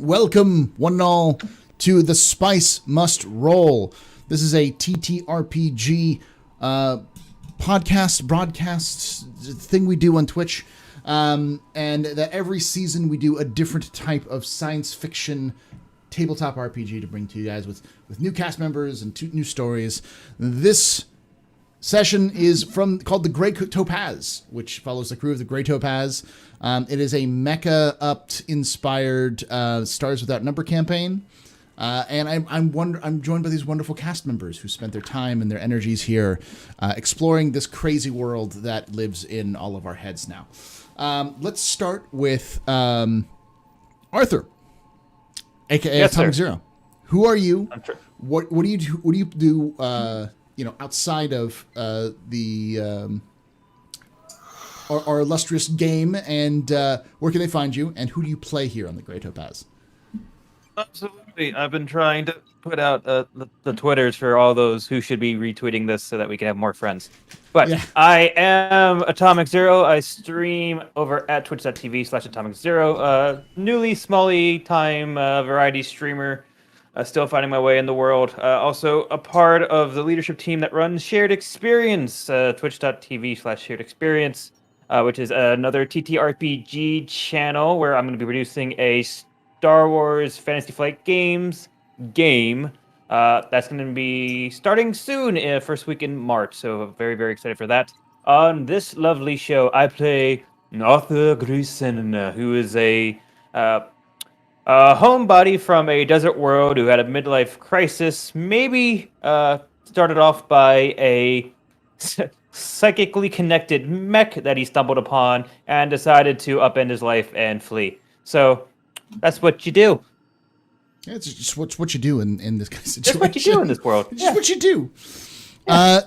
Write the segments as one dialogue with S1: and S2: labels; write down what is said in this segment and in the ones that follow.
S1: Welcome, one and all, to The Spice Must Roll. This is a TTRPG podcast, broadcast thing we do on Twitch. And that every season we do a different type of science fiction tabletop RPG to bring to you guys with new cast members and two new stories. This session is called the Gray Topaz, which follows the crew of the Gray Topaz. It is a Mecha inspired Stars Without Number campaign. And I'm joined by these wonderful cast members who spent their time and their energies here exploring this crazy world that lives in all of our heads now. Let's start with Arthur, aka Atomic Zero. Who are you? What do you do? What do you do? Outside of our illustrious game, and where can they find you? And who do you play here on the Gray Topaz?
S2: Absolutely, I've been trying to put out the Twitters for all those who should be retweeting this so that we can have more friends. But yeah. I am Atomic Zero. I stream over at twitch.tv/Atomic Zero. Newly smally time variety streamer. Still finding my way in the world. Also a part of the leadership team that runs Shared Experience, twitch.tv/Shared Experience, which is another TTRPG channel where I'm going to be producing a Star Wars Fantasy Flight Games game. That's going to be starting soon, first week in March. So very, very excited for that. On this lovely show, I play Arthur Grayson, who is a homebody from a desert world who had a midlife crisis, maybe started off by a psychically connected mech that he stumbled upon and decided to upend his life and flee. So that's what you do.
S1: Yeah, it's just what you do in this kind of situation.
S2: That's what you do in this world.
S1: It's just what you do. Yeah.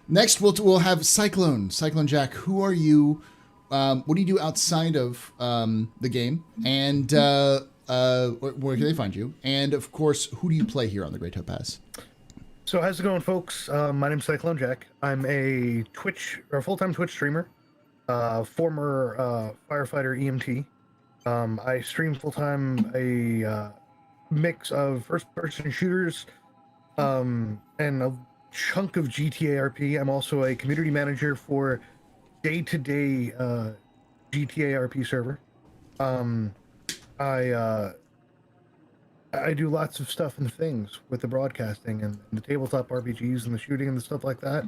S1: Next, we'll have Cyclone Jack. Who are you? What do you do outside of the game? And where can they find you? And of course, who do you play here on the Gray Topaz?
S3: So how's it going, folks? My name's Cyclone Jack. I'm a full-time Twitch streamer, former firefighter EMT. I stream full-time a mix of first-person shooters and a chunk of GTA RP. I'm also a community manager for day-to-day GTA RP server. I do lots of stuff and things with the broadcasting and the tabletop RPGs and the shooting and the stuff like that.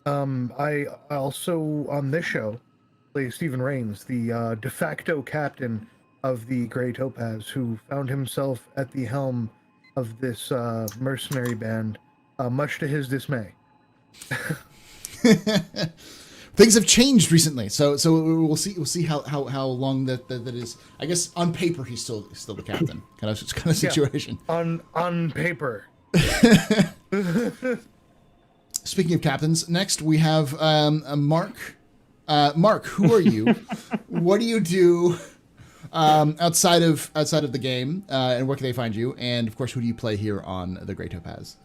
S3: I also, on this show, play Stephen Rains, the de facto captain of the Gray Topaz, who found himself at the helm of this mercenary band, much to his dismay.
S1: Things have changed recently, so we'll see how long that is. I guess on paper he's still the captain, kind of situation.
S3: Yeah, on paper.
S1: Speaking of captains, next we have Mark. Mark, who are you? What do you do outside of the game, and where can they find you? And of course, who do you play here on the Gray Topaz?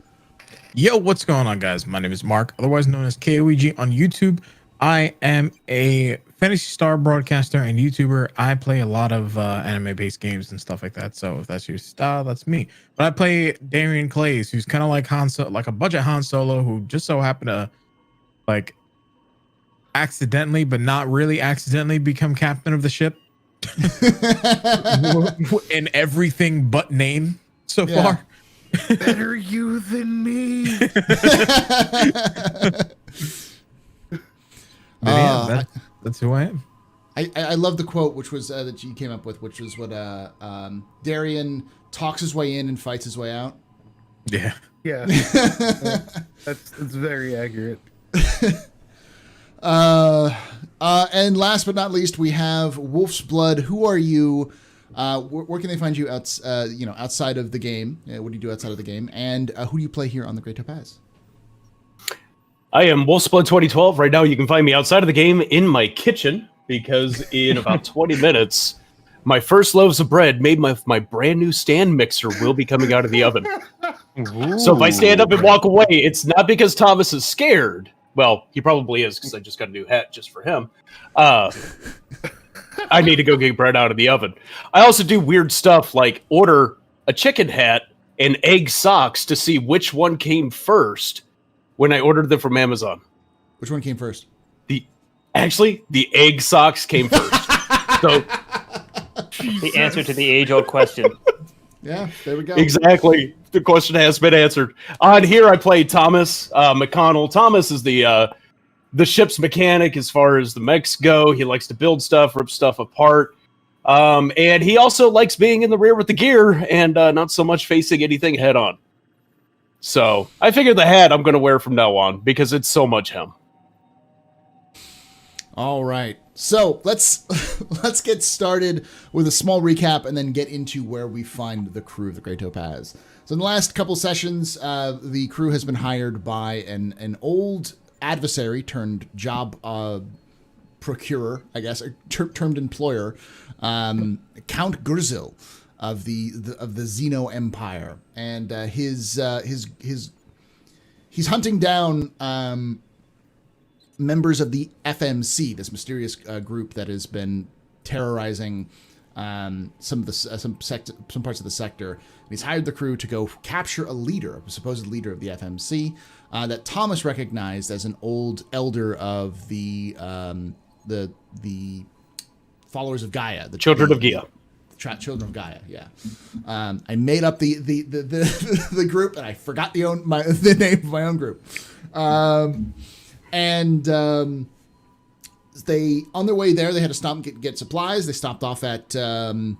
S4: Yo, what's going on, guys? My name is Mark, otherwise known as KOEG on YouTube. I am a Fantasy Star broadcaster and YouTuber. I play a lot of anime-based games and stuff like that. So if that's your style, that's me. But I play Darian Clays, who's kind of like like a budget Han Solo, who just so happened to, like, accidentally, but not really accidentally, become captain of the ship. In everything but name so far.
S3: Better you than me.
S4: That's who I am.
S1: I love the quote, which was that you came up with, which was what Darian talks his way in and fights his way out.
S4: Yeah.
S3: That's very accurate.
S1: And last but not least, we have Wolf's Blood. Who are you? Where can they find you outside of the game? What do you do outside of the game? And who do you play here on the Gray Topaz?
S5: I am Wolfsblood 2012. Right now, you can find me outside of the game in my kitchen because in about 20 minutes, my first loaves of bread made my brand new stand mixer will be coming out of the oven. Ooh. So if I stand up and walk away, it's not because Thomas is scared. Well, he probably is because I just got a new hat just for him. I need to go get bread out of the oven. I also do weird stuff like order a chicken hat and egg socks to see which one came first when I ordered them from Amazon.
S1: Which one came first?
S5: The egg socks came first. So
S2: The answer to the age-old question.
S1: Yeah, there we go.
S5: exactly, the question has been answered. On here, I played Thomas McConnell. Thomas is the ship's mechanic as far as the mechs go. He likes to build stuff, rip stuff apart. And he also likes being in the rear with the gear and not so much facing anything head on. So I figured the hat I'm going to wear from now on because it's so much him.
S1: All right. So let's get started with a small recap and then get into where we find the crew of the Gray Topaz. So in the last couple sessions, the crew has been hired by an old adversary turned job procurer, I guess, termed employer, Count Gurzil of the Xeno Empire, and he's hunting down members of the FMC, this mysterious group that has been terrorizing some parts of the sector. And he's hired the crew to go capture a supposed leader of the FMC that Thomas recognized as an old elder of the followers of Gaia, the
S5: Children of Gaia.
S1: Children of Gaia, yeah. I made up the group and I forgot the name of my own group. They, on their way there, they had to stop and get supplies. They stopped off at Guimond,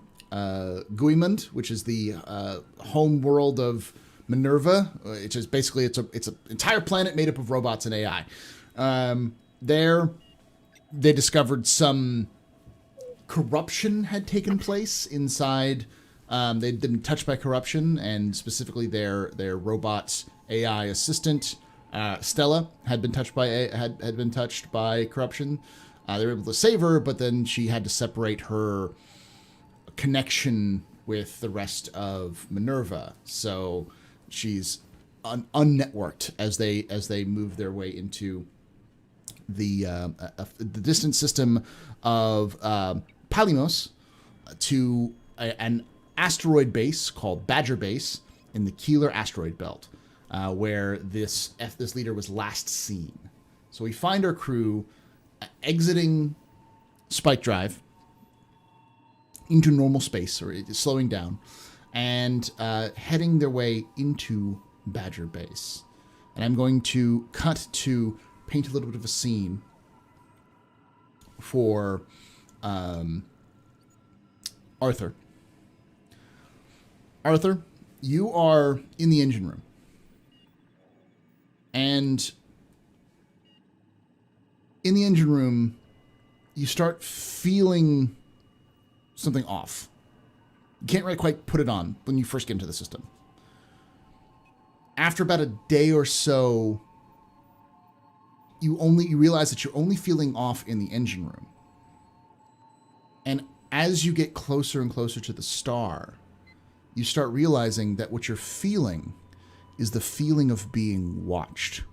S1: which is the home world of Minerva, which is basically it's an entire planet made up of robots and AI. There, they discovered some corruption had taken place inside. They'd been touched by corruption, and specifically their robot AI assistant. Stella had been touched by corruption. They were able to save her, but then she had to separate her connection with the rest of Minerva. So she's unnetworked as they move their way into the distant system of Palimos to an asteroid base called Badger Base in the Keeler asteroid belt. Where this leader was last seen. So we find our crew exiting Spike Drive into normal space, or slowing down, and heading their way into Badger Base. And I'm going to cut to paint a little bit of a scene for Arthur. Arthur, you are in the engine room. And in the engine room, you start feeling something off. You can't really quite put it on when you first get into the system. After about a day or so, you realize that you're only feeling off in the engine room. And as you get closer and closer to the star, you start realizing that what you're feeling is the feeling of being watched.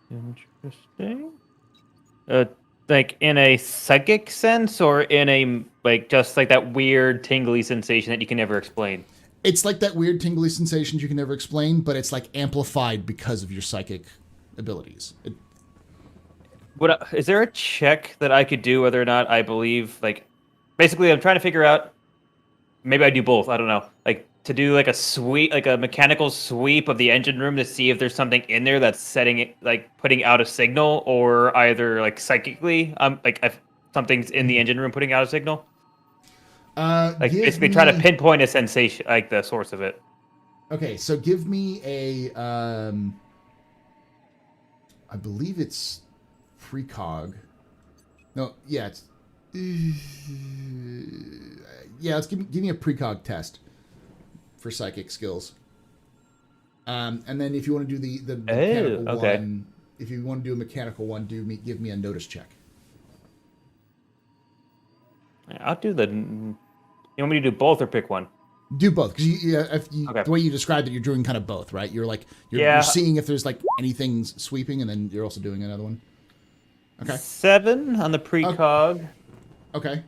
S2: Interesting. Like in a psychic sense, or in a just like that weird tingly sensation that you can never explain?
S1: It's like that weird tingly sensation you can never explain, but it's like amplified because of your psychic abilities.
S2: Is there a check that I could do whether or not I believe, basically I'm trying to figure out, maybe I do both, I don't know, to do a sweep, a mechanical sweep of the engine room to see if there's something in there that's setting it, putting out a signal, or either psychically, if something's in the engine room putting out a signal. Basically try to pinpoint a sensation, the source of it.
S1: Okay, so give me a, I believe it's precog. No, yeah, it's, let's give me a precog test for psychic skills. And then if you want to do the mechanical one, if you want to do a mechanical one, give me a notice check.
S2: I'll do the. You want me to do both or pick one?
S1: Do both, because the way you described it, you're doing kind of both, right? You're you're seeing if there's anything sweeping, and then you're also doing another one. Okay.
S2: 7 on the precog.
S1: Okay.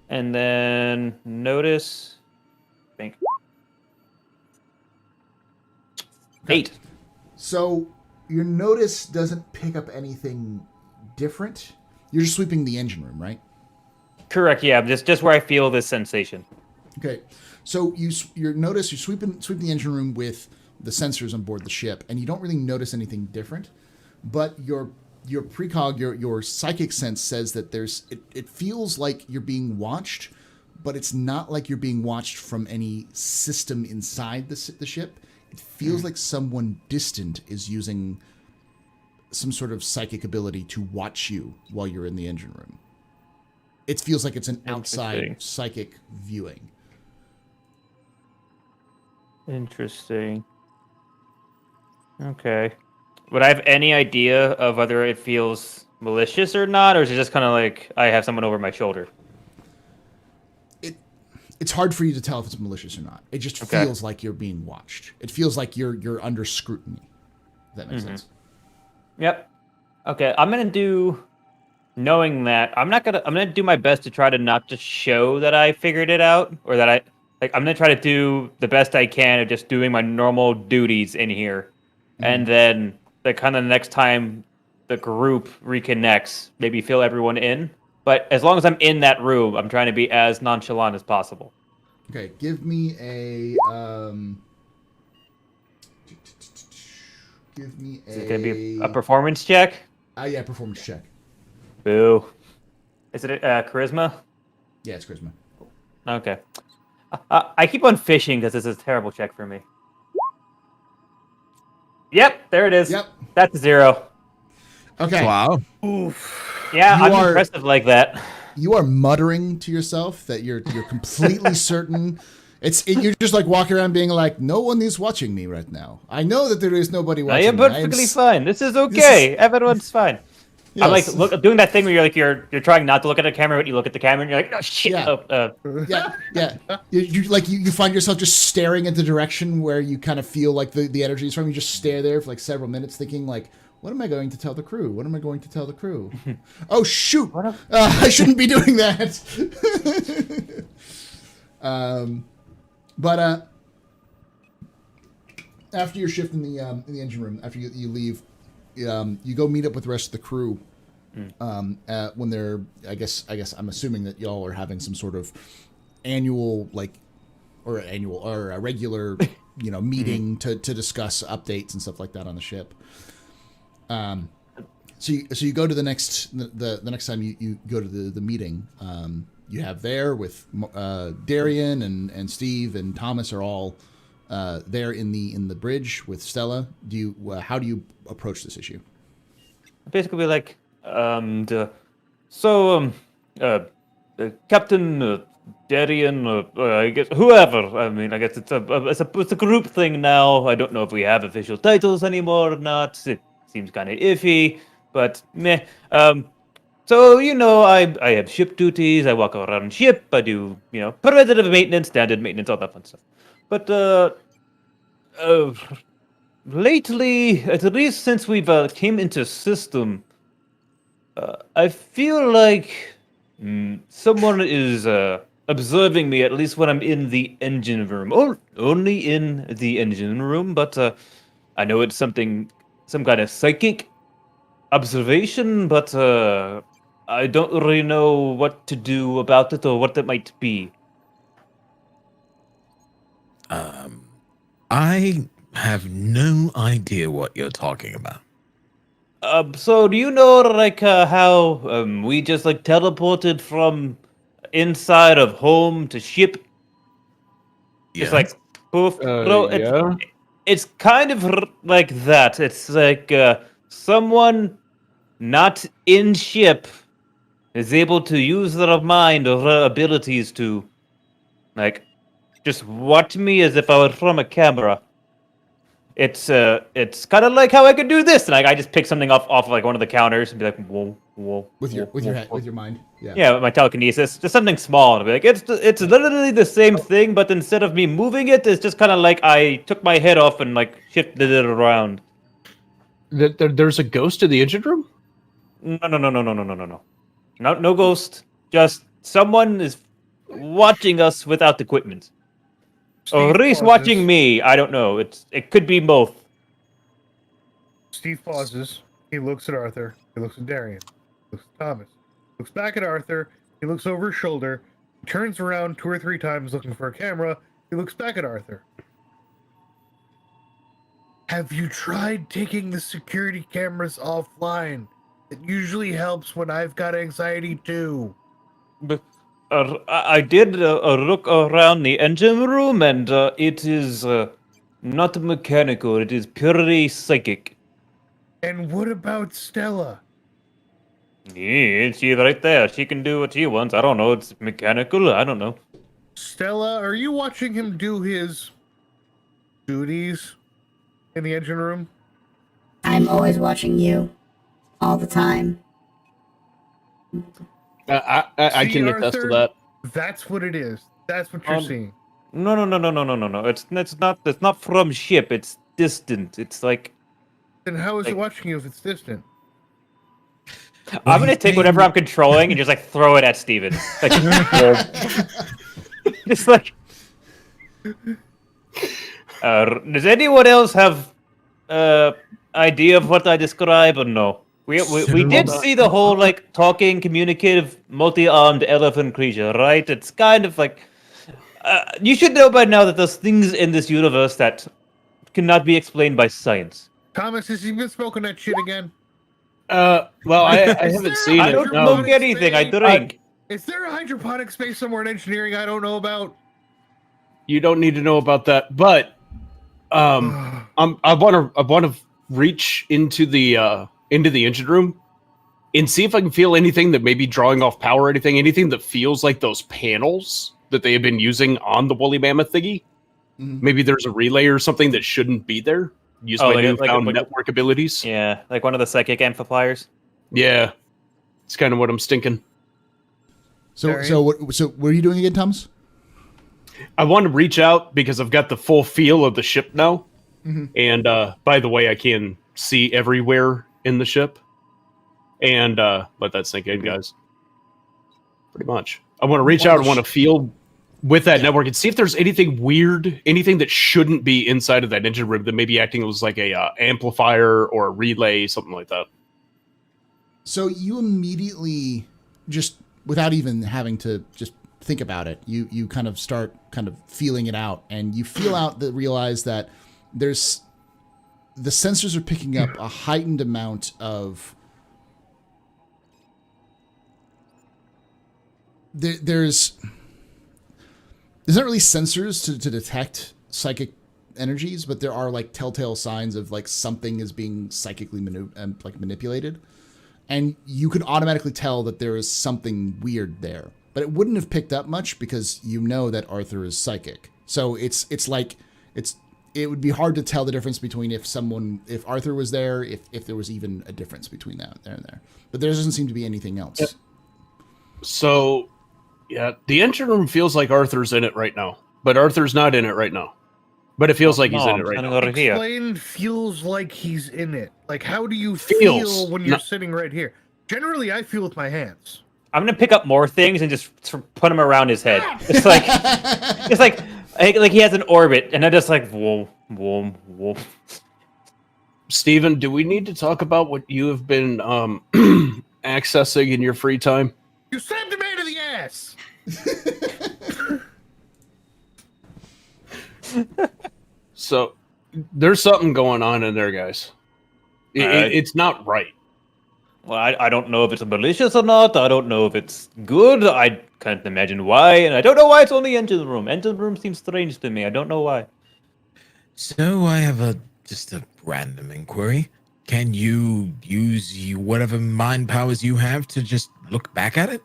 S2: And then notice. I think. 8.
S1: So your notice doesn't pick up anything different. You're just sweeping the engine room, right?
S2: Correct. Yeah, just where I feel this sensation.
S1: Okay. So you notice you sweep the engine room with the sensors on board the ship, and you don't really notice anything different. But your precog, your psychic sense says that it feels like you're being watched, but it's not like you're being watched from any system inside the ship. It feels like someone distant is using some sort of psychic ability to watch you while you're in the engine room. It feels like it's an outside psychic viewing.
S2: Interesting. Okay. Would I have any idea of whether it feels malicious or not, or is it just kind of like I have someone over my shoulder?
S1: It's hard for you to tell if it's malicious or not. It just feels like you're being watched. It feels like you're under scrutiny. If that makes sense. Yep.
S2: Okay, I'm gonna do. Knowing that, I'm gonna do my best to try to not just show that I figured it out, or that I'm gonna try to do the best I can of just doing my normal duties in here, and then the kind of next time the group reconnects, maybe fill everyone in. But as long as I'm in that room, I'm trying to be as nonchalant as possible.
S1: Okay, give me a.
S2: Is it gonna be a performance check?
S1: Yeah, performance check.
S2: Boo. Is it charisma?
S1: Yeah, it's charisma.
S2: Okay. I keep on fishing because this is a terrible check for me. Yep, there it is.
S1: Yep.
S2: That's a 0.
S1: Okay.
S4: Wow.
S3: Oof.
S2: Yeah, I'm impressive like that.
S1: You are muttering to yourself that you're completely certain. You're just like walking around being like, no one is watching me right now. I know that there is nobody watching me.
S2: I am perfectly fine. This is okay. Everyone's fine. Yes. I'm like doing that thing where you're trying not to look at the camera, but you look at the camera and you're like, oh shit.
S1: Yeah. Yeah. You find yourself just staring in the direction where you kind of feel like the energy is from. You just stare there for like several minutes, thinking like, what am I going to tell the crew? What am I going to tell the crew? Oh shoot! I shouldn't be doing that. But after your shift in the engine room, after you leave, you go meet up with the rest of the crew. When they're, I guess I'm assuming that y'all are having some sort of annual or a regular meeting to discuss updates and stuff like that on the ship. So you go to the next time you go to the meeting, you have there with Darian and Steve and Thomas are all there in the bridge with Stella. How do you approach this issue?
S2: Basically, like, Captain Darian, I guess whoever. I mean, I guess it's a group thing now. I don't know if we have official titles anymore or not. It seems kind of iffy, but meh. So, I have ship duties. I walk around ship. I do, preventative maintenance, standard maintenance, all that fun stuff. But lately, at least since we've came into system, I feel like someone is observing me, at least when I'm in the engine room. Only in the engine room, but I know it's some kind of psychic observation, but I don't really know what to do about it or what that might be.
S4: I have no idea what you're talking about.
S2: So do you know how we just teleported from inside of home to ship?
S4: Yeah.
S2: Just poof.
S5: Yeah.
S2: It's kind of like that. It's like someone not in ship is able to use their mind or their abilities to just watch me as if I were from a camera. It's kind of like how I could do this, and I just pick something off one of the counters and be like, whoa,
S1: with your mind.
S2: Yeah, with my telekinesis, just something small, and be like, it's literally the same thing, but instead of me moving it, it's just kind of like I took my head off and shifted it around.
S5: There's a ghost in the engine room?
S2: No. No ghost. Just someone is watching us without equipment. Or
S3: Steve
S2: Reese
S3: pauses.
S2: watching me. I don't know. It could be both.
S3: Steve pauses. He looks at Arthur. He looks at Darian. He looks at Thomas. Looks back at Arthur. He looks over his shoulder. He turns around 2 or 3 times looking for a camera. He looks back at Arthur. Have you tried taking the security cameras offline? It usually helps when I've got anxiety too.
S2: But, I did look around the engine room, and it is not mechanical. It is purely psychic.
S3: And what about Stella?
S2: Yeah, she's right there. She can do what she wants. I don't know. It's mechanical. I don't know.
S3: Stella, are you watching him do his duties in the engine room?
S6: I'm always watching you. All the time.
S5: I
S3: See,
S5: can attest to
S3: Arthur?
S5: that.
S3: That's what it is. That's what you're seeing.
S2: No. It's not from ship. It's distant. It's like
S3: Then how is it
S2: like-
S3: watching you if it's distant?
S2: I'm gonna take whatever I'm controlling and just like throw it at Steven. Like, just like. Does anyone else have idea of what I describe or no? We did see the whole like talking, communicative, multi-armed elephant creature, right? It's kind of like you should know by now that there's things in this universe that cannot be explained by science.
S3: Thomas, has he been smoking that shit again?
S5: Well, I haven't seen
S2: I
S5: it.
S2: don't
S5: no.
S2: smoke anything. I drink.
S3: Is there a hydroponic space somewhere in engineering I don't know about?
S5: You don't need to know about that, but I want to reach into the engine room and see if I can feel anything that may be drawing off power or anything that feels like those panels that they have been using on the woolly mammoth thingy.
S1: Mhm.
S5: Maybe there's a relay or something that shouldn't be there. Use my newfound network abilities.
S2: Yeah, like one of the psychic amplifiers.
S5: Yeah, it's kind of what I'm stinking.
S1: So what are you doing again, Thomas?
S5: I want to reach out because I've got the full feel of the ship now. And by the way, I can see everywhere in the ship. And let that sink in, guys. Pretty much. I want to reach out. I want to feel with that network and see if there's anything weird, anything that shouldn't be inside of that engine room that may be acting as like a amplifier or a relay, something like that.
S1: So you immediately, just without even having to just think about it, you kind of start kind of feeling it out, and you realize that the sensors are picking up a heightened amount of there's not really sensors to detect psychic energies, but there are like telltale signs of like something is being psychically manipulated, and you can automatically tell that there is something weird there. But it wouldn't have picked up much because you know that Arthur is psychic. So it would be hard to tell the difference between if Arthur was there, if there was even a difference between that there and there. But there doesn't seem to be anything else.
S5: Yep. So, yeah, the engine room feels like Arthur's in it right now, but Arthur's not in it right now. But it feels like he's in it right now.
S2: Over here.
S3: Explain feels like he's in it. Like, how do you feel when you're sitting right here? Generally, I feel with my hands.
S2: I'm gonna pick up more things and just put them around his head. It's like he has an orbit, and I just like whoa.
S5: Steven, do we need to talk about what you have been accessing in your free time?
S3: You stabbed a man in the ass.
S5: So there's something going on in there, guys. It's not right.
S2: Well, I don't know if it's malicious or not. I don't know if it's good. I can't imagine why, and I don't know why it's only engine room. Engine room seems strange to me. I don't know why.
S4: So I have just a random inquiry. Can you use whatever mind powers you have to just look back at it?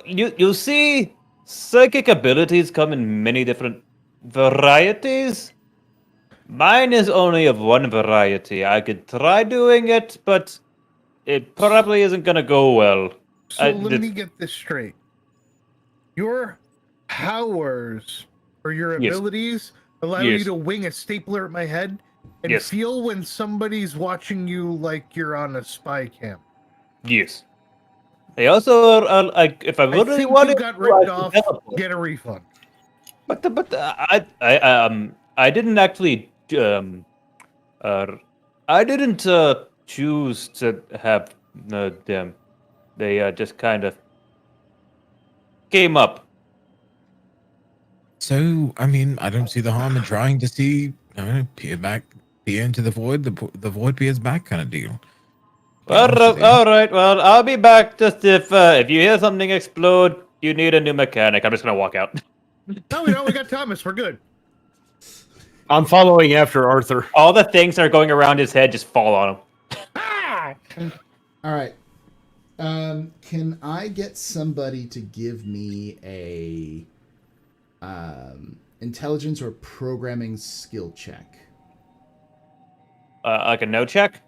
S2: You see, psychic abilities come in many different varieties. Mine is only of one variety. I could try doing it, but it probably isn't gonna go well.
S3: So let me get this straight. Your powers or your abilities allow you to wing a stapler at my head? and
S2: Yes.
S3: feel when somebody's watching you like you're on a spy cam.
S2: Yes. They also are like, if I
S3: I
S2: really
S3: think
S2: wanted
S3: you got
S2: to,
S3: ripped
S2: I could
S3: off.
S2: teleport.
S3: Get a refund.
S2: I didn't actually I didn't choose to have them. They just kind of came up.
S4: So, I mean, I don't see the harm in trying to see, peer into the void, the void peers back kind of deal.
S2: All right. Well, I'll be back. Just if you hear something explode, you need a new mechanic. I'm just gonna walk out.
S3: No, we don't. We got Thomas. We're good.
S5: I'm following after Arthur.
S2: All the things that are going around his head just fall on him.
S1: All right. Can I get somebody to give me a intelligence or programming skill check?
S2: Like a no check.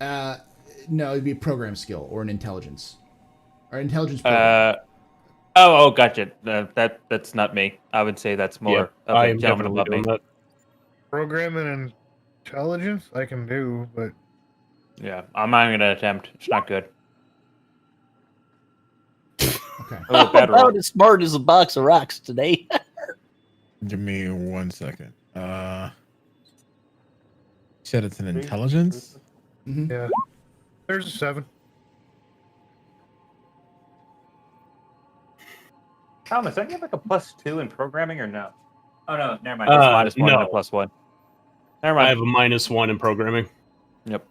S1: No, it'd be a program skill or an intelligence. Or intelligence program.
S2: Gotcha. That's not me. I would say that's more of
S5: I
S2: a
S5: am
S2: gentleman
S5: definitely
S2: above me.
S5: doing that.
S3: Programming and intelligence, I can do, but
S2: Yeah, I'm not gonna attempt. It's not good.
S1: Okay.
S2: Oh, bad roll.
S7: About as smart as a box of rocks today.
S4: Give me 1 second. Said it's an intelligence.
S3: yeah. There's a 7.
S2: Thomas, don't you have like a +2 in programming or no? Oh no, never mind. It's -1 and a
S5: no.
S2: +1. Never
S5: I
S2: mind.
S5: have a -1 in programming.
S2: Yep.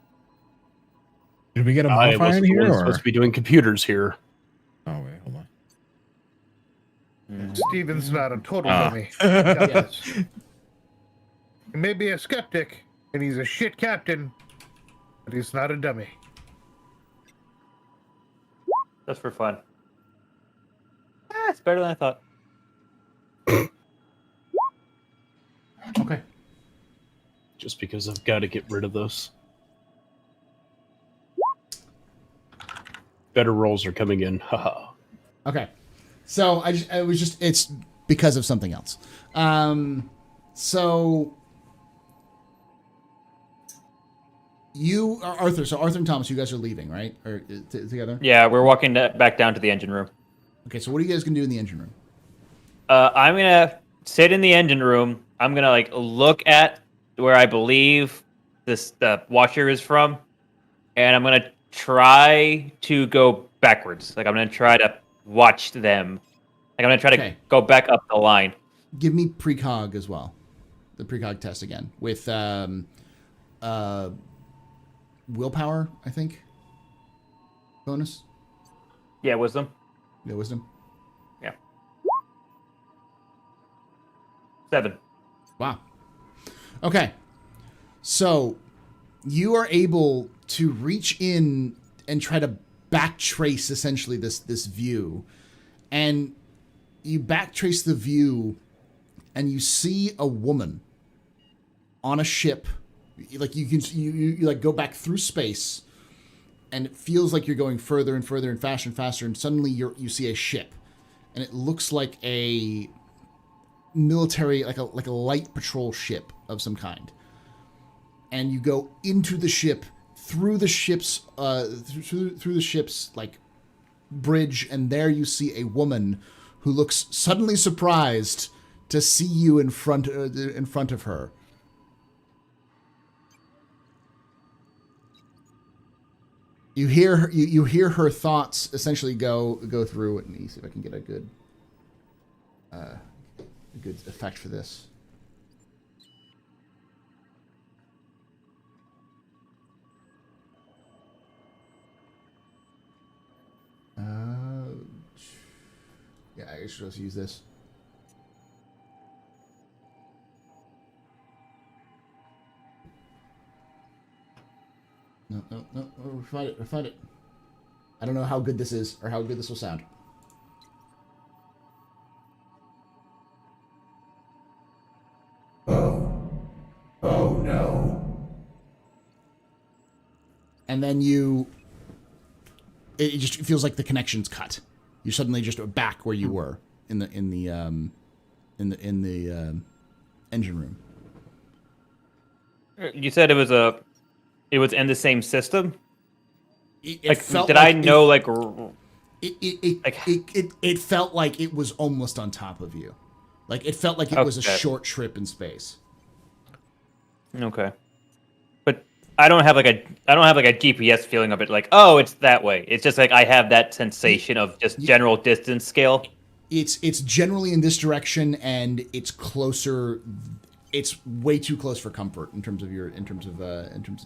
S4: Did we get a
S5: I
S4: modifier
S5: wasn't
S4: in here? Or?
S5: supposed to be doing computers here.
S4: Oh wait, hold on.
S3: Steven's not a total
S4: Ah.
S3: dummy. Yes. He may be a skeptic, and he's a shit captain, but he's not a dummy.
S2: Just for fun. It's better than I thought.
S1: Okay.
S5: Just because I've got to get rid of those. Better rolls are coming in. Haha.
S1: Okay. So it's because of something else. So Arthur and Thomas, you guys are leaving, right? Or together?
S2: Yeah, we're walking back down to the engine room.
S1: Okay, so what are you guys gonna do in the engine room?
S2: I'm gonna sit in the engine room. I'm gonna like look at where I believe the washer is from, and I'm gonna try to go backwards. Like I'm gonna try to watch them. Like I'm gonna try to go back up the line.
S1: Give me precog as well. The precog test again with willpower, I think. Bonus.
S2: Yeah, wisdom.
S1: Yeah, wisdom.
S2: Yeah. 7.
S1: Wow. Okay. So you are able to reach in and try to backtrace essentially this view. And you backtrace the view and you see a woman on a ship. Like you like go back through space and it feels like you're going further and further and faster and suddenly you see a ship and it looks like a military like a light patrol ship of some kind. And you go into the ship through the ship's through the ship's like bridge, and there you see a woman who looks suddenly surprised to see you in front of her. You hear her thoughts essentially go through it. Let me see if I can get a good effect for this. Yeah, I should also use this. No. Refine it. I don't know how good this is or how good this will sound. Oh no. And then it just feels like the connection's cut. You're suddenly just back where you were in the engine room.
S2: You said it was in the same system.
S1: It felt
S2: did
S1: like
S2: I know
S1: it felt like it was almost on top of you. Like it felt like it was a short trip in space.
S2: Okay. But I don't have like a GPS feeling of it. Like, oh, it's that way. It's just like I have that sensation of just general distance scale.
S1: It's generally in this direction, and it's closer. It's way too close for comfort in terms of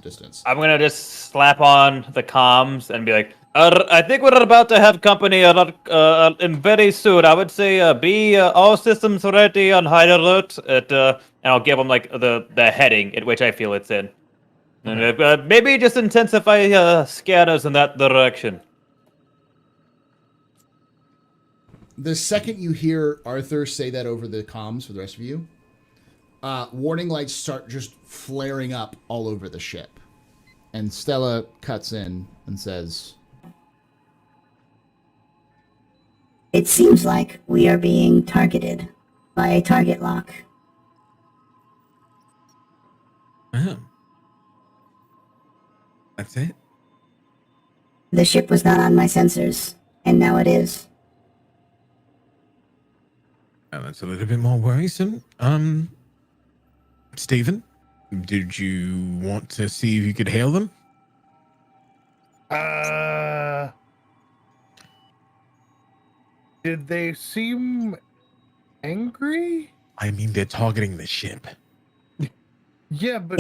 S1: distance.
S2: I'm gonna just slap on the comms and be like, I think we're about to have company in very soon. I would say be all systems ready on high alert. And I'll give them like the heading at which I feel it's in. And maybe just intensify scanners in that direction.
S1: The second you hear Arthur say that over the comms for the rest of you, warning lights start just flaring up all over the ship. And Stella cuts in and says,
S6: It seems like we are being targeted by a target lock.
S4: That's it?
S6: The ship was not on my sensors, and now it is.
S4: That's a little bit more worrisome. Stephen, did you want to see if you could hail them?
S3: Did they seem angry?
S4: I mean, they're targeting the ship.
S3: Yeah, but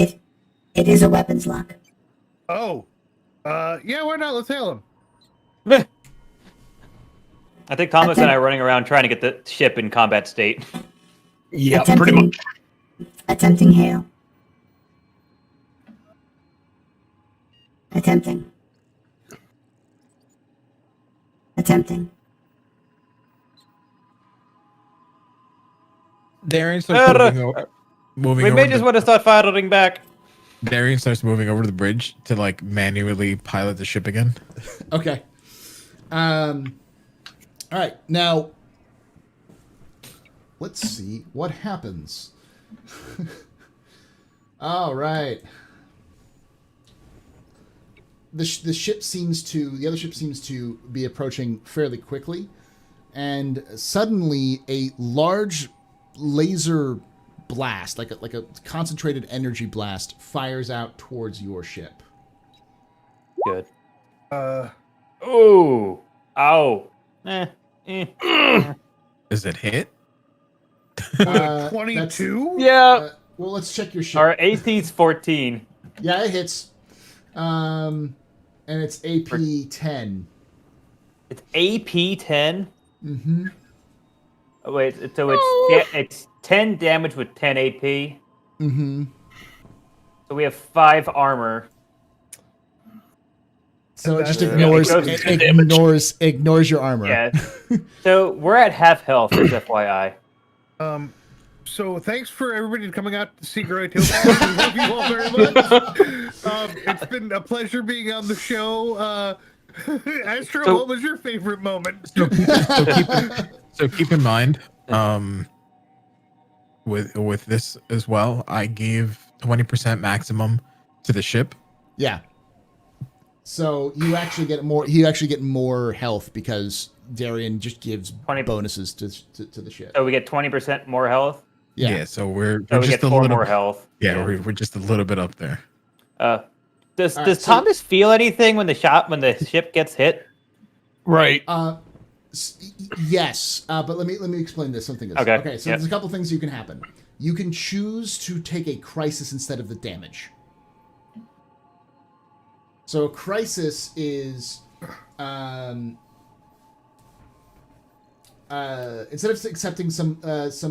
S6: It is a weapons lock.
S3: yeah, why not? Let's hail him.
S2: I think Thomas and I are running around trying to get the ship in combat state.
S5: Yeah, pretty much.
S6: Attempting hail. Attempting.
S4: Darian starts moving
S2: We
S4: over
S2: may just want to start firing back.
S4: Darian starts moving over to the bridge to like manually pilot the ship again.
S1: okay. All right. Now, let's see what happens. All right. The other ship seems to be approaching fairly quickly, and suddenly a large laser blast, like a concentrated energy blast, fires out towards your ship.
S2: Good. Ooh. Ow.
S4: Does it hit?
S3: 22?
S2: Yeah.
S1: Well, let's check your ship.
S2: Our AC's 14.
S1: Yeah, it hits. And it's AP 10.
S2: It's AP 10?
S1: Mm-hmm.
S2: Oh, wait, so it's 10 damage with 10 AP.
S1: Mm-hmm.
S2: So we have 5 armor.
S1: So it just ignores your armor.
S2: Yeah. So we're at half health, just FYI.
S3: So thanks for everybody coming out to see Gray Topaz. We love you all very much. It's been a pleasure being on the show. Astro, what was your favorite moment?
S4: So keep in mind, with this as well, I gave 20% maximum to the ship.
S1: Yeah. So you actually get more. You actually get more health because Darian just gives
S2: 20
S1: bonuses to the ship.
S2: So we get 20% more health.
S4: Yeah, so we're
S2: So we
S4: just
S2: get
S4: a
S2: 4
S4: little
S2: more health.
S4: Yeah, we're just a little bit up there.
S2: Does Thomas feel anything when the ship gets hit?
S5: Right.
S1: Yes, but let me explain this. Something is
S2: okay.
S1: So there's a couple things you can happen. You can choose to take a crisis instead of the damage. So a crisis is instead of accepting some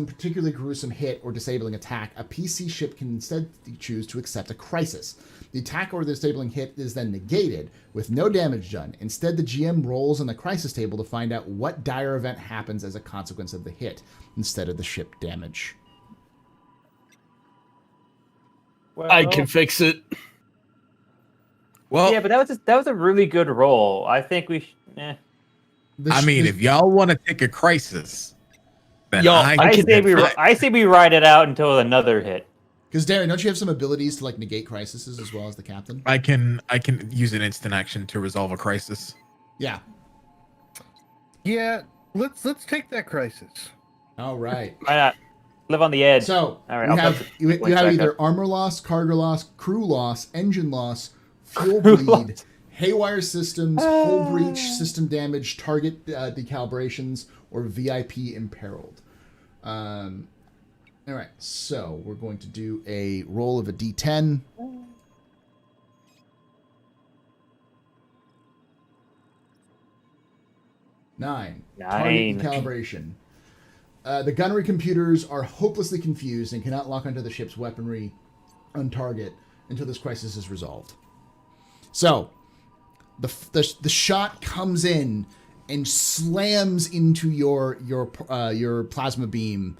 S1: particularly gruesome hit or disabling attack, a PC ship can instead choose to accept a crisis. The attack or the disabling hit is then negated with no damage done. Instead, the GM rolls on the crisis table to find out what dire event happens as a consequence of the hit instead of the ship damage.
S2: Well,
S5: I can fix it.
S4: Well,
S2: yeah, but that was a really good roll. I think we.
S4: If y'all want to take a crisis, then
S5: Y'all,
S2: I say we ride it out until another hit.
S1: Because Darren, don't you have some abilities to like negate crises as well as the captain?
S4: I can use an instant action to resolve a crisis.
S1: Yeah.
S3: Yeah, let's take that crisis.
S1: All right.
S2: Why not? Live on the edge.
S1: So
S2: All right,
S1: you
S2: I'll
S1: have
S2: put
S1: you,
S2: the
S1: you
S2: links
S1: have
S2: back
S1: either
S2: up.
S1: armor loss, cargo loss, crew loss, engine loss, fuel bleed, haywire systems, hull breach, system damage, target decalibrations, or VIP imperiled. All right, so we're going to do a roll of a D10. Nine. Target decalibration. The gunnery computers are hopelessly confused and cannot lock onto the ship's weaponry on target until this crisis is resolved. So, the shot comes in and slams into your plasma beam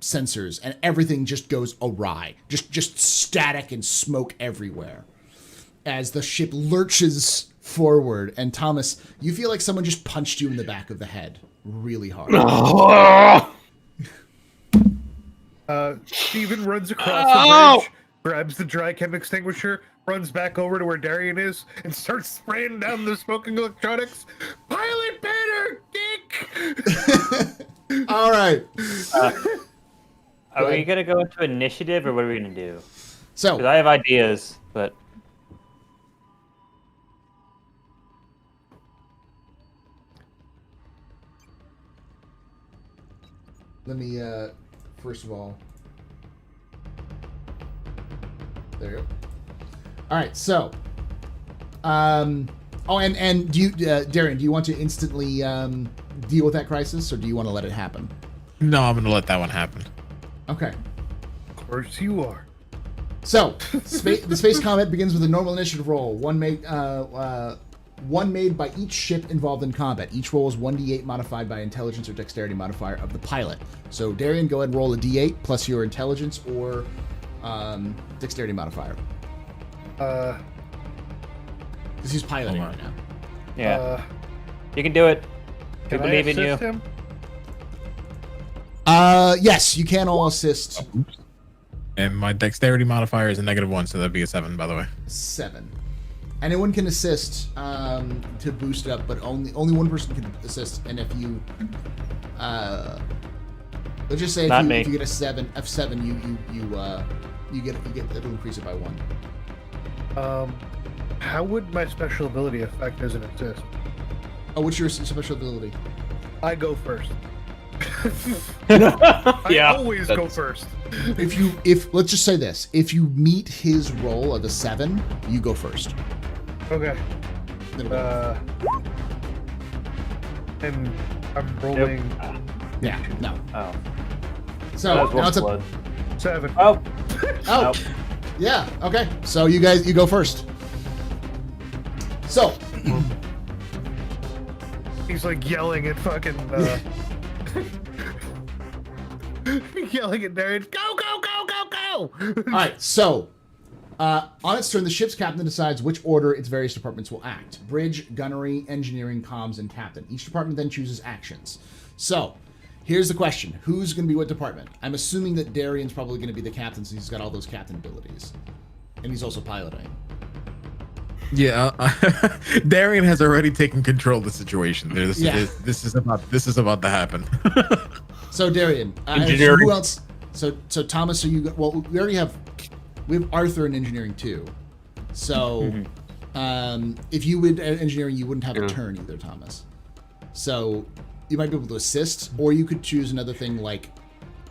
S1: sensors, and everything just goes awry. Just static and smoke everywhere as the ship lurches forward. And Thomas, you feel like someone just punched you in the back of the head really hard.
S3: Steven runs across the bridge, grabs the dry chem extinguisher, runs back over to where Darian is, and starts spraying down the smoking electronics. Pilot banner, dick!
S1: All right.
S2: Are we gonna go into initiative, or what are we gonna do?
S1: So
S2: Because I have ideas, but
S1: let me, first of all, there you go. All right, so, oh, and do you, Darian, do you want to instantly deal with that crisis, or do you want to let it happen?
S4: No, I'm gonna let that one happen.
S1: Okay.
S3: Of course you are.
S1: So, the space combat begins with a normal initiative roll. One made by each ship involved in combat. Each roll is 1d8 modified by intelligence or dexterity modifier of the pilot. So, Darian, go ahead and roll a d8 plus your intelligence or dexterity modifier. Because he's piloting right now.
S2: yeah, you can do it. We
S3: Can I
S2: believe in you.
S3: assist him?
S1: Yes, you can all assist.
S4: Oops. And my dexterity modifier is a -1, so that'd be a 7, by the way.
S1: 7. Anyone can assist to boost it up, but only one person can assist. And if you, let's just say if you get a 7, F7, you get it'll increase it by 1.
S3: How would my special ability affect as an assist?
S1: Oh, what's your special ability?
S3: I go first.
S5: Yeah,
S3: I always go first.
S1: If let's just say this, if you meet his roll of a 7, you go first.
S3: Okay. And I'm rolling
S1: Yeah, no.
S2: Oh,
S1: So
S2: that was
S1: now it's a
S2: blood.
S3: 7.
S2: Oh,
S1: oh,
S2: Nope.
S1: yeah, okay. So you go first. So
S3: He's like yelling at fucking yelling at Darian. Go, go, go, go, go!
S1: all right, so on its turn, the ship's captain decides which order its various departments will act. Bridge, gunnery, engineering, comms, and captain. Each department then chooses actions. So, here's the question. Who's going to be what department? I'm assuming that Darian's probably going to be the captain since he's got all those captain abilities. And he's also piloting.
S4: Yeah, Darian has already taken control of the situation. This is about to happen.
S1: So, Darian,
S5: Engineering.
S1: who else? So Thomas, well, we have Arthur in engineering too. So, if you would engineering, you wouldn't have a turn either, Thomas. So, you might be able to assist, or you could choose another thing like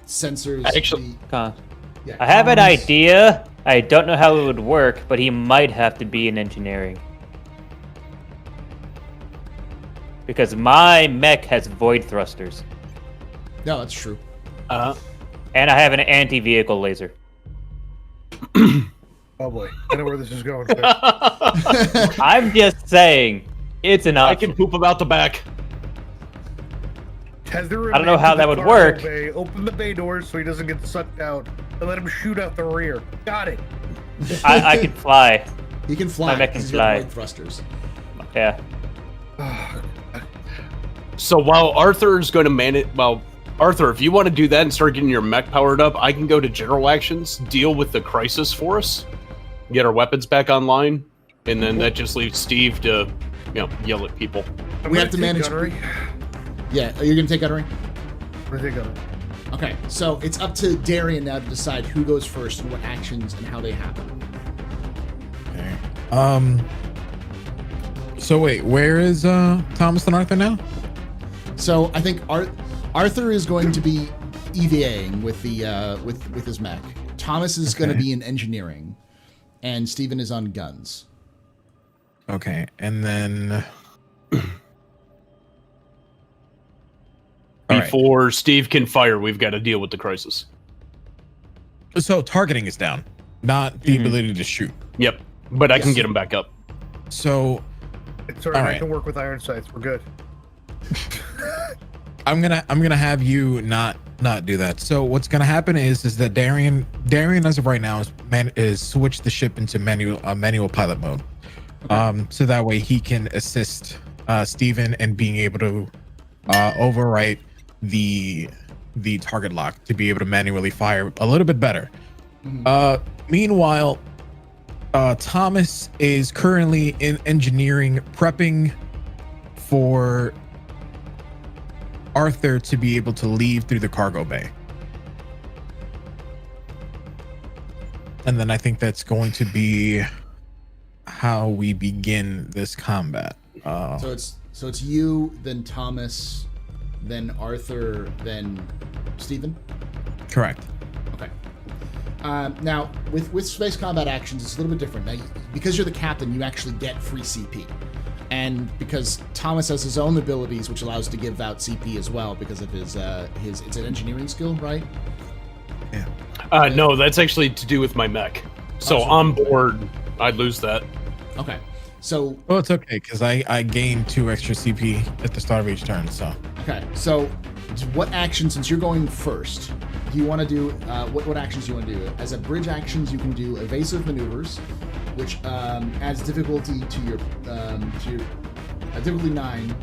S1: sensors.
S5: Actually,
S2: I have an
S1: comms.
S2: idea. I don't know how it would work, but he might have to be in engineering. Because my mech has void thrusters.
S1: No, that's true.
S2: And I have an anti-vehicle laser.
S3: Oh boy, I know where this is going.
S2: I'm just saying, it's an
S5: I
S2: option.
S5: can poop about the back.
S2: I don't know how that would work.
S3: Bay, open the bay doors so he doesn't get sucked out, and let him shoot out the rear. Got it.
S2: I can fly.
S1: He can fly.
S2: My mech can
S1: 'cause he's got
S2: fly.
S1: void thrusters.
S2: Yeah.
S5: So while Arthur's going to manage, while Arthur, if you want to do that and start getting your mech powered up, I can go to general actions, deal with the crisis for us, get our weapons back online, and then that just leaves Steve to, yell at people.
S1: We have to manage.
S3: Gunnery.
S1: Yeah, are you going to take gunnery?
S3: I'm gonna take gunnery.
S1: Okay, so it's up to Darian now to decide who goes first and what actions and how they happen.
S4: Okay. So wait, where is Thomas and Arthur now?
S1: So I think Arthur is going to be EVAing with the with his mech. Thomas is going to be in engineering, and Steven is on guns.
S4: Okay, and then
S5: Before Steve can fire, we've got to deal with the crisis.
S4: So targeting is down, not the ability to shoot.
S5: Yep, but I can get him back up.
S4: So
S3: It's alright.
S4: All
S3: I
S4: right.
S3: can work with iron sights. We're good.
S4: I'm gonna have you not do that. So what's gonna happen is that Darian as of right now is switched the ship into manual pilot mode. So that way he can assist Steven in being able to overwrite the target lock to be able to manually fire a little bit better. Meanwhile, Thomas is currently in engineering, prepping for Arthur to be able to leave through the cargo bay. And then I think that's going to be how we begin this combat.
S1: So it's you, then Thomas, then Arthur, then Steven?
S4: Correct.
S1: Okay. Now, with space combat actions, it's a little bit different. Now, because you're the captain, you actually get free CP. And because Thomas has his own abilities, which allows to give out CP as well because of his it's an engineering skill, right?
S4: Yeah.
S5: No, that's actually to do with my mech. So on board, I'd lose that.
S1: Okay. So
S4: Well, it's okay because I gain 2 extra CP at the start of each turn. So
S1: okay. So what action, since you're going first, do you want to do? What actions do you want to do? As a bridge actions, you can do evasive maneuvers, which adds difficulty to your difficulty 9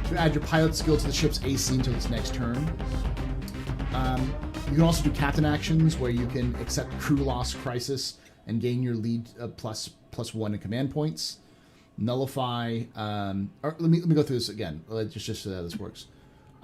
S1: to add your pilot skill to the ship's AC until its next turn. You can also do captain actions where you can accept crew loss crisis and gain your lead +1 in command points. Nullify. Or let me go through this again. Just so that this works.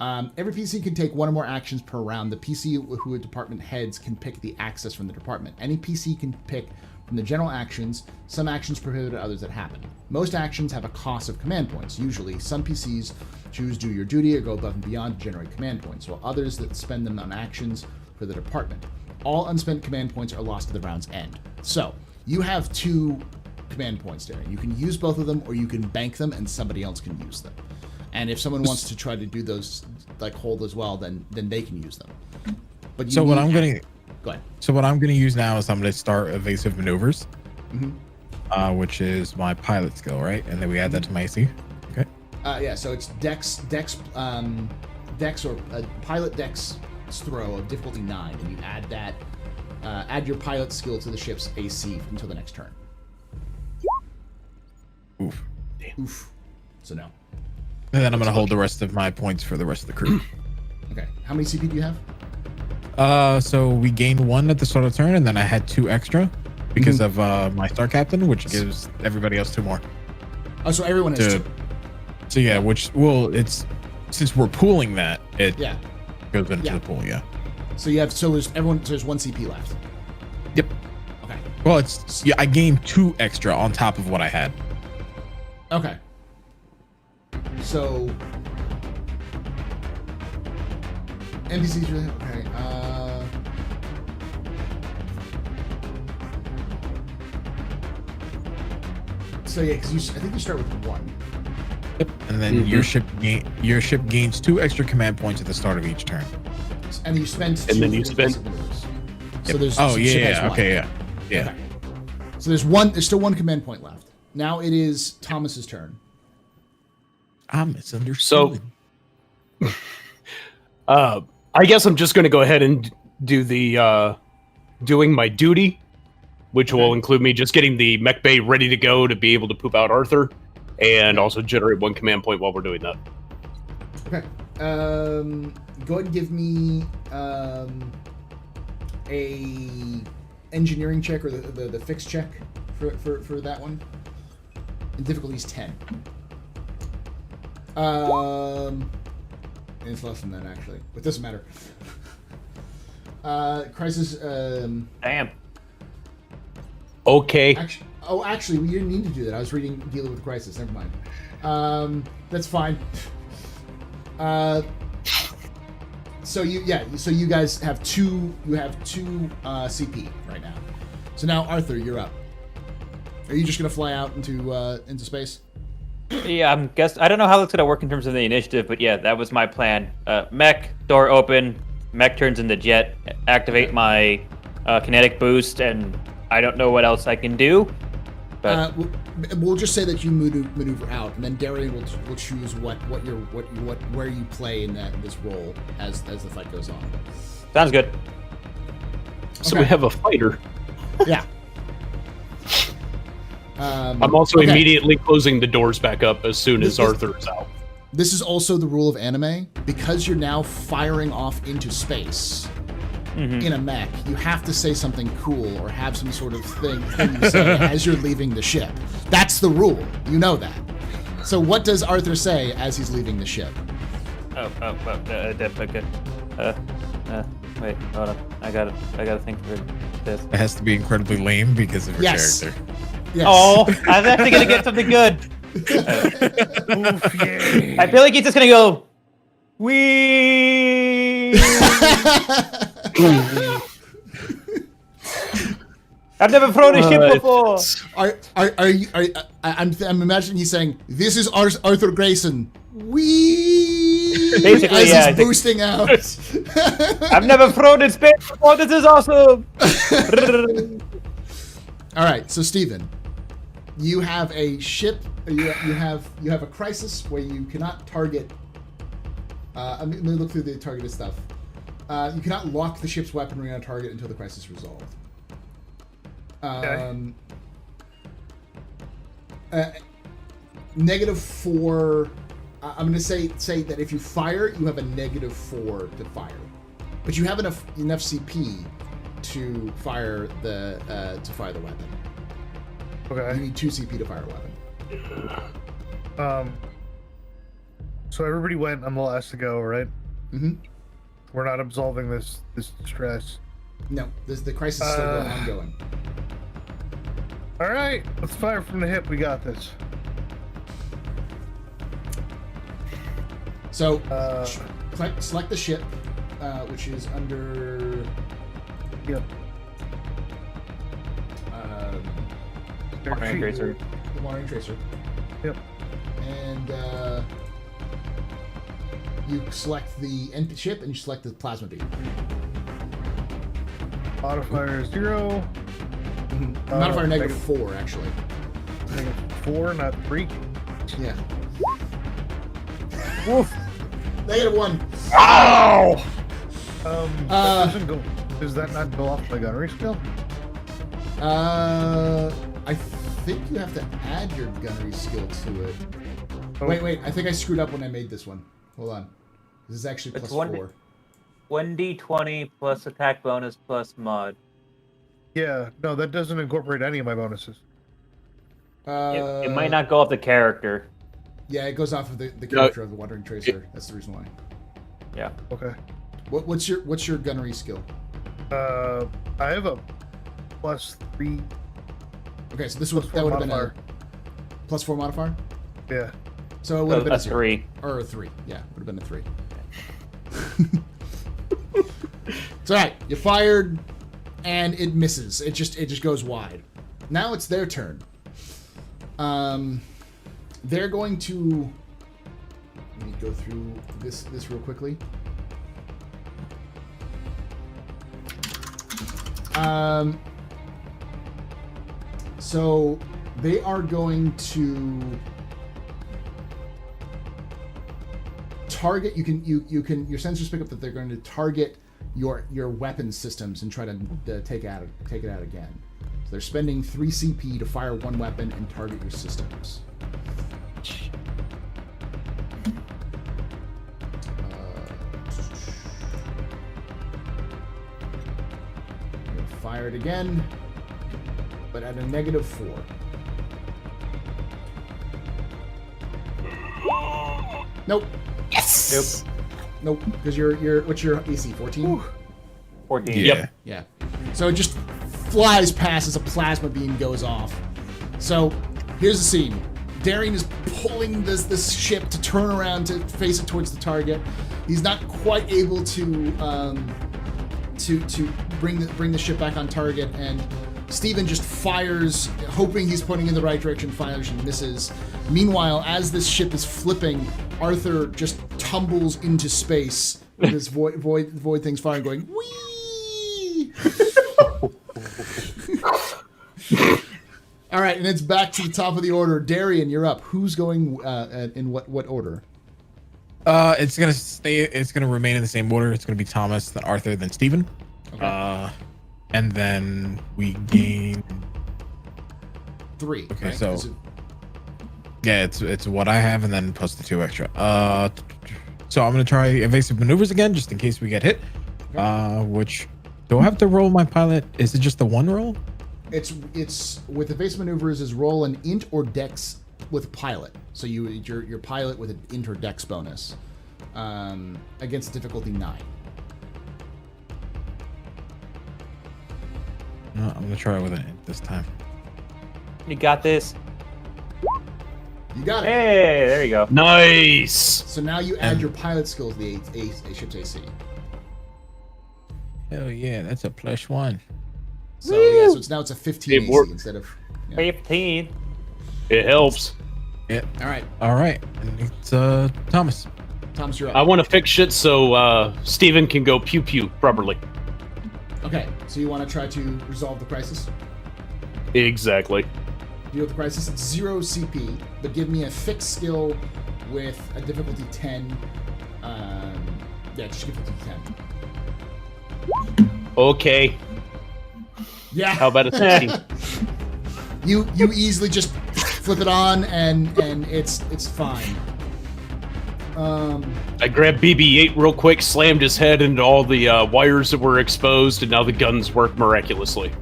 S1: Every PC can take 1 or more actions per round. The PC who department heads can pick the access from the department. Any PC can pick from the general actions. Some actions prohibit others that happen. Most actions have a cost of command points. Usually, some PCs choose do your duty or go above and beyond to generate command points, while others that spend them on actions for the department. All unspent command points are lost at the round's end. So, you have 2 command points there. You can use both of them, or you can bank them and somebody else can use them. And if someone wants to try to do those, like hold as well, then they can use them. But
S4: so what I'm gonna
S1: go ahead.
S4: So what I'm gonna use now is I'm gonna start evasive maneuvers, which is my pilot skill, right? And then we add that to my AC. Okay.
S1: Yeah. So it's Dex or pilot Dex throw of difficulty 9, and you add that. Add your pilot skill to the ship's AC until the next turn.
S4: Oof.
S1: Oof. So no.
S4: And then I'm gonna hold the rest of my points for the rest of the crew.
S1: Okay. How many CP do you have?
S4: So we gained 1 at the start of the turn, and then I had 2 extra because of my star captain, which gives everybody else 2 more.
S1: Oh, so everyone has 2.
S4: So yeah, it's since we're pooling that, it goes into
S1: Yeah.
S4: the pool. Yeah.
S1: So you have there's 1 CP left.
S4: Yep.
S1: Okay.
S4: Well, I gained 2 extra on top of what I had.
S1: Okay. So NPCs really okay. So yeah, because I think you start with 1.
S4: Yep. And then your ship gains 2 extra command points at the start of each turn.
S1: And you spend 2.
S5: And then you spend.
S1: So there's
S4: Okay. Yeah.
S1: Okay. So there's still 1 command point left. Now it is Thomas's turn.
S4: I'm misunderstood.
S5: So, I guess I'm just going to go ahead and do the doing my duty, which will include me just getting the mech bay ready to go to be able to poop out Arthur, and also generate 1 command point while we're doing that.
S1: Okay. Go ahead and give me a engineering check or the fix check for that one. And difficulty's 10. And it's less than that actually, but doesn't matter. Crisis.
S2: Damn.
S5: Okay.
S1: Actually, we didn't need to do that. I was reading Dealing with Crisis. Never mind. That's fine. So you guys have two. You have two CP right now. So now Arthur, you're up. Are you just gonna fly out into space?
S2: Yeah, I don't know how that's gonna work in terms of the initiative, but yeah, that was my plan. Mech, door open. Mech turns into jet. Activate my kinetic boost, and I don't know what else I can do. But
S1: we'll just say that you maneuver out, and then Darian will choose where you play in this role as the fight goes on.
S2: Sounds good.
S5: So we have a fighter.
S1: Yeah.
S5: I'm also immediately closing the doors back up as soon as Arthur is out.
S1: This is also the rule of anime. Because you're now firing off into space in a mech, you have to say something cool or have some sort of thing you say as you're leaving the ship. That's the rule. You know that. So what does Arthur say as he's leaving the ship?
S2: Okay. Wait, hold on. I gotta think for this.
S4: It has to be incredibly lame because of her
S1: Yes.
S4: character.
S1: Yes.
S2: Oh, I was actually gonna get something good.
S3: Oof, yay.
S2: I feel like he's just gonna go. Wee. I've never flown a ship before.
S1: Are you? I'm imagining he's saying, "This is Arthur Grayson." Wee.
S2: Basically,
S1: as
S2: yeah,
S1: he's boosting out.
S2: I've never flown in space before. This is awesome.
S1: All right, so Steven, you have a ship. You have a crisis where you cannot target. Let me look through the targeted stuff. You cannot lock the ship's weaponry on a target until the crisis is resolved. -4. I'm going to say that if you fire, you have a -4 to fire, but you have enough CP to fire the weapon.
S3: Okay.
S1: You need 2 CP to fire a weapon.
S3: So everybody went. I'm the last to go, right?
S1: Mm-hmm.
S3: We're not absolving this stress.
S1: No, the crisis is still ongoing.
S3: All right, let's fire from the hip. We got this.
S1: So, select the ship, which is under.
S3: Yep.
S2: Monitoring tracer.
S1: The monitoring tracer.
S3: Yep.
S1: And you select the empty ship, and you select the plasma beam.
S3: Modifier 0.
S1: Modifier -4, actually.
S3: -4, not 3.
S1: Yeah. Woof. -1.
S5: Ow!
S3: That doesn't go. Does that not go off the gunnery skill?
S1: I think you have to add your gunnery skill to it.
S3: Oh.
S1: Wait. I think I screwed up when I made this one. Hold on. This is actually
S2: It's
S1: +4.
S2: 1d20 plus attack bonus plus mod.
S3: Yeah. No, that doesn't incorporate any of my bonuses.
S2: It might not go off the character.
S1: Yeah, it goes off of the character of the Wandering Tracer. That's the reason why.
S2: Yeah.
S3: Okay.
S1: What's your gunnery skill?
S3: I have a +3.
S1: Okay, so that would have been a +4 modifier.
S3: Yeah.
S1: So it would have been
S2: a
S1: a 0.
S2: 3.
S1: Or a 3. Yeah, would have been a 3. It's all right. You fired, and it misses. It just goes wide. Now it's their turn. They're going to. Let me go through this real quickly. So they are going to target. You can your sensors pick up that they're going to target your weapon systems and try to take it out again. So they're spending 3 CP to fire one weapon and target your systems. Fire it again, but at a -4. Nope.
S7: Yes.
S1: Nope. Because you're what's your AC? 14.
S2: 14.
S4: Yeah.
S5: Yep.
S1: Yeah. So it just flies past as a plasma beam goes off. So here's the scene. Darian is pulling this ship to turn around to face it towards the target. He's not quite able to bring the ship back on target, and Steven just fires, hoping he's pointing in the right direction, fires and misses. Meanwhile, as this ship is flipping, Arthur just tumbles into space with his void things firing, going whee. All right, and it's back to the top of the order. Darian, you're up. Who's going in what order?
S4: It's gonna remain in the same order. It's gonna be Thomas, then Arthur, then Steven.
S1: Okay.
S4: And then we gain
S1: 3.
S4: Okay,
S1: right?
S4: so-
S1: Is it-
S4: yeah, it's what I have and then plus the 2 extra. So I'm gonna try evasive maneuvers again just in case we get hit. Which do I have to roll my pilot? Is it just the 1 roll?
S1: It's with evasive maneuvers is roll an int or dex with pilot. So your pilot with an int or dex bonus against difficulty 9.
S4: No, I'm gonna try with an int this time.
S2: You got this.
S1: You got it.
S2: Hey, there you go.
S5: Nice.
S1: So now you add your pilot skills to the a ship's AC.
S4: Hell yeah, that's a +1.
S1: So yeah, so it's a 15
S5: It
S1: AC
S5: worked.
S1: instead of. Yeah.
S2: 15.
S5: It helps.
S4: Yeah.
S1: All right,
S4: All right. And it's Thomas.
S1: Thomas, you're up.
S5: I want to fix shit so Steven can go pew pew properly.
S1: Okay, so you want to try to resolve the crisis?
S5: Exactly.
S1: Deal with the crisis. It's 0 CP, but give me a fixed skill with a difficulty 10. Yeah, just difficulty 10.
S5: Okay.
S1: Yeah.
S5: How about a 16?
S1: You easily just flip it on and it's fine.
S5: I grabbed BB-8 real quick, slammed his head into all the wires that were exposed, and now the guns work miraculously.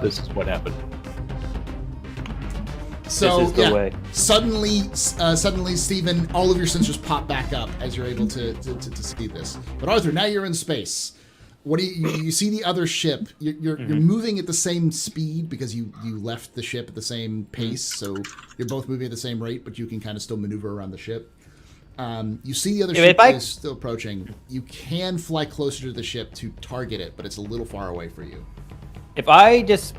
S5: This is what happened.
S1: So
S2: This is the
S1: yeah,
S2: way.
S1: suddenly, Steven, all of your sensors pop back up as you're able to see this. But Arthur, now you're in space. What do you see the other ship? You're moving at the same speed because you left the ship at the same pace, so you're both moving at the same rate, but you can kind of still maneuver around the ship. You see the other ship is still approaching. You can fly closer to the ship to target it, but it's a little far away for you.
S2: If I just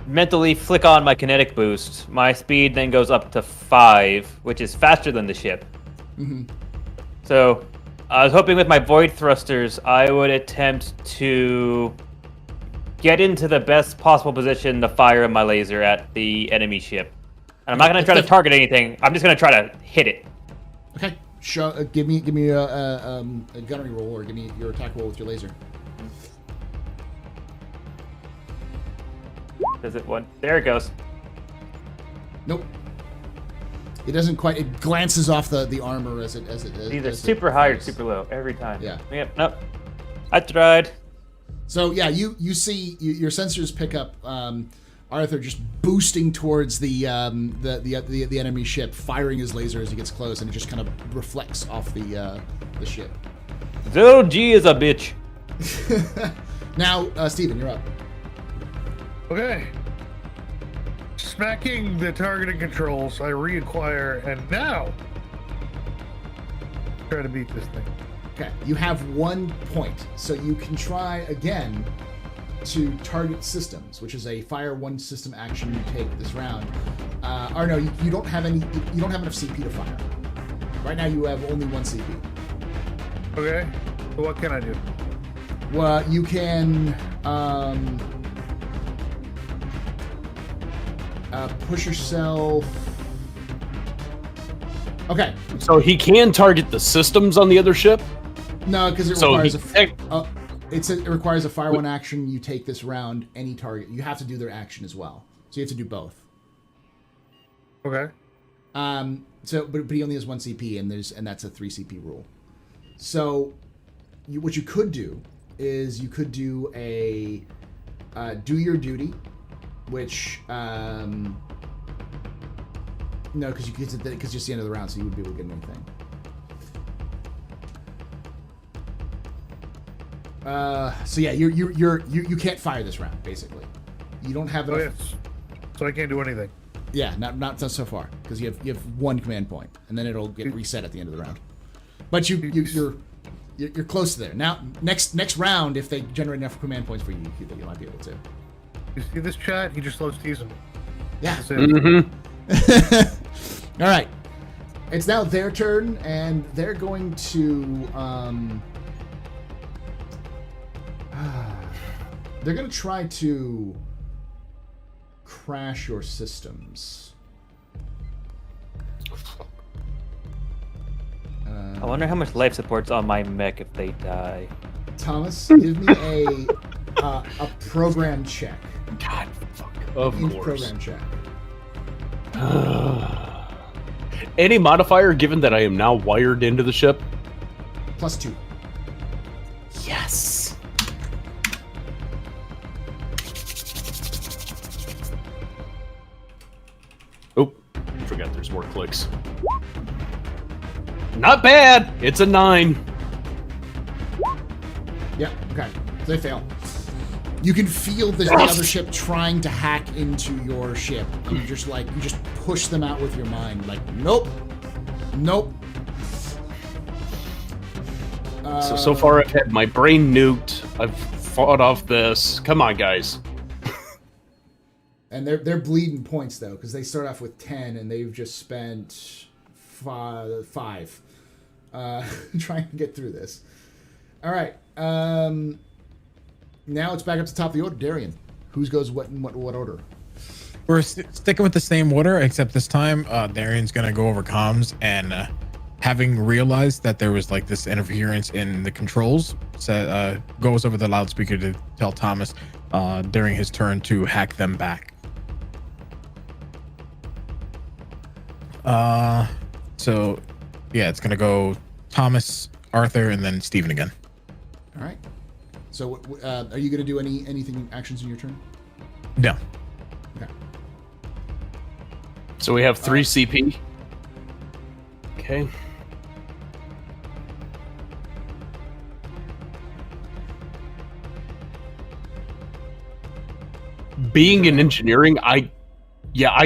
S2: mentally flick on my kinetic boost, my speed then goes up to 5, which is faster than the ship. So I was hoping with my void thrusters, I would attempt to get into the best possible position to fire my laser at the enemy ship. And I'm not going to try to target anything. I'm just going to try to hit it.
S1: Okay, give me a gunnery roll, or give me your attack roll with your laser.
S2: Does it one? There it goes.
S1: Nope. It doesn't quite. It glances off the armor as it.
S2: Either
S1: as
S2: super
S1: it
S2: high or
S1: flies.
S2: super low every time.
S1: Yeah.
S2: Yep. Nope. I tried.
S1: So yeah, you see your sensors pick up Arthur just boosting towards the enemy ship, firing his laser as he gets close, and it just kind of reflects off the ship.
S2: 0G is a bitch.
S1: Now, Steven, you're up.
S3: Okay. Smacking the targeting controls, I reacquire, and now try to beat this thing.
S1: Okay, you have 1 point, so you can try again to target systems, which is a fire 1 system action you take this round. Or no, you don't have any. You don't have enough CP to fire. Right now, you have only 1 CP.
S3: Okay. So what can I do?
S1: Well, you can push yourself. Okay.
S5: So he can target the systems on the other ship?
S1: No, because it
S5: So
S1: requires
S5: he-
S1: it requires a fire 1 action. You take this round, any target. You have to do their action as well, so you have to do both.
S3: Okay.
S1: So, but he only has 1 CP, and that's a 3 CP rule. So, what you could do is you could do a do your duty, which no, because it's the end of the round, so you wouldn't be able to get anything. So yeah, you can't fire this round. Basically, you don't have enough.
S3: Oh, yes. So I can't do anything.
S1: Yeah, not so far because you have one command point, and then it'll get reset at the end of the round. But you're close to there. Now next round, if they generate enough command points for you, you might be able to.
S3: You see this chat? He just loves teasing me.
S1: Yeah.
S3: That's it.
S1: All right. It's now their turn, and they're going to they're going to try to crash your systems.
S2: I wonder how much life support's on my mech if they die.
S1: Thomas, give me a program check.
S5: God, fuck. Of
S1: Each
S5: course.
S1: program check.
S5: Any modifier given that I am now wired into the ship?
S1: +2.
S5: Yes. Oh, forgot there's more clicks. Not bad. It's a 9.
S1: Yeah, okay. So they fail. You can feel the other ship trying to hack into your ship. You just push them out with your mind. Like, nope.
S5: So far I've had my brain nuked. I've fought off this. Come on, guys.
S1: And they're bleeding points though, because they start off with 10 and they've just spent 5 trying to get through this. All right. Now it's back up to the top of the order. Darian, whose goes what in what order?
S4: We're sticking with the same order, except this time Darian's gonna go over comms and having realized that there was like this interference in the controls, goes over the loudspeaker to tell Thomas during his turn to hack them back. So yeah, it's gonna go Thomas, Arthur, and then Steven again.
S1: All right. So are you going to do anything actions in your turn?
S4: No.
S1: Okay.
S5: So we have 3 CP. Okay. Being in engineering, I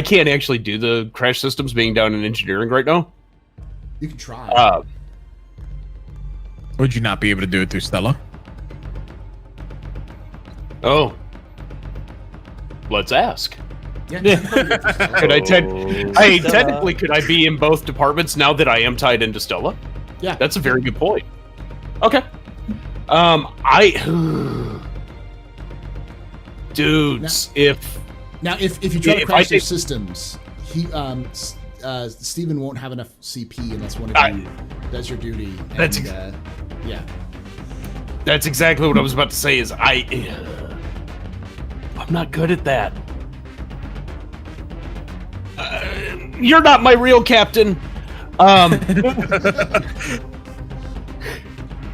S5: can't actually do the crash systems being down in engineering right now.
S1: You can try.
S4: Would you not be able to do it through Stella?
S5: Oh. Let's ask.
S1: Yeah.
S5: Could technically could I be in both departments now that I am tied into Stella?
S1: Yeah.
S5: That's a very good point. Okay. Dudes, if
S1: you try to crash
S5: I
S1: their
S5: think-
S1: systems, Steven won't have enough CP unless one of you does your duty.
S5: That's
S1: yeah.
S5: That's exactly what I was about to say. Is I'm not good at that. You're not my real captain. I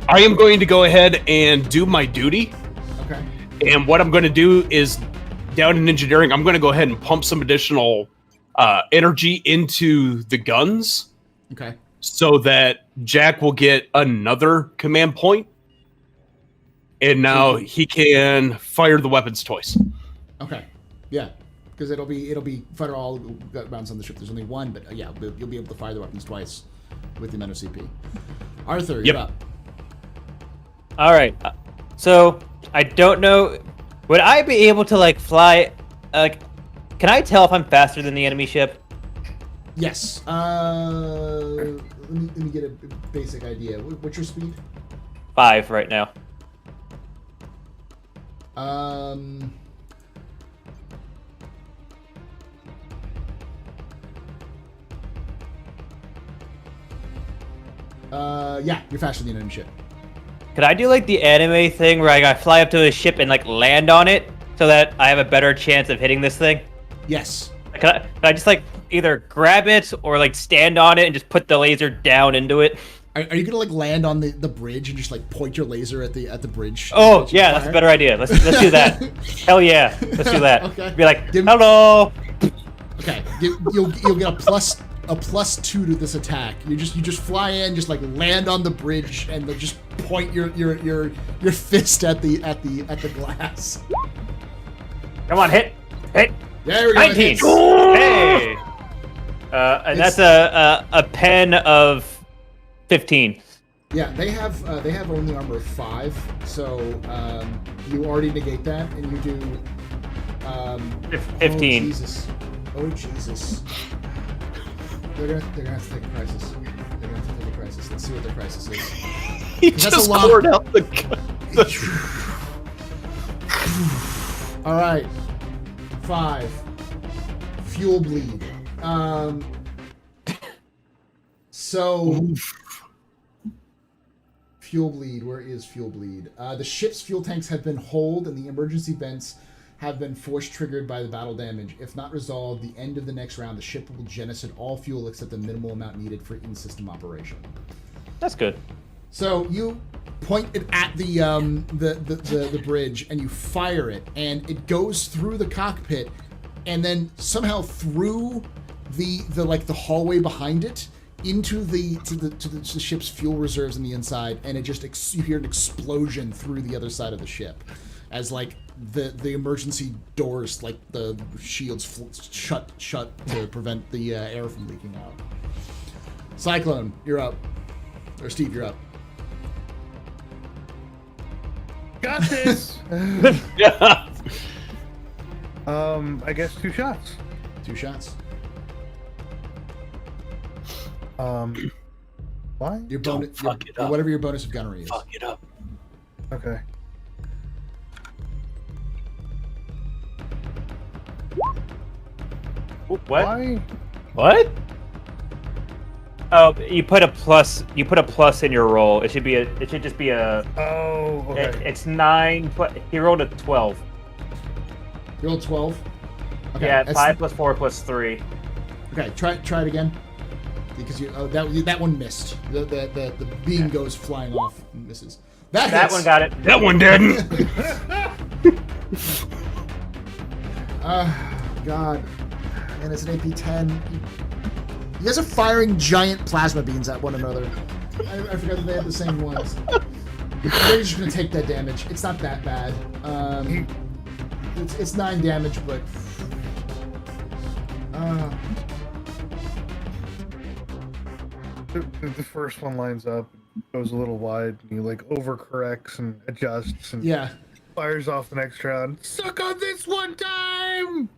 S5: am going to go ahead and do my duty.
S1: Okay.
S5: And what I'm going to do is, down in engineering, I'm going to go ahead and pump some additional energy into the guns.
S1: Okay.
S5: So that Jack will get another command point. And now he can fire the weapons twice.
S1: Okay. Yeah. Because it'll be fire all rounds on the ship. There's only one, but yeah, you'll be able to fire the weapons twice with the amount of CP. Arthur, you're up.
S2: All right. So I don't know. Would I be able to like fly? Can I tell if I'm faster than the enemy ship?
S1: Yes. Let me get a basic idea. What's your speed?
S2: 5 right now.
S1: Yeah, you're faster than the enemy ship.
S2: Could I do like the anime thing where I fly up to a ship and like land on it so that I have a better chance of hitting this thing?
S1: Yes.
S2: Can I just like either grab it or like stand on it and just put the laser down into it?
S1: Are you gonna like land on the bridge and just like point your laser at the bridge?
S2: Oh yeah, that's a better idea. Let's do that. Hell yeah, let's do that.
S1: Okay.
S2: Be like, hello.
S1: Okay, you'll get a +2 to this attack. You just fly in, just like land on the bridge, and then just point your fist at the glass.
S2: Come on, hit.
S1: There we go.
S2: 19. Hey. And that's a pen of 15.
S1: Yeah, they have only armor of 5, so you already negate that, and you do
S2: 15.
S1: Oh Jesus! They're gonna have to take a crisis. Let's see what their crisis is.
S5: He just poured out the gun.
S1: All right, 5. Fuel bleed. So. Fuel bleed. Where is fuel bleed? The ship's fuel tanks have been holed, and the emergency vents have been force triggered by the battle damage. If not resolved, the end of the next round, the ship will jettison all fuel except the minimal amount needed for in-system operation.
S2: That's good.
S1: So you point it at the bridge, and you fire it, and it goes through the cockpit, and then somehow through the hallway behind it, into the ship's fuel reserves on the inside, and it just you hear an explosion through the other side of the ship, as like the emergency doors, like the shields shut to prevent the air from leaking out. Cyclone, you're up. Or Steve, you're up.
S3: Got this.
S5: Yeah.
S3: I guess 2 shots.
S1: 2 shots.
S3: Why?
S1: Your bonus,
S5: fuck it up.
S1: whatever your bonus of gunnery is.
S5: Fuck it up.
S3: Okay.
S2: What?
S3: Why?
S5: What?
S2: Oh, you put a plus. You put a plus in your roll. It should just be a.
S3: Oh, okay.
S2: It's 9. He rolled a 12.
S1: You rolled 12. Okay,
S2: Yeah, 5 plus 4 plus 3.
S1: Okay, try it again. Because that one missed. The beam goes flying off and misses. That hits.
S2: one got it.
S5: That one didn't.
S1: God. And it's an AP10. You guys are firing giant plasma beams at one another. I forgot that they had the same ones. They're just gonna take that damage. It's not that bad. It's 9 damage, but.
S3: The first one lines up, goes a little wide, and he like overcorrects and adjusts and fires off the next round. Suck on this one time.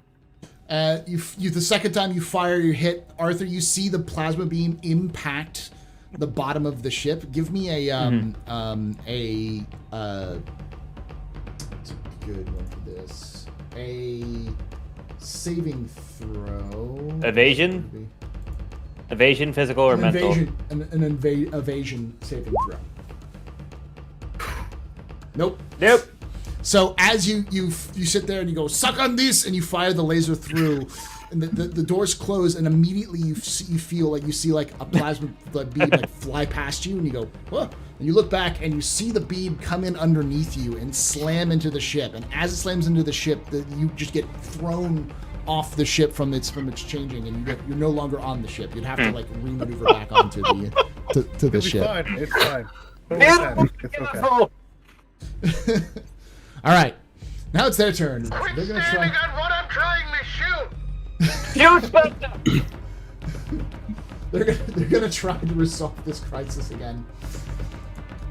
S1: You the second time you fire, you hit Arthur. You see the plasma beam impact the bottom of the ship. Give me a it's a good one for this. A saving throw.
S2: Evasion? Evasion, physical or mental?
S1: Evasion saving throw. Nope. So as you sit there and you go, suck on this, and you fire the laser through, and the doors close, and immediately you feel like you see like a plasma beam like fly past you, and you go, whoa. And you look back and you see the beam come in underneath you and slam into the ship. And as it slams into the ship, you just get thrown off the ship from its changing, and you're no longer on the ship. You'd have to like re-maneuver back onto the ship.
S3: It's fine. It's okay.
S1: All right, now it's their turn. They're gonna try.
S3: on what I'm trying to shoot.
S2: Shoot, Spencer!
S1: They're gonna try to resolve this crisis again.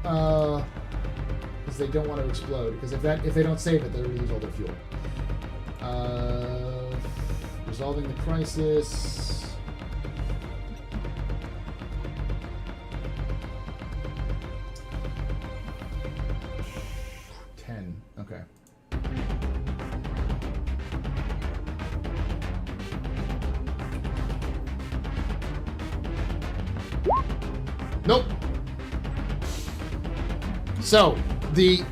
S1: Because they don't want to explode. Because if they don't save it, they're gonna lose all their fuel. Resolving the crisis. Okay. Nope. So the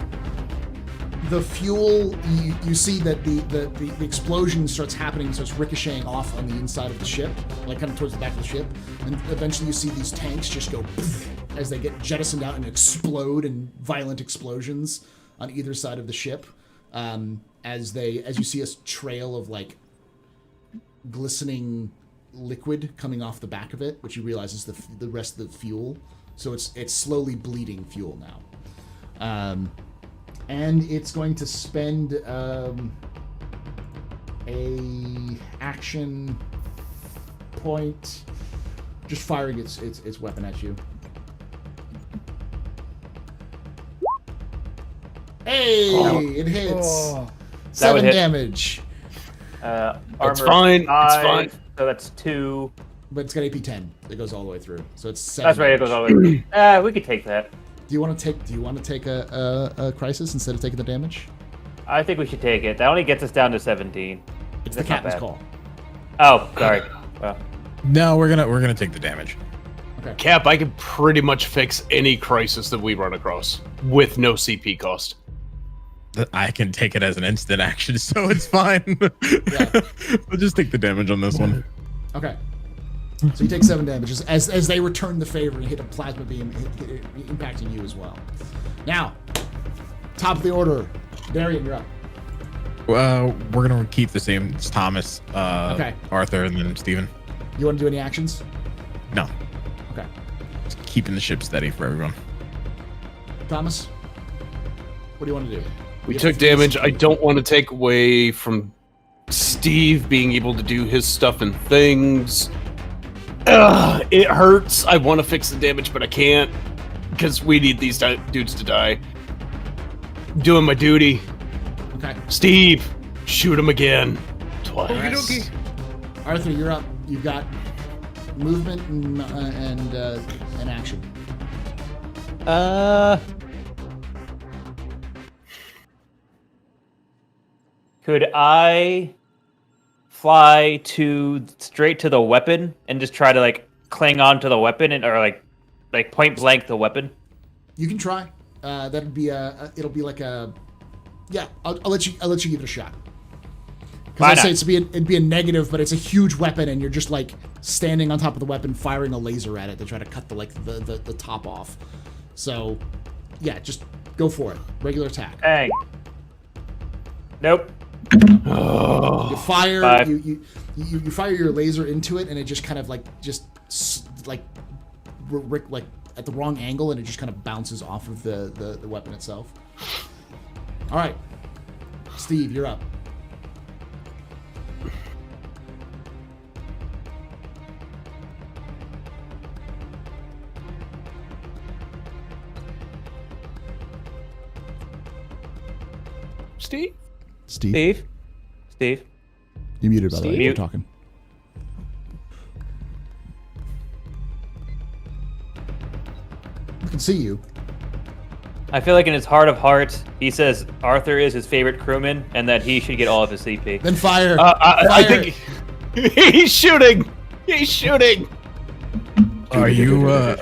S1: fuel, you see that the explosion starts happening, starts ricocheting off on the inside of the ship, like kind of towards the back of the ship, and eventually you see these tanks just go poof, as they get jettisoned out and explode in violent explosions on either side of the ship. As you see a trail of like glistening liquid coming off the back of it, which you realize is the rest of the fuel. So it's slowly bleeding fuel now. And it's going to spend a action point just firing its weapon at you. Hey, it hits.
S3: Oh.
S1: 7
S2: hit.
S1: damage.
S2: Armor
S5: It's fine.
S2: 5,
S5: It's fine.
S2: So that's 2.
S1: But it's got AP 10. It goes all the way through. So it's 7.
S2: That's right. It goes all the way. We could take that.
S1: Do you want to take a crisis instead of taking the damage?
S2: I think we should take it. That only gets us down to 17.
S1: It's the
S2: That's not
S1: captain's
S2: bad.
S1: call.
S2: Oh, sorry. Well,
S4: No, we're gonna take the damage.
S1: Okay.
S5: Cap, I can pretty much fix any crisis that we run across with no CP cost.
S4: I can take it as an instant action, so it's fine.
S1: Yeah.
S4: We'll just take the damage on this one.
S1: Okay. So you take 7 damage as they return the favor and hit a plasma beam, impacting you as well. Now, top of the order, Darian, you're up.
S4: We're gonna keep the same. It's Thomas,
S1: Okay.
S4: Arthur, and then Steven.
S1: You want to do any actions?
S4: No,
S1: Okay.
S4: just keeping the ship steady for everyone.
S1: Thomas, what do you want to do?
S5: We
S1: You
S5: took
S1: have to do
S5: damage.
S1: this-
S5: I don't want to take away from Steve being able to do his stuff and things. It hurts. I want to fix the damage, but I can't because we need these dudes to die. Doing my duty.
S1: Okay.
S5: Steve, shoot him again. Twice.
S3: Okie dokie.
S1: Arthur, you're up. You've got movement and action.
S2: Could I fly straight to the weapon and just try to like cling on to the weapon or like point blank the weapon?
S1: You can try. That'd be it'll be like a. Yeah, I'll let you give it a shot.
S2: Why
S1: Because I
S2: not?
S1: say it'd be a negative, but it's a huge weapon, and you're just like standing on top of the weapon, firing a laser at it to try to cut the top off. So, yeah, just go for it. Regular attack.
S2: Dang. Nope.
S1: You fire.
S2: 5.
S1: You fire your laser into it, and it just kind of like at the wrong angle, and it just kind of bounces off of the weapon itself. All right, Steve, you're up.
S5: Steve?
S1: Steve,
S2: Steve.
S1: you're muted by the way.
S2: Steve?
S1: You're talking. I can see you.
S2: I feel like in his heart of hearts, he says Arthur is his favorite crewman and that he should get all of his CP.
S1: Then fire.
S5: I
S1: Fire.
S5: think he's shooting. He's shooting.
S4: Are you?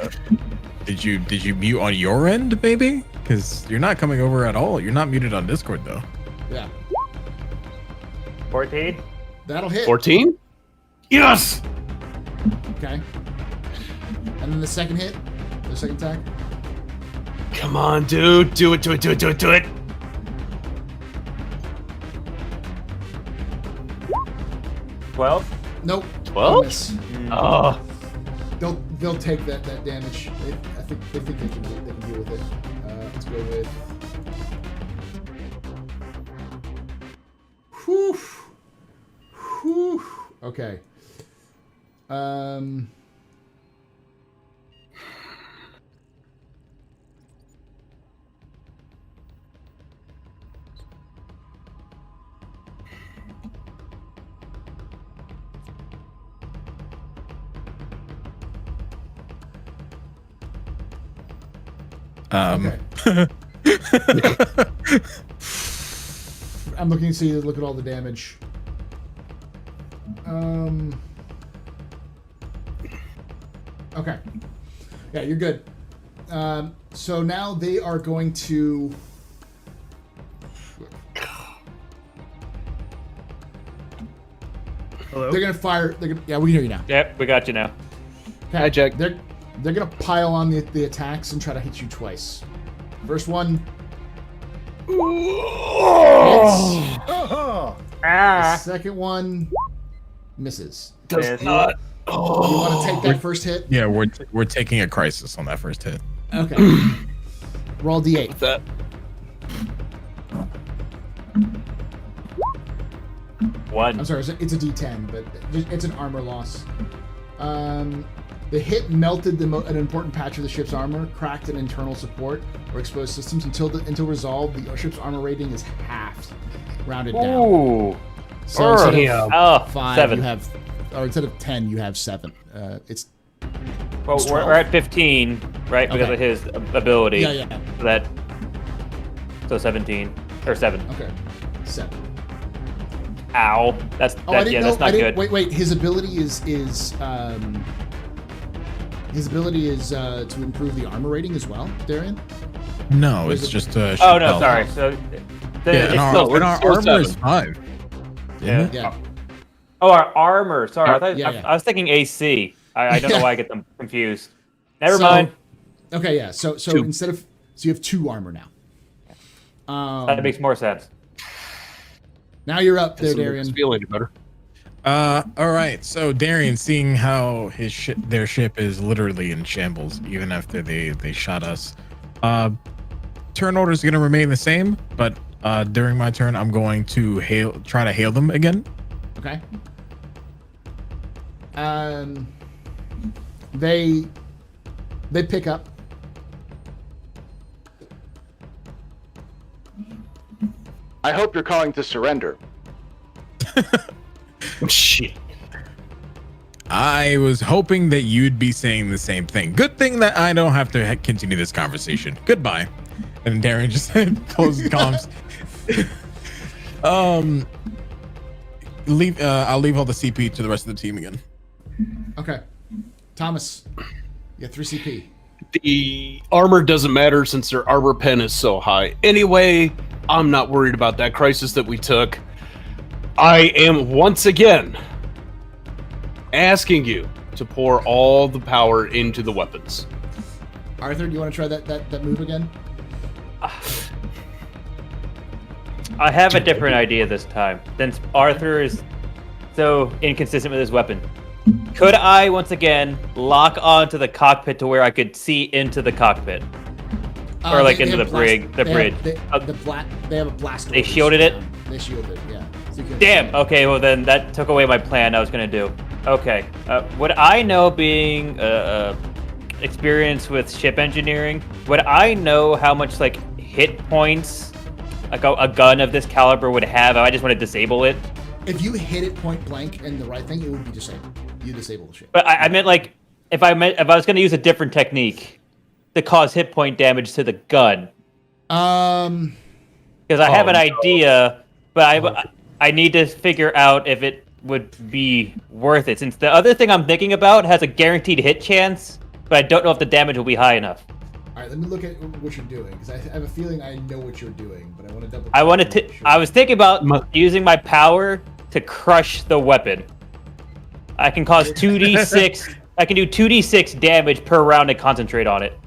S4: Did you mute on your end, maybe? Because you're not coming over at all. You're not muted on Discord though.
S1: Yeah,
S2: 14.
S1: that'll hit.
S5: 14? Yes.
S1: Okay. And then the second hit, the second attack.
S5: Come on, dude. Do it.
S2: 12.
S1: Nope.
S5: 12?
S1: Miss.
S5: Oh.
S1: They'll take that damage. I think they can deal with it. Let's go with. Whew. Whew. Okay. Okay. I'm looking to see. Look at all the damage. Okay. Yeah, you're good. So now they are going to.
S3: Hello?
S1: They're gonna fire. Yeah, we can hear you now.
S2: Yep, we got you now.
S1: Okay.
S5: Hi, Jack.
S1: They're They're gonna pile on the attacks and try to hit you twice. First one hits.
S3: Oh,
S1: The second one misses.
S5: Does not.
S1: You want to take that first hit?
S4: Yeah, we're taking a crisis on that first hit.
S1: Okay. Roll D8.
S5: That.
S2: One.
S1: I'm sorry, it's a D10, but it's an armor loss. The hit melted an important patch of the ship's armor, cracked an internal support or exposed systems. Until resolved, the ship's armor rating is halved, rounded down.
S2: Ooh.
S1: So instead of 5,
S2: 7.
S1: you have, or instead of 10, you have 7. It's
S2: Well,
S1: It's
S2: we're
S1: 12.
S2: at 15, right? Because
S1: Okay.
S2: of his ability.
S1: yeah.
S2: So 17 or 7.
S1: Okay, 7.
S2: Ow. That's
S1: Oh, I didn't know.
S2: that's not good.
S1: Wait. His ability is to improve the armor rating as well, Darian.
S4: No, it's just a.
S2: Oh no,
S4: health.
S2: sorry. So
S4: Yeah,
S2: it's still,
S4: and our
S5: still
S4: armor is
S5: 7.
S4: 5.
S2: Yeah.
S1: Yeah.
S2: Oh, our armor. Sorry, I thought
S1: Yeah.
S2: I was thinking AC. I don't know why I get them confused. Never
S1: So-
S2: mind.
S1: Okay, yeah. So
S5: Two.
S1: instead of you have 2 armor now.
S2: That makes more sense.
S1: Now you're up there,
S5: Doesn't make us
S1: Darian.
S5: feel any better.
S4: All right. So Darian, seeing how their ship is literally in shambles, even after they shot us, turn order is going to remain the same. But during my turn, I'm going to try to hail them again.
S1: Okay. They pick up.
S8: I hope you're calling to surrender.
S5: Shit.
S4: I was hoping that you'd be saying the same thing. Good thing that I don't have to continue this conversation. Goodbye. And Darian just closes comms. I'll leave all the CP to the rest of the team again.
S1: Okay. Thomas, you got 3 CP.
S5: The armor doesn't matter since their armor pen is so high. Anyway, I'm not worried about that crisis that we took. I am once again asking you to pour all the power into the weapons.
S1: Arthur, do you want to try that move again?
S2: I have a different idea this time. Since Arthur is so inconsistent with his weapon, could I once again lock onto the cockpit to where I could see into the cockpit, or like
S1: They
S2: into the
S1: have
S2: brig, the bridge?
S1: They have a blast.
S2: They shielded it?
S1: They shielded it. Yeah. So you can-
S2: Damn. Okay. Well, then that took away my plan. I was gonna do. Okay. Would I know, being experienced with ship engineering, would I know how much like hit points like a gun of this caliber would have if I just want to disable it?
S1: If you hit it point blank and the right thing, it would be disabled. You disable the ship.
S2: But I meant like if I was gonna use a different technique to cause hit point damage to the gun, because I have an idea, but I need to figure out if it would be worth it, since the other thing I'm thinking about has a guaranteed hit chance, but I don't know if the damage will be high enough.
S1: All right, let me look at what you're doing because I have a feeling I know what you're doing, but I want to double.
S2: I wanted to.
S1: make sure.
S2: I was thinking about using my power to crush the weapon. I can cause 2d6. I can do 2d6 damage per round and concentrate on it.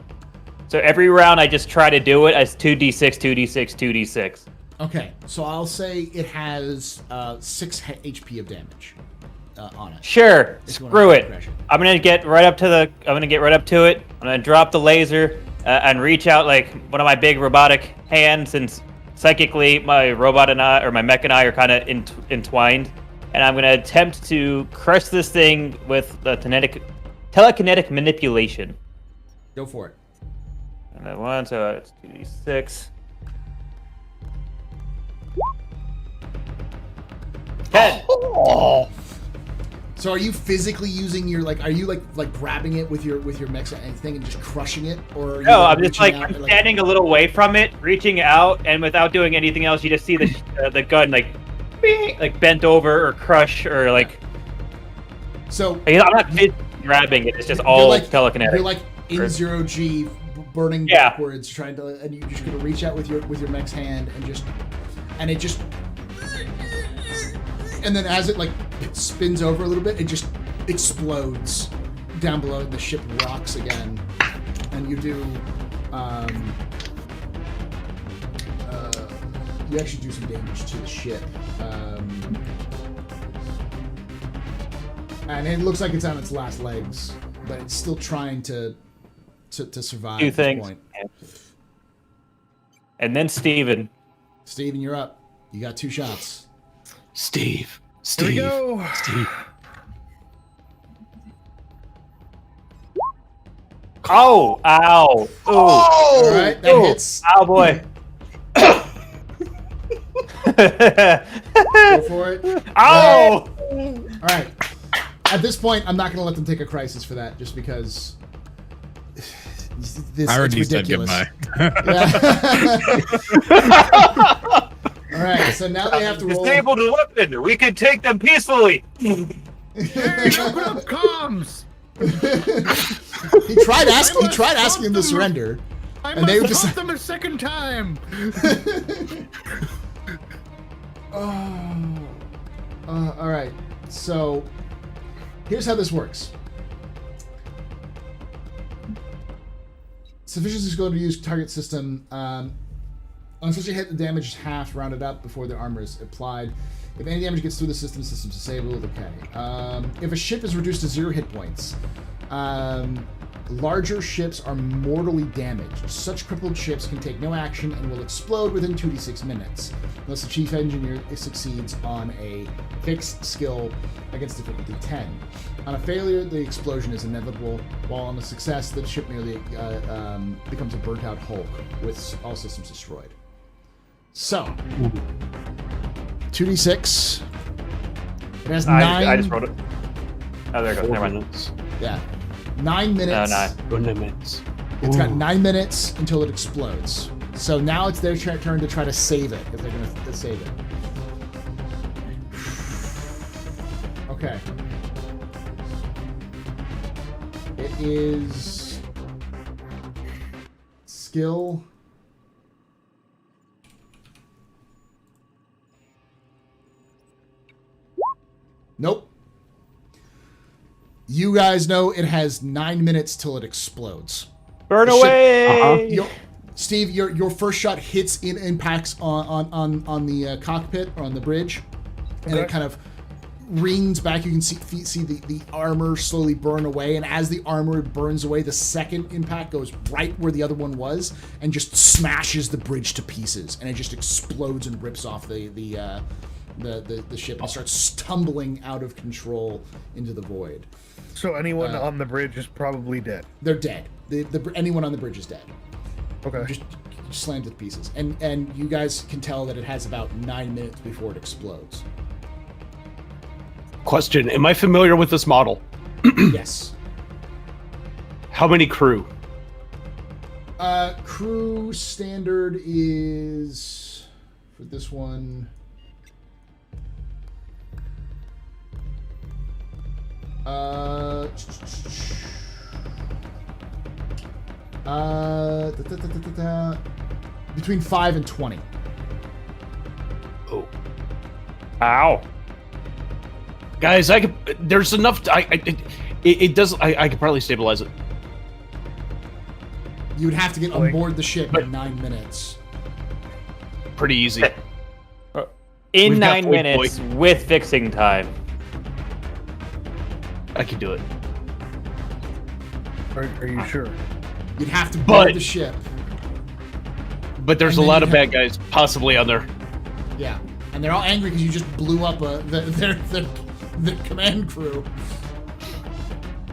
S2: So every round I just try to do it as 2d6, 2d6, 2d6.
S1: Okay, so I'll say it has 6 HP of damage on it.
S2: Sure,
S1: If you wanna
S2: screw it.
S1: crash it.
S2: I'm gonna get right up to it. I'm gonna drop the laser and reach out like one of my big robotic hands, since psychically my robot and I, or my mech and I, are kind of entwined. And I'm gonna attempt to crush this thing with the telekinetic manipulation.
S1: Go for it.
S2: And that one, so it's 2d6. 10.
S1: So are you physically using your are you like grabbing it with your mech and thing and just crushing it, or are you,
S2: No, I'm just
S1: reaching
S2: like
S1: out
S2: I'm
S1: and,
S2: standing a little away from it, reaching out, and without doing anything else, you just see the gun like bent over or crush or like.
S1: So
S2: I'm not physically grabbing it. It's just all telekinetic.
S1: You're like in 0G, burning
S2: Yeah.
S1: backwards, trying to, and you're just gonna reach out with your mech's hand and it just, and then as it like spins over a little bit, it just explodes down below, the ship rocks again, and you do. You actually do some damage to the ship. And it looks like it's on its last legs, but it's still trying to survive at this point.
S2: And then Steven,
S1: you're up. You got 2 shots.
S5: Steve.
S3: Here we go.
S5: Steve.
S2: Oh! Ow! Ooh.
S1: All right, that hits.
S2: Ow, boy.
S1: Go for it.
S2: Ow!
S1: All right. At this point, I'm not going to let them take a crisis for that, just because this
S4: I already
S1: it's
S4: said
S1: ridiculous.
S4: goodbye.
S1: All right, so now they have to roll.
S2: Disable the weapon. We can take them peacefully.
S3: Hey, open up comms.
S1: He tried asking them to surrender.
S3: And they just them a second time.
S1: All right. So here's how this works. Sufficiency is going to use target system. On such a hit, the damage is half rounded up before the armor is applied. If any damage gets through the system's disabled. Okay. If a ship is reduced to 0 hit points, larger ships are mortally damaged. Such crippled ships can take no action and will explode within 2d6 minutes, unless the chief engineer succeeds on a fixed skill against difficulty 10. On a failure, the explosion is inevitable, while on a success, the ship merely becomes a burnt-out hulk with all systems destroyed. So, 2d6. It has 9.
S2: I just wrote it. Oh, there it goes. Never mind.
S1: Yeah. 9 minutes.
S2: No,
S5: 9 minutes.
S1: It's got 9 minutes until it explodes. So now it's their turn to try to save it, if they're going to save it. Okay. It is skill. Nope. You guys know it has 9 minutes till it explodes.
S2: Burn away!
S1: Steve, your first shot hits in impacts on the cockpit or on the bridge, and it kind of rings back. You can see the armor slowly burn away, and as the armor burns away, the second impact goes right where the other one was and just smashes the bridge to pieces, and it just explodes and rips off the ship and starts tumbling out of control into the void.
S3: So anyone on the bridge is probably dead.
S1: They're dead. Anyone on the bridge is dead.
S3: Okay.
S1: Just slammed to pieces. And you guys can tell that it has about 9 minutes before it explodes.
S5: Question: am I familiar with this model?
S1: Yes.
S5: How many crew?
S1: Crew standard is for this one. Between 5 and 20.
S5: Oh.
S2: Ow.
S5: Guys, I could. There's enough. It does. I could probably stabilize it.
S1: You would have to get on board the ship in 9 minutes.
S5: Pretty easy.
S2: In
S5: We've got
S2: 9 minutes with fixing time.
S5: I can do it.
S3: Are you sure?
S1: You'd have to board the ship.
S5: But there's a lot of bad guys possibly on there.
S1: Yeah, and they're all angry because you just blew up the command crew.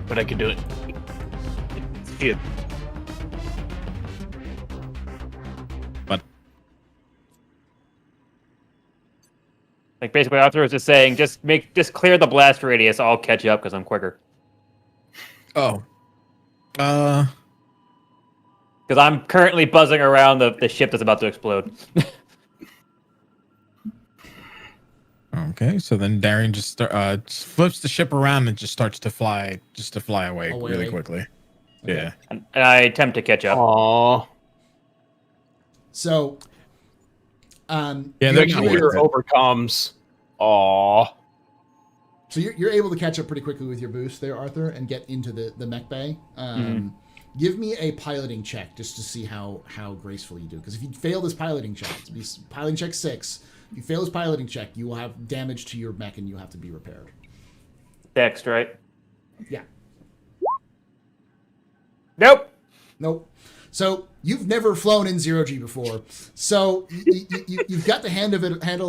S5: But I can do it.
S2: Yeah.
S4: But
S2: Like basically, Arthur was just saying, just clear the blast radius. I'll catch you up because I'm quicker.
S4: oh,
S2: Because I'm currently buzzing around the ship that's about to explode.
S4: okay. So then Darian just flips the ship around and just starts to fly, away really quickly.
S1: Okay.
S4: Yeah.
S2: And I attempt to catch up.
S5: Aww.
S1: So,
S4: Yeah,
S1: you
S4: they're
S1: have
S4: gonna
S1: either-
S5: Computer overcomes. Aww.
S1: So you're able to catch up pretty quickly with your boost there, Arthur, and get into the mech bay. Give me a piloting check just to see how graceful you do. Because if you fail this piloting check, it's be piloting check 6. If you fail this piloting check, you will have damage to your mech and you'll have to be repaired.
S2: Dex, right?
S1: Yeah.
S2: Nope.
S1: So you've never flown in 0G before. So you've got the handle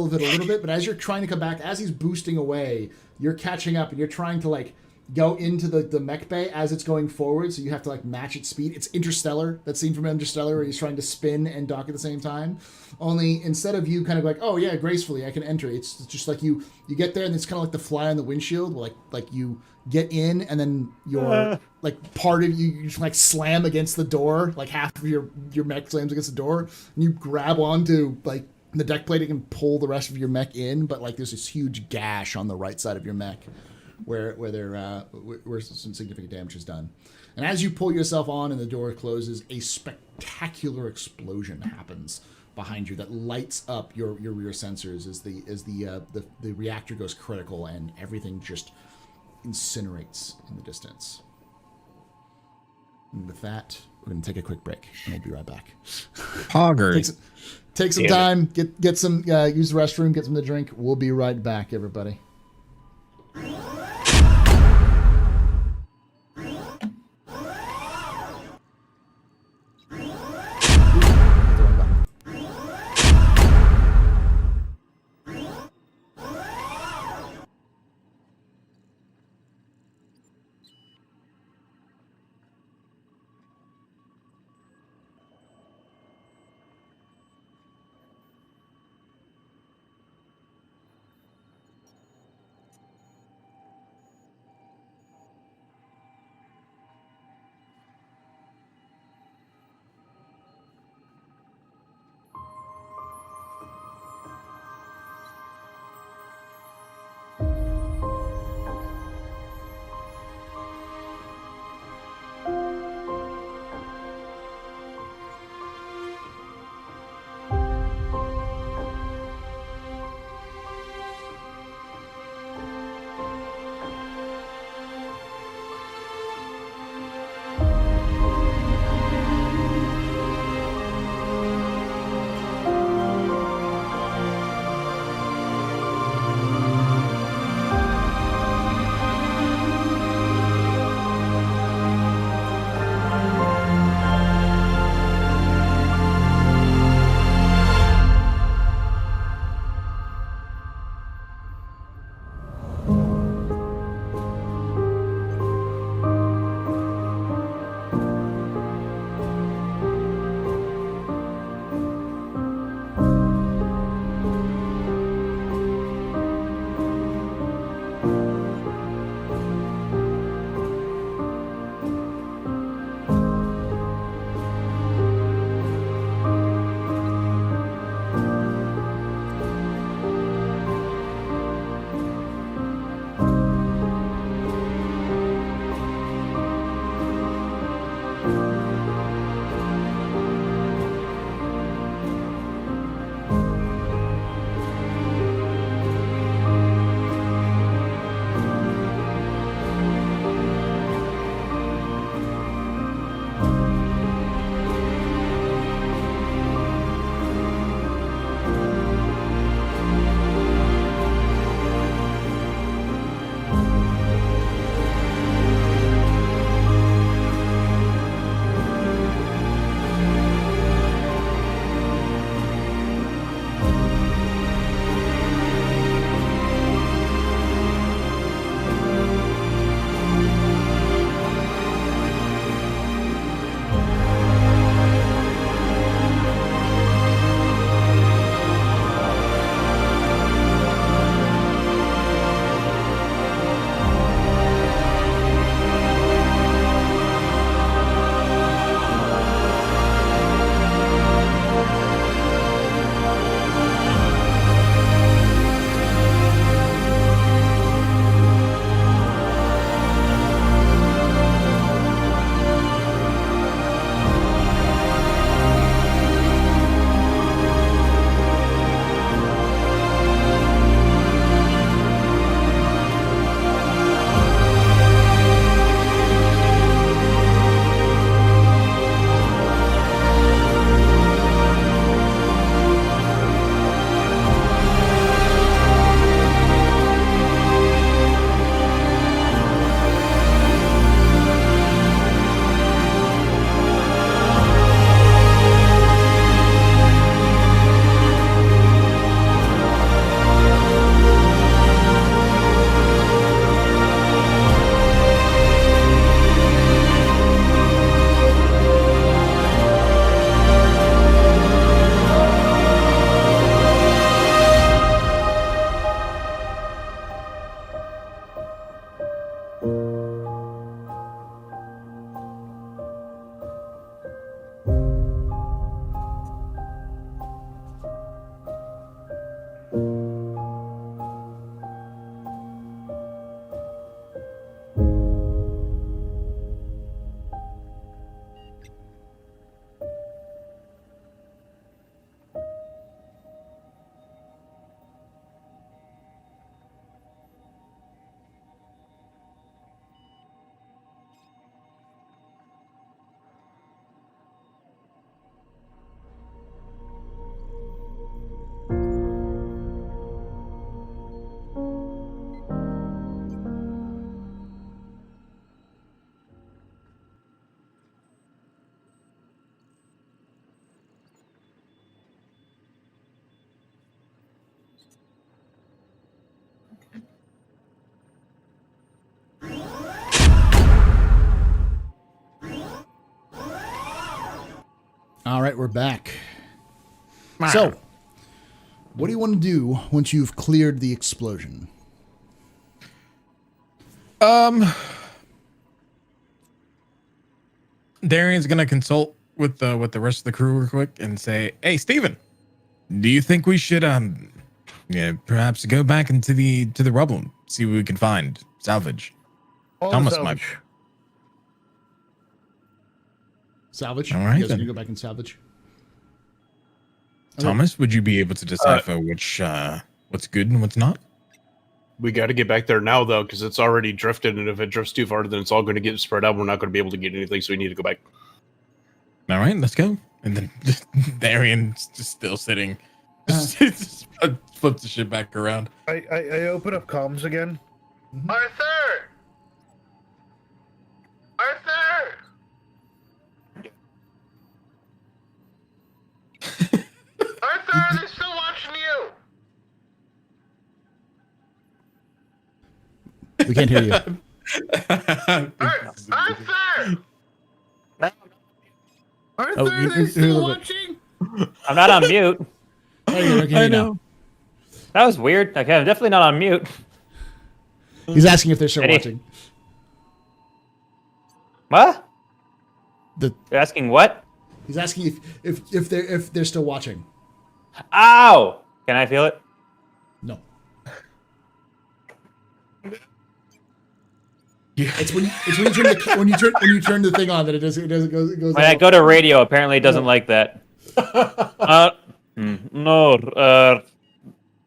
S1: of it a little bit, but as you're trying to come back, as he's boosting away, you're catching up and you're trying to like go into the mech bay as it's going forward, so you have to like match its speed. It's Interstellar, that scene from Interstellar where he's trying to spin and dock at the same time. Only instead of you kind of like, oh yeah, gracefully I can enter, it's just like you get there and it's kind of like the fly on the windshield, where like you get in and then your like part of you just like slam against the door, like half of your mech slams against the door, and you grab onto like the deck plating and pull the rest of your mech in, but like there's this huge gash on the right side of your mech where some significant damage is done. And as you pull yourself on and the door closes, a spectacular explosion happens behind you that lights up your rear sensors as the reactor goes critical and everything just incinerates in the distance. And with that, we're going to take a quick break and we'll be right back.
S4: Poggers.
S1: Take some time, get some use the restroom, get some to drink. We'll be right back, everybody. All right, we're back. So, what do you want to do once you've cleared the explosion?
S4: Darian's gonna consult with the rest of the crew real quick and say, "Hey, Steven, do you think we should perhaps go back into the rubble and see what we can find, salvage?"
S3: All
S4: Thomas
S3: salvage.
S1: Salvage?
S4: All right,
S1: You guys
S4: then.
S1: gonna go back and salvage?
S4: Thomas, would you be able to decipher which what's good and what's not?
S5: We got to get back there now, though, because it's already drifted, and if it drifts too far, then it's all going to get spread out. We're not going to be able to get anything, so we need to go back.
S4: All right, let's go. And then Darian's just still sitting, just flips the shit back around.
S3: I open up comms again.
S1: Mhm.
S3: Arthur! Arthur! Arthur, they're still watching you!
S1: We can't hear you.
S3: Arthur! Arthur,
S1: Oh,
S3: they're
S1: hear a
S3: still
S1: little bit.
S3: watching?
S2: I'm not on mute.
S1: There you go, I can hear you now.
S2: That was weird. Okay, I'm definitely not on mute.
S1: He's asking if they're still
S2: Eddie.
S1: watching.
S2: What?
S1: The,
S2: You're asking what?
S1: he's asking if they're still watching.
S2: Ow! Can I feel it?
S1: No. It's when you turn the thing on that it goes.
S2: When I
S1: out.
S2: go to radio, apparently it doesn't like that. No.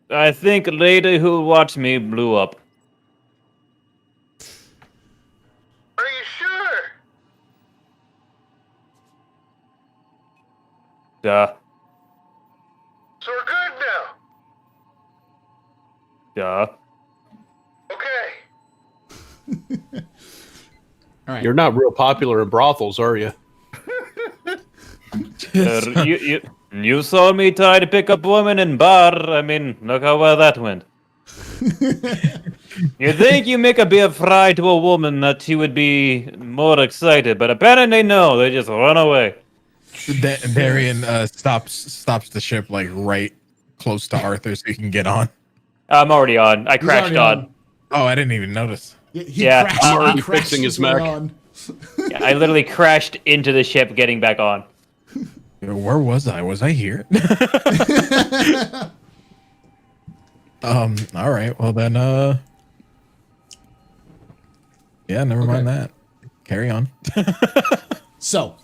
S2: I think a lady who watched me blew up.
S3: Are you sure?
S2: Duh.
S3: So we're good now.
S2: Duh.
S3: Okay.
S1: All right.
S5: You're not real popular in brothels, are you?
S2: You saw me try to pick up women in bar. I mean, look how well that went. You think you make a beer fry to a woman that she would be more excited, but apparently no, they just run away.
S4: Darian stops the ship like right close to Arthur so he can get on.
S2: I'm already on. I crashed
S1: already
S2: on.
S4: Oh, I didn't even notice.
S2: Yeah,
S5: I'm already
S1: he crashed
S5: fixing his
S1: his way
S5: mech.
S1: on.
S2: Yeah, I literally crashed into the ship getting back on.
S4: Where was I? Was I here? All right. Well then, yeah, never mind that. Carry on.
S1: So,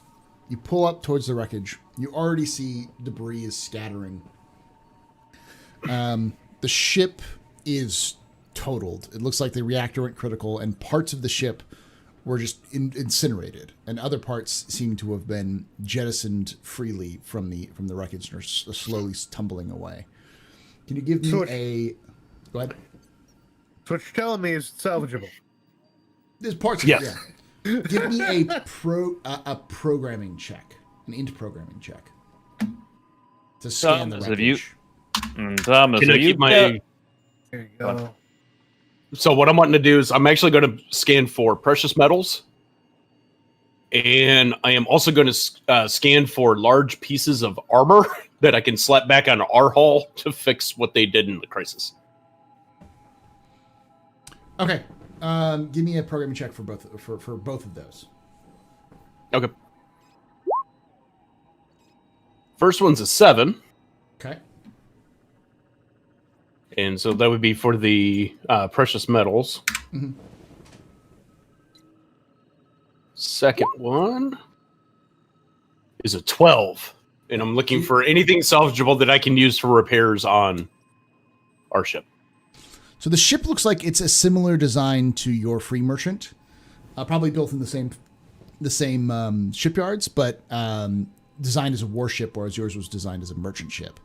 S1: you pull up towards the wreckage. You already see debris is scattering. The ship is totaled. It looks like the reactor went critical, and parts of the ship were just incinerated, and other parts seem to have been jettisoned freely from the wreckage and are slowly tumbling away. Can you give me
S3: So
S1: Go ahead.
S3: So what you're telling me is salvageable.
S1: There's parts of
S5: Yes.
S1: it, yeah. Give me a programming check, an int programming check, to scan the
S2: Thomas, have you-
S1: wreckage.
S2: Thomas,
S5: Can I keep my...
S3: There you go.
S5: So what I'm wanting to do is I'm actually going to scan for precious metals. And I am also going to scan for large pieces of armor that I can slap back on our hull to fix what they did in the crisis.
S1: Okay. Give me a programming check for both of those.
S5: Okay. First one's a 7.
S1: Okay.
S5: And so that would be for the precious metals.
S1: Mhm.
S5: Second one is a 12. And I'm looking for anything salvageable that I can use for repairs on our ship.
S1: So the ship looks like it's a similar design to your free merchant, probably built in the same shipyards, but designed as a warship, whereas yours was designed as a merchant ship.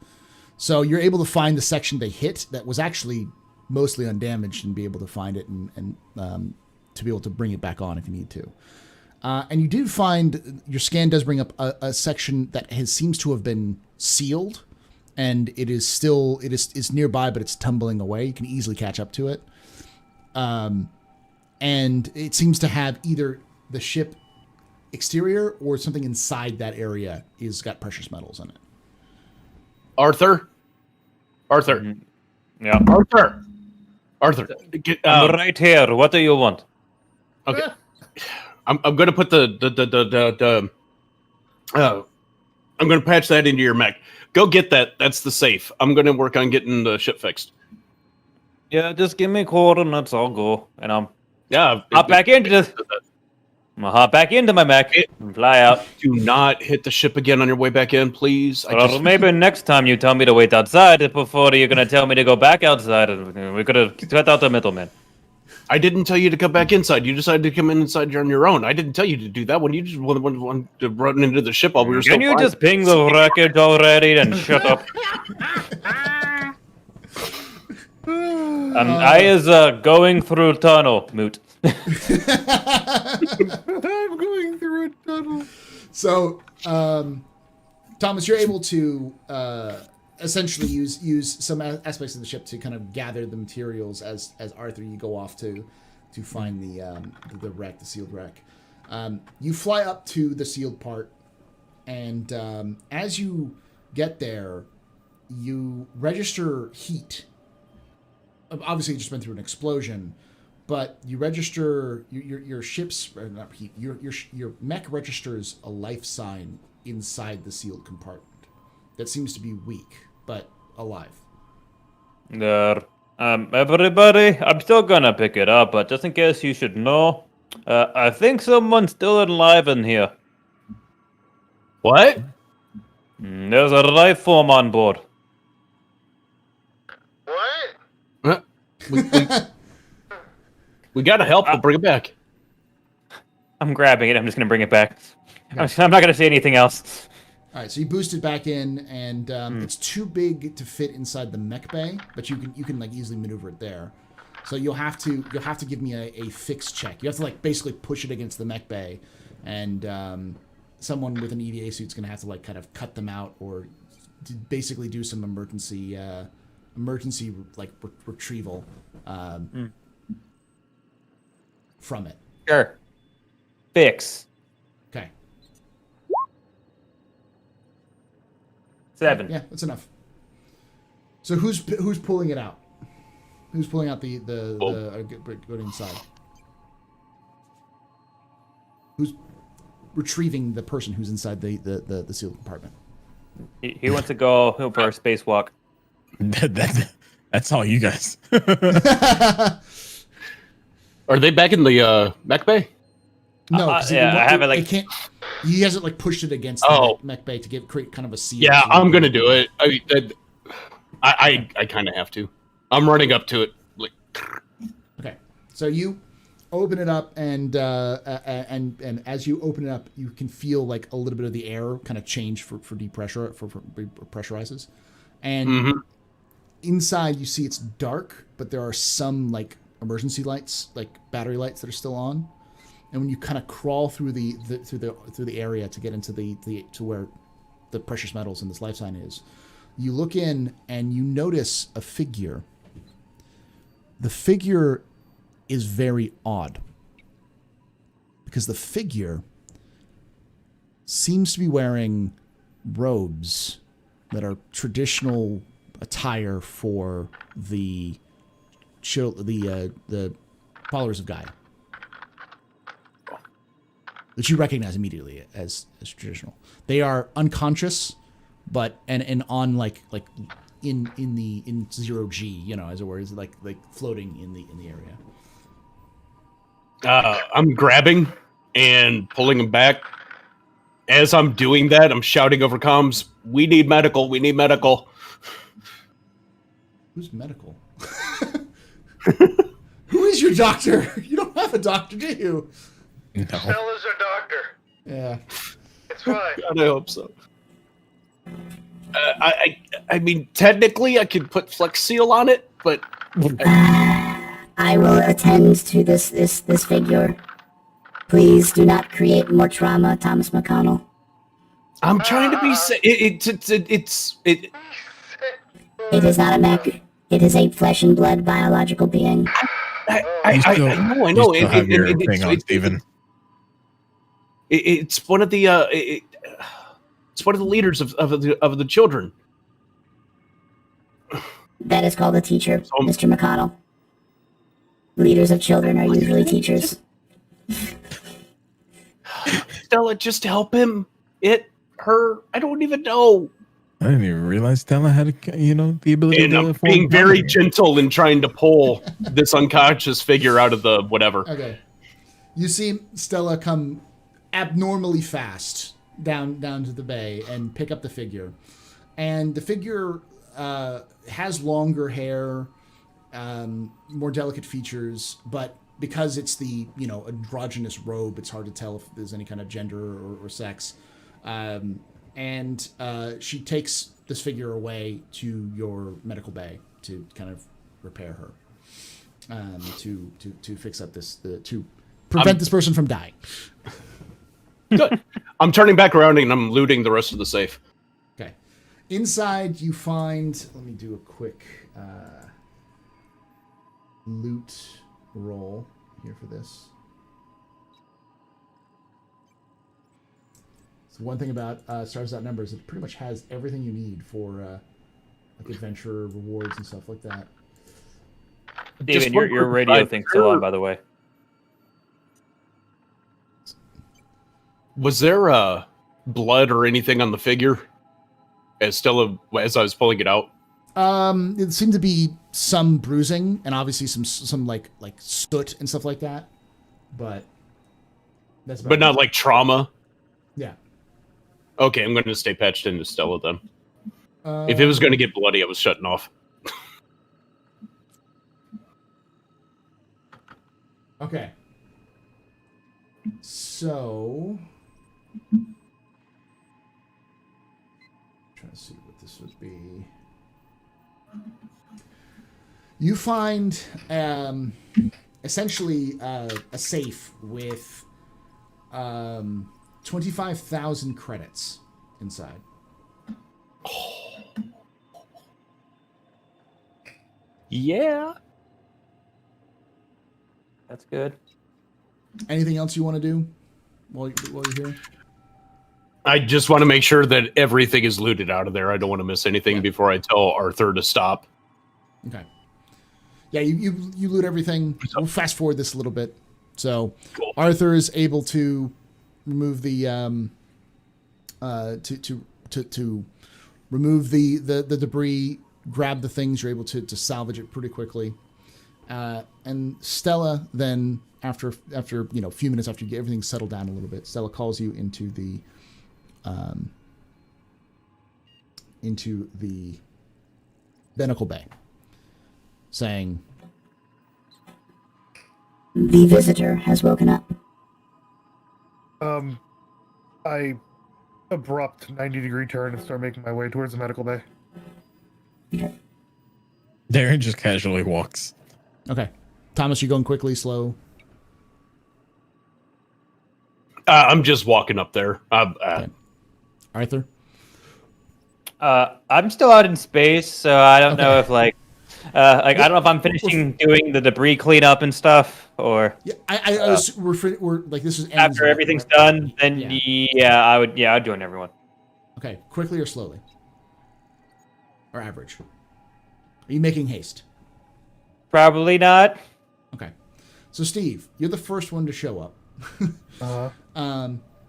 S1: So you're able to find the section they hit that was actually mostly undamaged and be able to find it and to be able to bring it back on if you need to. And you do find your scan does bring up a section that seems to have been sealed, and it is nearby, but it's tumbling away. You can easily catch up to it. And it seems to have either the ship exterior or something inside that area is got precious metals in it.
S5: Arthur.
S2: Yeah.
S5: Arthur. Get,
S2: I'm right here. What do you want?
S5: Okay. I'm gonna put I'm gonna patch that into your mech. Go get that. That's the safe. I'm gonna work on getting the ship fixed.
S2: Yeah, just give me coordinates. I'll go, and I'm
S5: Yeah.
S2: hop back into this. I'm gonna hop back into my mech and fly out.
S5: Do not hit the ship again on your way back in, please.
S2: Or maybe next time you tell me to wait outside before you're gonna tell me to go back outside. We could have cut out the middleman.
S5: I didn't tell you to come back inside. You decided to come inside on your own. I didn't tell you to do that when you just wanted to run into the ship while we were still
S2: Can you
S5: flying.
S2: just ping the wreckage already and shut up? I is going through tunnel, moot.
S1: I'm going through a tunnel. So, Thomas, you're able to essentially use some aspects of the ship to kind of gather the materials as Arthur, you go off to find the wreck, the sealed wreck. You fly up to the sealed part, and as you get there, you register heat. Obviously, you just went through an explosion, but you register your ship's not heat. Your mech registers a life sign inside the sealed compartment that seems to be weak but alive.
S2: There. Everybody, I'm still gonna pick it up, but just in case you should know, I think someone's still alive in here.
S5: What?
S2: There's a life form on board.
S3: What?
S5: We gotta help. We'll bring it back.
S2: I'm grabbing it. I'm just gonna bring it back. I'm not gonna say anything else.
S1: All right, so you boost it back in, and it's too big to fit inside the mech bay, but you can like easily maneuver it there. So you'll have to give me a fix check. You have to like basically push it against the mech bay, and someone with an EVA suit's gonna have to like kind of cut them out or basically do some emergency like retrieval from it.
S2: Sure. Fix.
S1: Okay.
S2: 7.
S1: Yeah, that's enough. So who's pulling it out? Who's pulling out the going inside? Who's retrieving the person who's inside the sealed compartment?
S2: He wants to go for a spacewalk.
S4: That's all you guys.
S5: Are they back in the mech bay?
S1: No,
S2: yeah, I have it like.
S1: It can't. He hasn't like pushed it against the mech bay to create kind of a seal.
S5: Yeah, I'm gonna do it. I kind of have to. I'm running up to it. Like.
S1: Okay, so you open it up, and as you open it up, you can feel like a little bit of the air kind of change for pressurizes, and inside you see it's dark, but there are some like emergency lights, like battery lights that are still on. And when you kind of crawl through the area to get into to where the precious metals in this life sign is, you look in and you notice a figure. The figure is very odd because the figure seems to be wearing robes that are traditional attire for the followers of Gaia, that you recognize immediately as traditional. They are unconscious, but and on like in zero G, you know, as it were, is like floating in the area.
S5: I'm grabbing and pulling him back. As I'm doing that, I'm shouting over comms, "We need medical! We need medical!"
S1: Who's medical? Who is your doctor? You don't have a doctor, do you?
S3: No. Stella's our doctor.
S1: Yeah.
S3: It's fine.
S5: God, I hope so. I mean, technically, I could put Flex Seal on it, but
S6: I will attend to this figure. Please do not create more trauma, Thomas McConnell.
S5: I'm trying to be.
S6: It is not a mech. It is a flesh and blood biological being.
S5: I know.
S4: You still have your thing on, Steven.
S5: It's one of the it's one of the leaders of the children.
S6: That is called a teacher,
S5: So-
S6: Mr. McConnell. Leaders of children are usually teachers.
S5: Stella, just help him. Her. I don't even know.
S4: I didn't even realize Stella had, the ability
S5: And
S4: to
S5: I'm
S4: form
S5: being very
S4: comedy.
S5: gentle in trying to pull this unconscious figure out of the whatever.
S1: Okay. You see Stella come abnormally fast down to the bay and pick up the figure. And the figure has longer hair, more delicate features, but because it's the androgynous robe, it's hard to tell if there's any kind of gender or sex. And she takes this figure away to your medical bay to kind of repair her, to fix up to prevent this person from dying.
S5: Good. I'm turning back around and I'm looting the rest of the safe.
S1: Okay. Inside you find, let me do a quick loot roll here for this. So one thing about Stars Out Numbers, it pretty much has everything you need for like adventure rewards and stuff like that.
S2: David, your radio thing's still on, by the way.
S5: Was there blood or anything on the figure as I was pulling it out?
S1: It seemed to be some bruising and obviously some like soot and stuff like that, but that's about
S5: But not
S1: it.
S5: like trauma.
S1: Yeah.
S5: Okay, I'm going to stay patched into Stella then. If it was going to get bloody, I was shutting off.
S1: Okay. So, trying to see what this would be. You find essentially a safe with 25,000 credits inside.
S5: Yeah.
S2: That's good.
S1: Anything else you want to do while you're here?
S5: I just want to make sure that everything is looted out of there. I don't want to miss anything before I tell Arthur to stop.
S1: Okay. Yeah, you loot everything. We'll fast forward this a little bit. So
S5: Cool.
S1: Arthur is able to remove the to remove the debris, grab the things. You're able to salvage it pretty quickly. And Stella then, after a few minutes after you get everything settled down a little bit, Stella calls you into the Binnacle Bay, saying,
S6: The visitor has woken up.
S3: I abrupt 90-degree turn and start making my way towards the medical bay.
S4: Darren just casually walks.
S1: "Okay, Thomas, you going quickly, slow?"
S5: I'm just walking up there.
S1: Okay. Arthur?
S2: I'm still out in space, so I don't know if I don't know if I'm finishing doing the debris cleanup and stuff, or
S1: Yeah, I was we're like this is
S2: after everything's done. Then I'd join everyone.
S1: Okay, quickly or slowly, or average? Are you making haste?
S2: Probably not.
S1: Okay, so Steve, you're the first one to show up.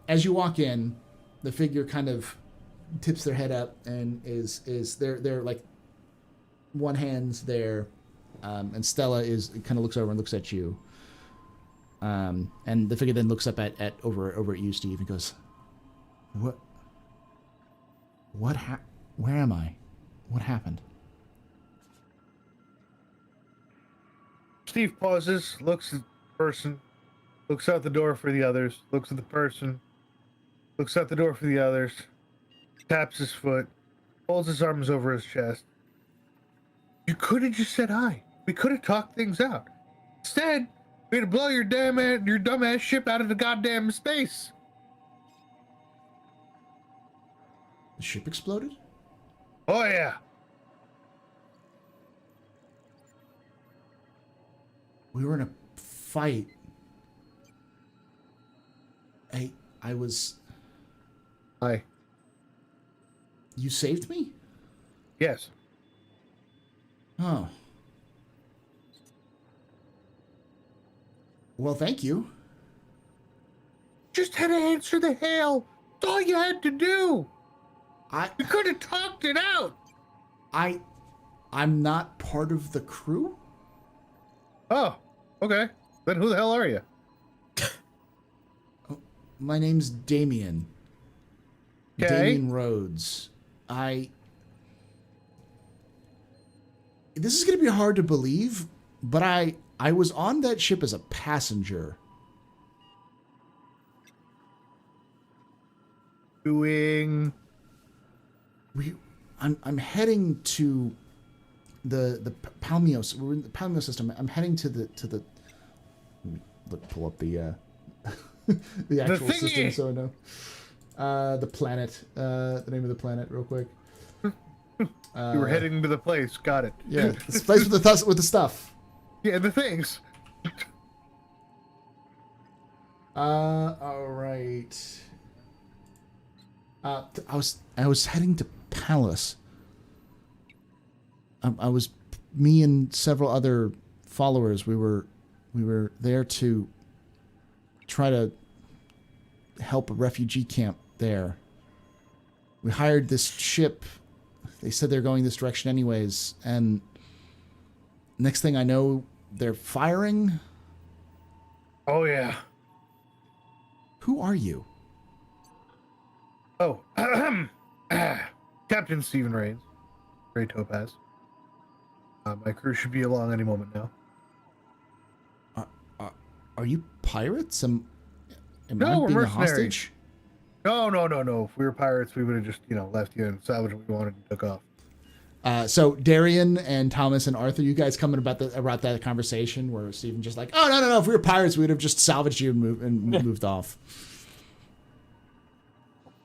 S1: As you walk in, the figure kind of tips their head up and is they're like one hand's there, and Stella kind of looks over and looks at you, and the figure then looks up at over at you, Steve, and goes, where am I? What happened?
S3: Steve pauses, looks at the person, looks out the door for the others, looks at the person, looks out the door for the others, taps his foot, folds his arms over his chest. You could have just said hi. We could have talked things out. Instead, we had to blow your dumbass ship out of the goddamn space.
S1: The ship exploded?
S3: Oh yeah.
S1: We were in a fight. I was...
S3: Hi.
S1: You saved me?
S3: Yes.
S1: Oh. Well, thank you.
S3: Just had to answer the hail. That's all you had to do. You could have talked it out.
S1: I'm not part of the crew?
S3: Oh, okay. Then who the hell are you?
S1: My name's Damien.
S3: Okay.
S1: Damien Rhodes. This is going to be hard to believe, but I was on that ship as a passenger.
S3: Doing...
S1: I'm heading to the Palmios. We're in the Palmios system. I'm heading to the pull up the the actual system so I know. The planet. The name of the planet real quick.
S3: You were heading to the place. Got it.
S1: Yeah, this place with the stuff.
S3: Yeah, the things.
S1: All right. I was heading to Palace. Me and several other followers. We were there to try to help a refugee camp there. We hired this ship. They said they're going this direction anyways, and next thing I know, they're firing.
S3: Oh yeah.
S1: Who are you?
S3: Oh, Captain Stephen Rains, Gray Topaz. My crew should be along any moment now.
S1: Are you pirates? Am
S3: No,
S1: I
S3: we're
S1: being a
S3: mercenaries.
S1: hostage?
S3: No. If we were pirates, we would have just, left you and salvaged what we wanted and took off.
S1: So Darian and Thomas and Arthur, you guys coming about that conversation where Stephen just like, oh no, if we were pirates, we would have just salvaged you and moved off.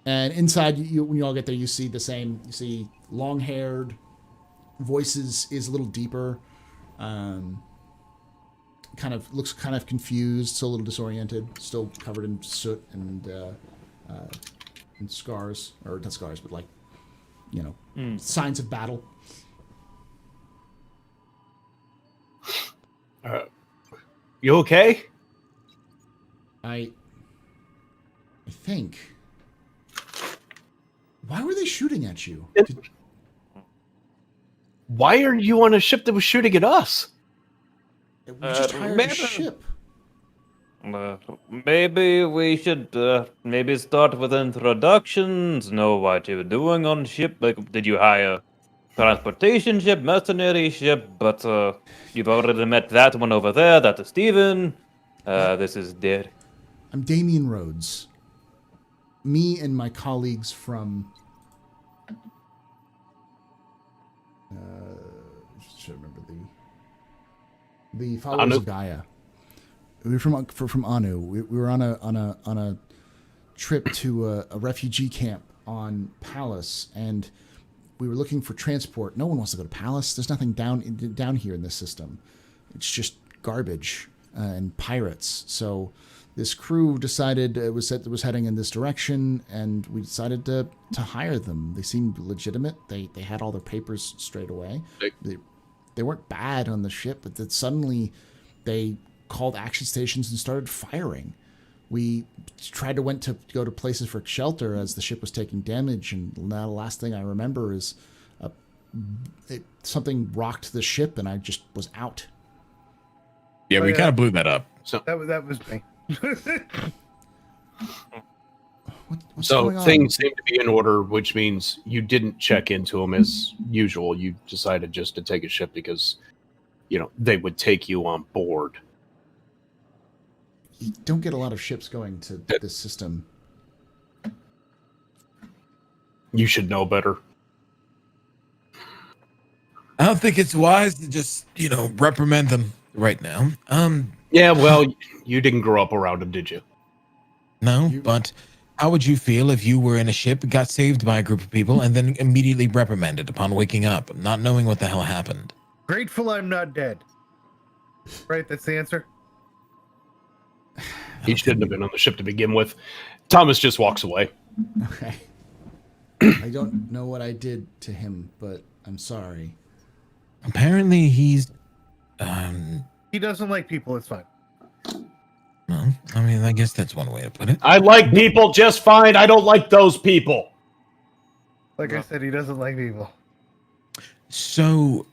S1: And inside, when you all get there, you see the same. You see long-haired, voices is a little deeper, looks kind of confused, still a little disoriented, still covered in soot and scars, or not scars, but like, signs of battle.
S5: You okay?
S1: I think. Why were they shooting at you?
S5: Why are you on a ship that was shooting at us?
S1: We just hired a ship.
S2: Maybe we should start with introductions. Know what you're doing on ship. Like, did you hire transportation ship, mercenary ship? But you've already met that one over there. That is Steven. This is Dead.
S1: I'm Damien Rhodes. Me and my colleagues from should remember the followers
S5: Anu.
S1: of Gaia. We were from Anu. We were on a trip to a refugee camp on Palace, and we were looking for transport. No one wants to go to Palace. There's nothing down here in this system. It's just garbage and pirates. So this crew decided it was heading in this direction, and we decided to hire them. They seemed legitimate. They had all their papers straight away. They weren't bad on the ship, but then suddenly they called action stations and started firing. We tried to go to places for shelter as the ship was taking damage, and now the last thing I remember is something rocked the ship, and I just was out.
S4: Yeah, we kind of blew that up.
S5: So
S3: That was me.
S1: What's going on?
S5: Things seem to be in order, which means you didn't check into them as usual. You decided just to take a ship because, they would take you on board.
S1: You don't get a lot of ships going to this system.
S5: You should know better.
S4: I don't think it's wise to just, reprimand them right now.
S5: Yeah, well, you didn't grow up around him, did you?
S4: No, but how would you feel if you were in a ship, got saved by a group of people, and then immediately reprimanded upon waking up, not knowing what the hell happened?
S3: Grateful I'm not dead. Right, that's the answer?
S5: He shouldn't have been on the ship to begin with. Thomas just walks away.
S1: Okay. I don't know what I did to him, but I'm sorry.
S4: Apparently he's
S3: He doesn't like people. It's fine.
S4: well, I mean, I guess that's one way to put it.
S5: I like people just fine. I don't like those people.
S3: Like I said, he doesn't like people.
S4: So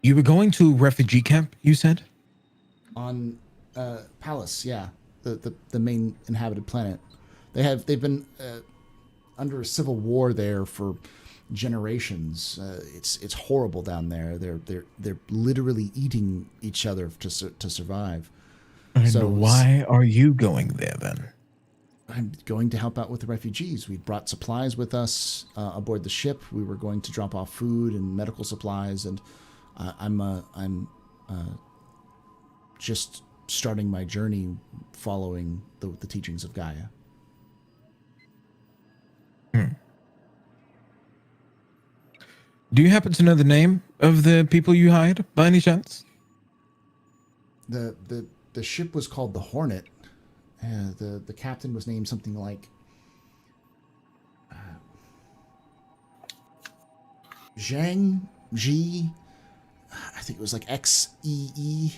S4: you were going to refugee camp, you said?
S1: On Palace, yeah, the main inhabited planet. They've been under a civil war there for generations. It's horrible down there. They're literally eating each other to survive.
S4: And
S1: So
S4: why are you going there then?
S1: I'm going to help out with the refugees. We brought supplies with us aboard the ship. We were going to drop off food and medical supplies, and I'm just starting my journey following the teachings of Gaia.
S4: Do you happen to know the name of the people you hired by any chance?
S1: The ship was called the Hornet. The captain was named something like Zhang Ji. I think it was like XEE.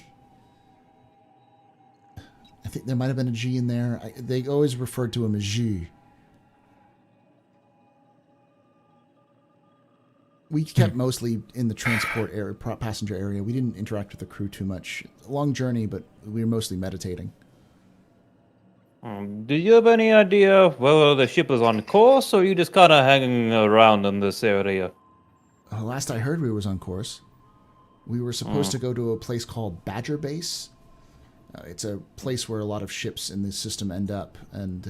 S1: I think there might have been a G in there. They always referred to him as Ji. We kept mostly in the transport area, passenger area. We didn't interact with the crew too much. A long journey, but we were mostly meditating.
S2: Do you have any idea whether the ship is on course, or are you just kind of hanging around in this area?
S1: Last I heard, we was on course. We were supposed to go to a place called Badger Base. It's a place where a lot of ships in the system end up, and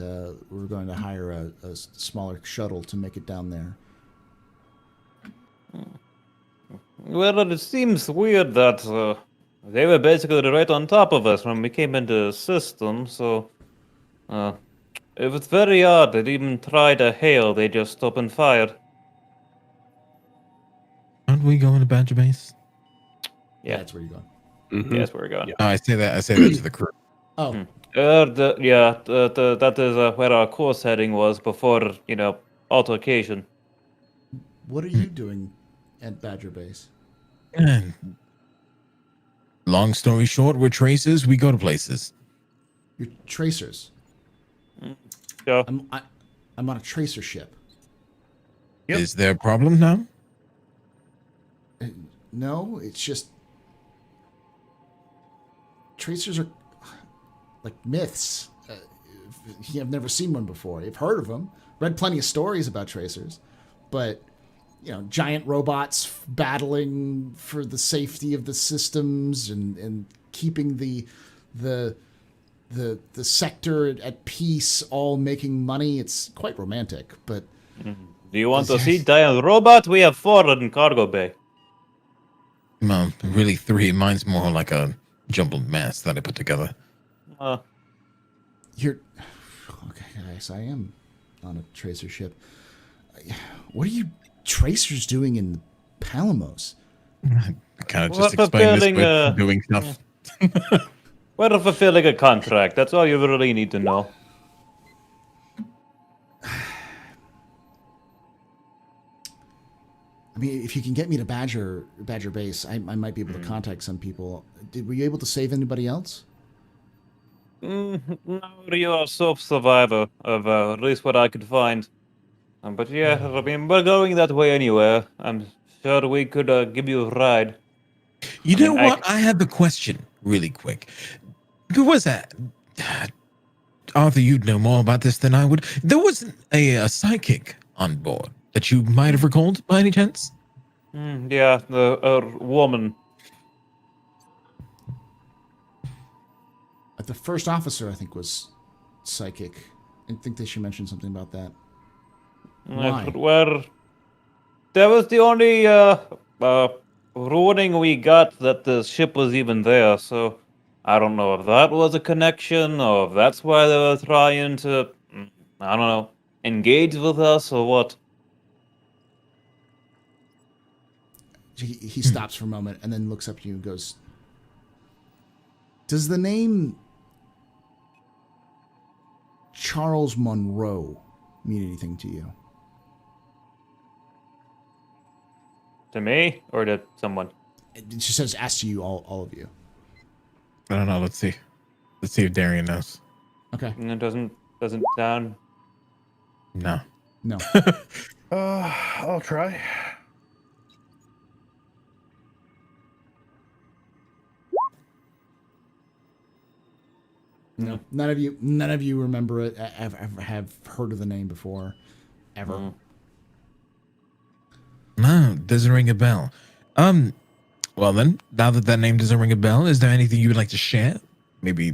S1: we're going to hire a smaller shuttle to make it down there.
S2: Well, it seems weird that they were basically right on top of us when we came into the system, so it was very odd. They didn't even try to hail, they just opened fire.
S4: Aren't we going to Badger Base?
S2: Yeah,
S1: That's where you're going.
S5: Mhm.
S2: yes, we're going.
S5: Yeah.
S4: Oh, I say that to the crew.
S1: Oh,
S2: That is where our course heading was before, altercation.
S1: what are you doing at Badger Base?
S4: And long story short, we're tracers. We go to places.
S1: You're tracers.
S2: Yeah.
S1: I'm on a tracer ship.
S3: Yep.
S4: Is there a problem now?
S1: No, it's just tracers are like myths. I've never seen one before. I've heard of them, read plenty of stories about tracers, but giant robots battling for the safety of the systems and keeping the sector at peace, all making money. It's quite romantic, but
S2: Do you want to see giant robot? We have 4 in cargo bay.
S4: Well, really 3. Mine's more like a jumbled mess that I put together.
S1: you're okay. Guys, I am on a tracer ship. What are you tracers doing in Palamos?
S4: Kind of
S2: Well,
S4: just explain this
S2: fulfilling,
S4: with doing stuff.
S2: We're fulfilling a contract. That's all you really need to know.
S1: I mean, if you can get me to Badger Base, I might be able to contact some people. Were you able to save anybody else?
S2: No, you are a survivor of at least what I could find. But yeah, I mean, we're going that way anyway. I'm sure we could give you a ride.
S4: You know what? I had the question really quick. Who was that? Arthur, you'd know more about this than I would. There was a psychic on board that you might have recalled by any chance?
S2: Yeah, the woman.
S1: The first officer, I think, was psychic. I think that she mentioned something about that. Why?
S2: Well, that was the only warning we got that the ship was even there, so I don't know if that was a connection or if that's why they were trying to, I don't know, engage with us or what.
S1: He stops for a moment and then looks up at you and goes, "Does the name Charles Monroe mean anything to you?
S2: To me or to someone?
S1: It just says ask to you, all of you.
S4: I don't know. Let's see. Let's see if Darian knows.
S1: Okay.
S2: It doesn't sound.
S4: No.
S1: No.
S3: I'll try.
S1: No. None of you remember it. Have heard of the name before, ever.
S4: No, doesn't ring a bell. Well then, now that name doesn't ring a bell, is there anything you would like to share? Maybe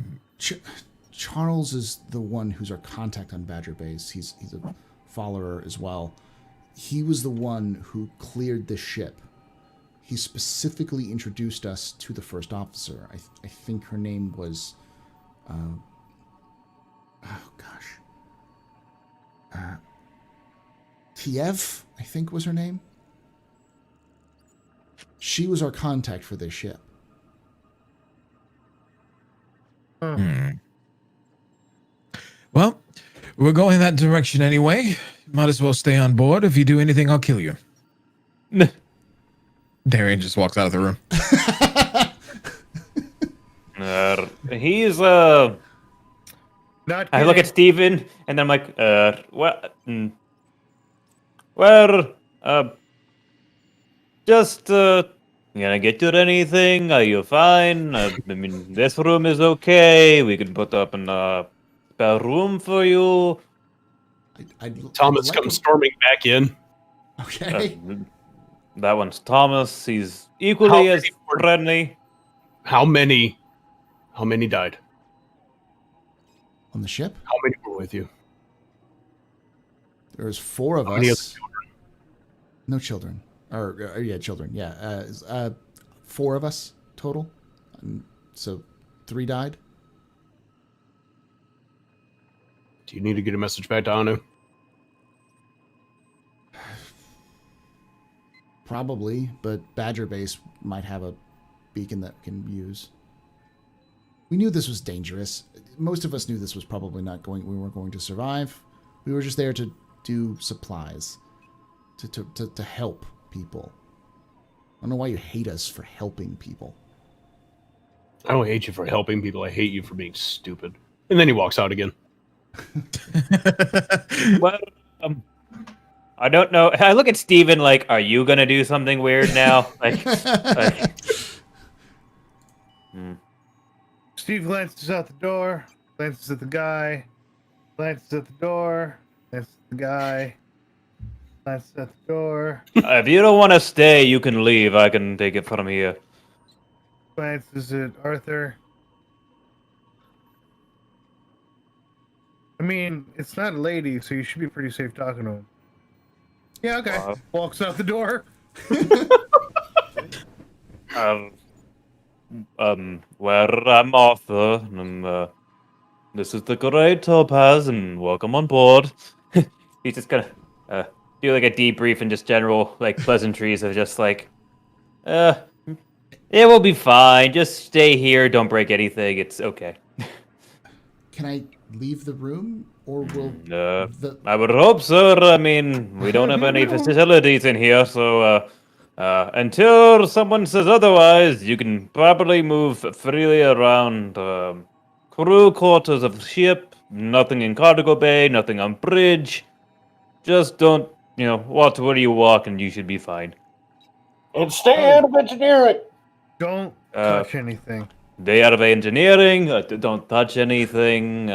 S1: Charles is the one who's our contact on Badger Base. He's a follower as well. He was the one who cleared the ship. He specifically introduced us to the first officer. I think her name was, Kiev, I think was her name. She was our contact for this ship.
S4: Well, we're going that direction anyway. Might as well stay on board. If you do anything, I'll kill you. Darian just walks out of the room.
S2: He's
S3: Not
S2: I look at Steven and then I'm like, what? Well, just gonna get you anything? Are you fine? I mean, this room is okay. We can put up a spare room for you.
S5: Thomas comes storming back in.
S1: Okay.
S2: That one's Thomas. He's equally as friendly.
S5: How many died?
S1: On the ship?
S5: How many were with you?
S1: There's 4 of
S5: How many
S1: us.
S5: other children?
S1: No children. Yeah, children. Yeah. 4 of us total. So 3 died.
S5: Do you need to get a message back to Anu?
S1: Probably, but Badger Base might have a beacon that we can use. We knew this was dangerous. Most of us knew this was probably we weren't going to survive. We were just there to do supplies. To help people. I don't know why you hate us for helping people.
S5: I don't hate you for helping people. I hate you for being stupid. And then he walks out again.
S2: Well, I don't know. I look at Steven like, are you gonna do something weird now?
S3: Steve glances out the door, glances at the guy, glances at the door, glances at the guy, glances at the door.
S2: If you don't want to stay, you can leave. I can take it from here.
S3: Glances at Arthur. I mean, it's not a lady, so you should be pretty safe talking to him. Yeah, okay. Walks out the door.
S2: Well, I'm Arthur, and this is the Gray Topaz, and welcome on board. He's just gonna do like a debrief and just general like pleasantries of just like, it will be fine. Just stay here. Don't break anything. It's okay.
S1: Can I leave the room, or will
S2: I would hope, sir. I mean, we don't have any facilities in here, so until someone says otherwise, you can probably move freely around crew quarters of the ship. Nothing in cargo bay, nothing on bridge. Just don't, watch where you walk, and you should be fine.
S7: And stay out of engineering.
S3: Don't touch anything.
S2: They are of engineering. Don't touch anything.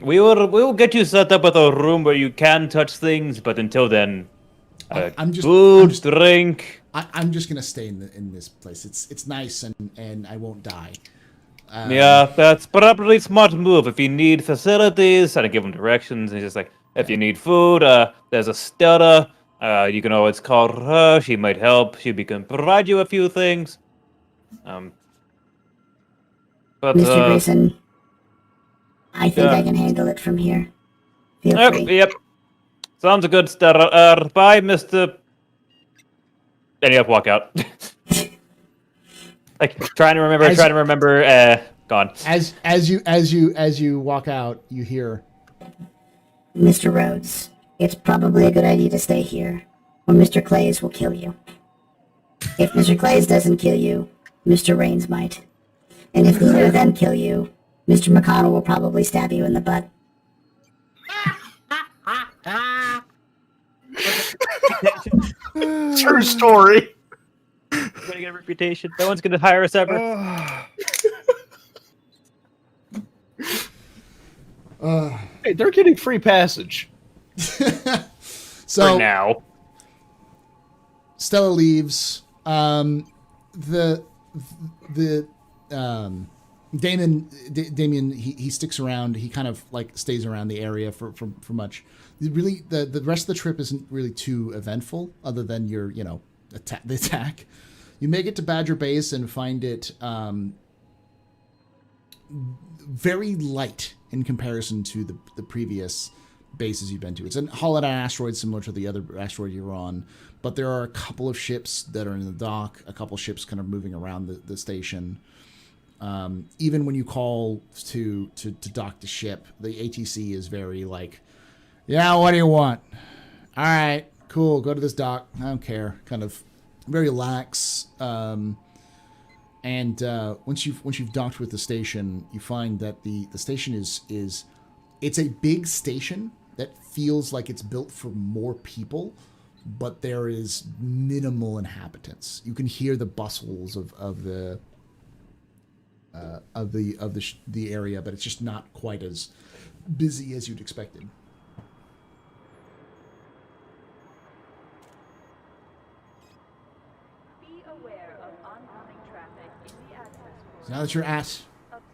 S2: We will get you set up with a room where you can touch things, but until then, drink.
S1: I'm just gonna stay in this place. It's nice and I won't die.
S2: Yeah, that's probably a smart move. If you need facilities, I give him directions. And he's just like, if you need food, there's a Stella. You can always call her. She might help. She can provide you a few things. But,
S6: Mr. Grayson, I think I can handle it from here. Feel free.
S2: Yep. Sounds a good start. Bye, Mr. And you have to walk out. Like trying to remember. Gone.
S1: As you walk out, you hear,
S6: Mr. Rhodes, it's probably a good idea to stay here, or Mr. Clays will kill you. If Mr. Clays doesn't kill you, Mr. Raines might. And if neither of them kill you, Mr. McConnell will probably stab you in the butt.
S5: True story.
S2: We're gonna get a reputation. No one's gonna hire us ever.
S5: Hey, they're getting free passage.
S1: So
S2: For now.
S1: Stella leaves. Damien, he sticks around. He kind of like stays around the area for much. Really, the rest of the trip isn't really too eventful, other than your the attack. You make it to Badger Base and find it very light in comparison to the previous bases you've been to. It's a hollowed out asteroid similar to the other asteroid you're on, but there are a couple of ships that are in the dock, a couple of ships kind of moving around the station. Even when you call to dock the ship, the ATC is very like, yeah, what do you want? All right, cool, go to this dock. I don't care. Kind of very lax. And once you've docked with the station, you find that the station is it's a big station that feels like it's built for more people, but there is minimal inhabitants. You can hear the bustles of the area, but it's just not quite as busy as you'd expected. So now that you're at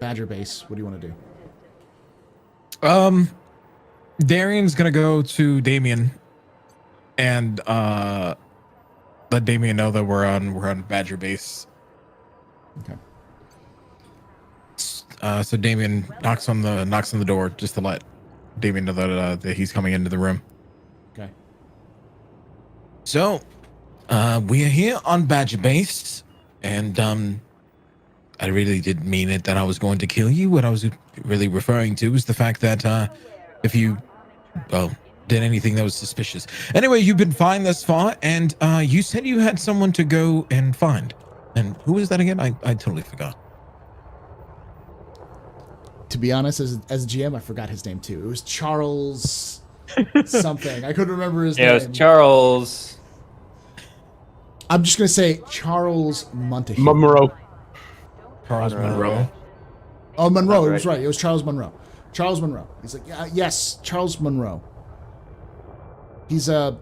S1: Badger Base, what do you want to do?
S4: Darian's gonna go to Damien and let Damien know that we're on Badger Base.
S1: Okay.
S4: So Damien knocks on the door just to let Damien know that he's coming into the room.
S1: Okay.
S4: So, we are here on Badger Base, and I really didn't mean it that I was going to kill you. What I was really referring to is the fact that if you, did anything that was suspicious. Anyway, you've been fine thus far, and you said you had someone to go and find. And who was that again? I totally forgot.
S1: To be honest, as GM, I forgot his name too. It was Charles something. I couldn't remember his name.
S2: Yeah, it was Charles.
S1: I'm just gonna say Charles Montague.
S5: Monroe.
S4: Charles Monroe.
S1: Oh, Monroe.
S2: Right.
S1: It was right. It was Charles Monroe. Charles Monroe. He's like, yes, Charles Monroe. He's a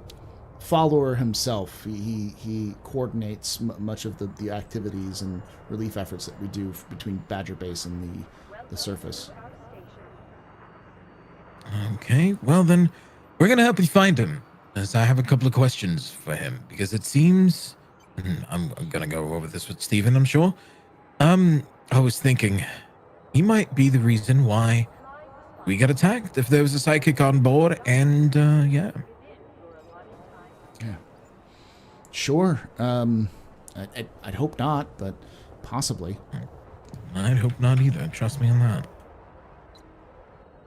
S1: follower himself. He coordinates much of the activities and relief efforts that we do between Badger Base and the surface.
S4: Okay, well then, we're gonna help you find him, as I have a couple of questions for him, because it seems, I'm gonna go over this with Steven, I'm sure. I was thinking, he might be the reason why we got attacked, if there was a psychic on board, and, yeah.
S1: Yeah. Sure. I'd hope not, but possibly.
S4: I'd hope not either, trust me on that.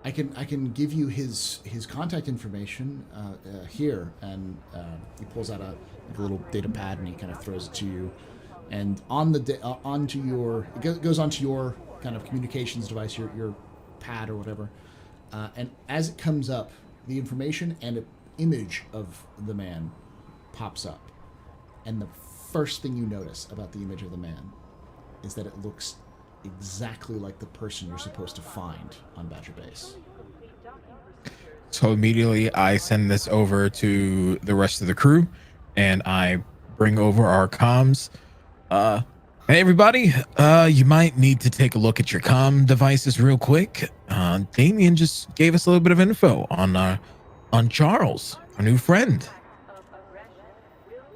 S1: I can give you his contact information here, and he pulls out a little data pad and he kind of throws it to you, and on the onto your it goes onto your kind of communications device, your pad or whatever, and as it comes up, the information and an image of the man pops up, and the first thing you notice about the image of the man is that it looks exactly like the person you're supposed to find on Badger Base.
S4: So immediately I send this over to the rest of the crew, and I bring over our comms. Hey everybody, you might need to take a look at your comm devices real quick. Damien just gave us a little bit of info on Charles, our new friend.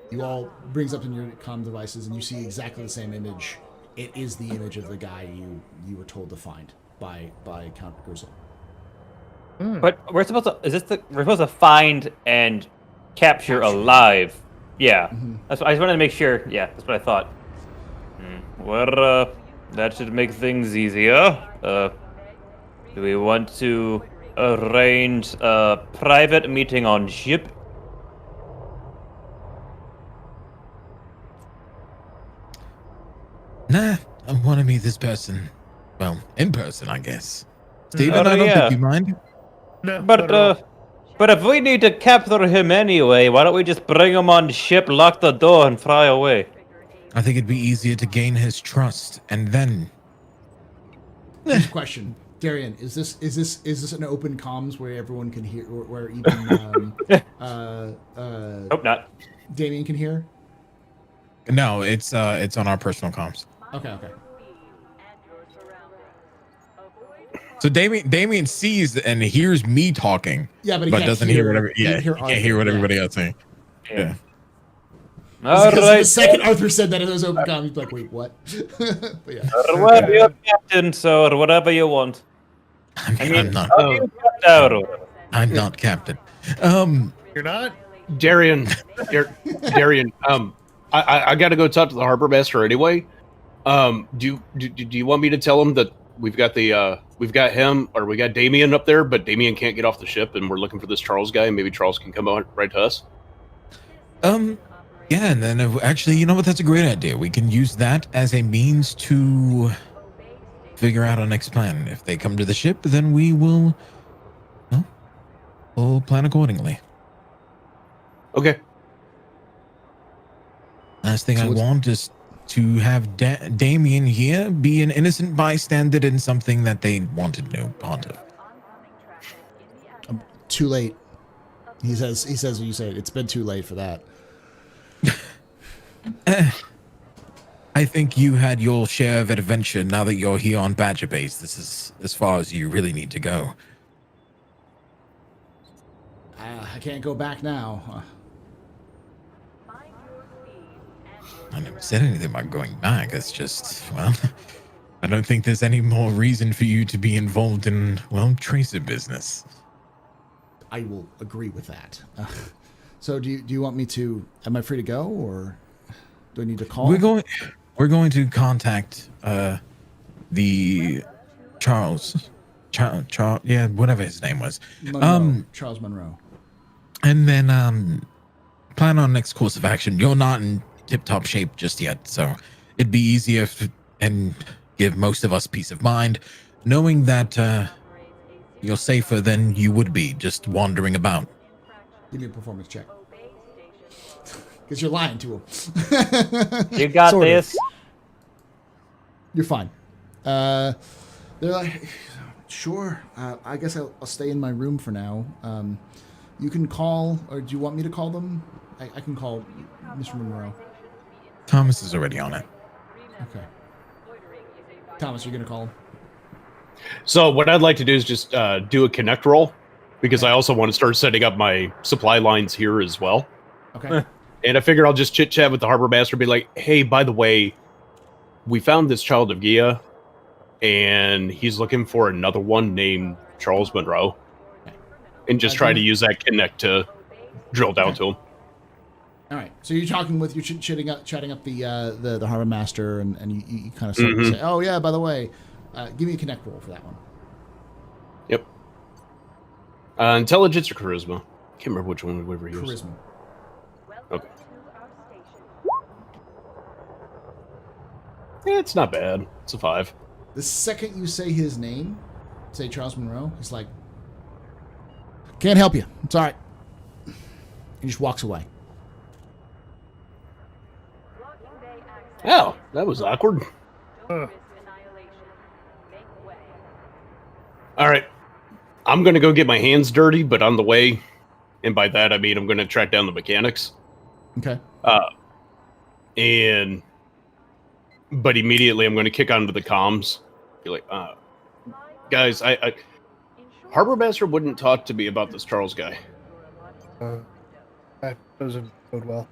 S1: You all brings up in your comm devices, and you see exactly the same image. It is the image of the guy you were told to find by Count Grizzle.
S2: But we're supposed to find and capture alive. Yeah.
S1: Mm-hmm.
S2: That's what, I just wanted to make sure. Yeah, that's what I thought. Well, that should make things easier. Do we want to arrange a private meeting on ship?
S4: Nah, I want to meet this person. Well, in person, I guess. Steven, I don't
S2: yeah.
S4: think you mind.
S3: No,
S2: But
S3: not at all.
S2: but if we need to capture him anyway, why don't we just bring him on ship, lock the door, and fly away?
S4: I think it'd be easier to gain his trust, and then
S1: Here's a question, Darian. Is this an open comms where everyone can hear, or where even
S2: Hope not.
S1: Damien can hear?
S4: no, it's on our personal comms.
S1: Okay.
S4: So Damien sees and hears me talking,
S1: Yeah, but he
S4: but
S1: can't
S4: doesn't hear whatever.
S1: he
S4: Yeah,
S1: can't hear
S4: he can't hear what
S1: Arthur,
S4: everybody else saying. Yeah.
S2: All
S1: Because
S2: right.
S1: the second Arthur said that it was open comms, he's like, wait, what? But yeah.
S2: Well, you're captain, so or whatever you want.
S4: I'm not. I'm not captain.
S3: You're not?
S5: Darian, Darian. I got to go talk to the harbor master anyway. Do you want me to tell him that we've got him or we got Damien up there, but Damien can't get off the ship, and we're looking for this Charles guy, and maybe Charles can come on right to us?
S4: Yeah, and then actually, you know what? That's a great idea. We can use that as a means to figure out our next plan. If they come to the ship, then we will, well, we'll plan accordingly.
S5: Okay.
S4: Last thing
S1: So
S4: I want is to have Damien here be an innocent bystander in something that they wanted no part of.
S1: Too late. He says what you say. It's been too late for that.
S4: I think you had your share of adventure. Now that you're here on Badger Base, this is as far as you really need to go.
S1: I can't go back now.
S4: I never said anything about going back. It's just, well, I don't think there's any more reason for you to be involved in, well, tracer business.
S1: I will agree with that. So do you want me to? Am I free to go, or do I need to call?
S4: We're going to contact the Charles, yeah, whatever his name was.
S1: Monroe, Charles Monroe.
S4: And then plan on next course of action. You're not in tip-top shape just yet, so it'd be easier and give most of us peace of mind knowing that you're safer than you would be just wandering about.
S1: Give me a performance check. Because you're lying to him.
S2: You got
S1: Sort of.
S2: this.
S1: You're fine. They're like, sure. I guess I'll stay in my room for now. You can call, or do you want me to call them? I can call Mr. Monroe.
S4: Thomas is already on it.
S1: Okay. Thomas, you're going to call him?
S5: So what I'd like to do is just do a connect roll, because I also want to start setting up my supply lines here as well.
S1: Okay.
S5: And I figure I'll just chit chat with the harbor master, be like, "Hey, by the way, we found this child of Gia, and he's looking for another one named Charles Monroe," and just try to use that connect to drill down to him.
S1: All right. So you're chatting up the harbor master, and you kind of start to say, "Oh yeah, by the way, give me a connect roll for that one."
S5: Yep. Intelligence or charisma? Can't remember which one we were using.
S1: Charisma.
S5: Okay. Yeah, it's not bad. It's a 5.
S1: The second you say his name, say Charles Monroe, he's like, "Can't help you. It's all right." He just walks away.
S5: Oh, that was awkward. All right. I'm going to go get my hands dirty, but on the way, and by that I mean I'm going to track down the mechanics.
S1: Okay.
S5: But immediately I'm going to kick onto the comms. Be like, guys, I Harbor Master wouldn't talk to me about this Charles guy.
S3: That doesn't bode well.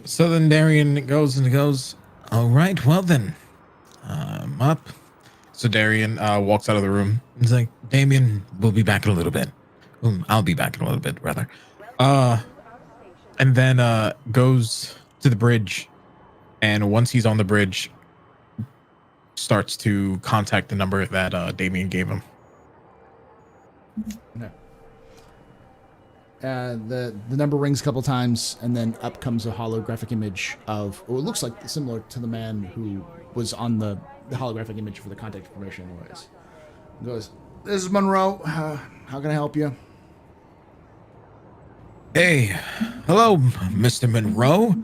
S4: So then Darian goes, all right, well then, up. So Darian walks out of the room. He's like, Damien, we'll be back in a little bit. I'll be back in a little bit, rather. And then goes to the bridge. And once he's on the bridge, starts to contact the number that Damien gave him.
S1: Okay. The number rings a couple times, and then up comes a holographic image of what looks like similar to the man who was on the holographic image for the contact information. Anyways, he goes, "This is Monroe. How can I help you?"
S4: Hey, hello, Mr. Monroe.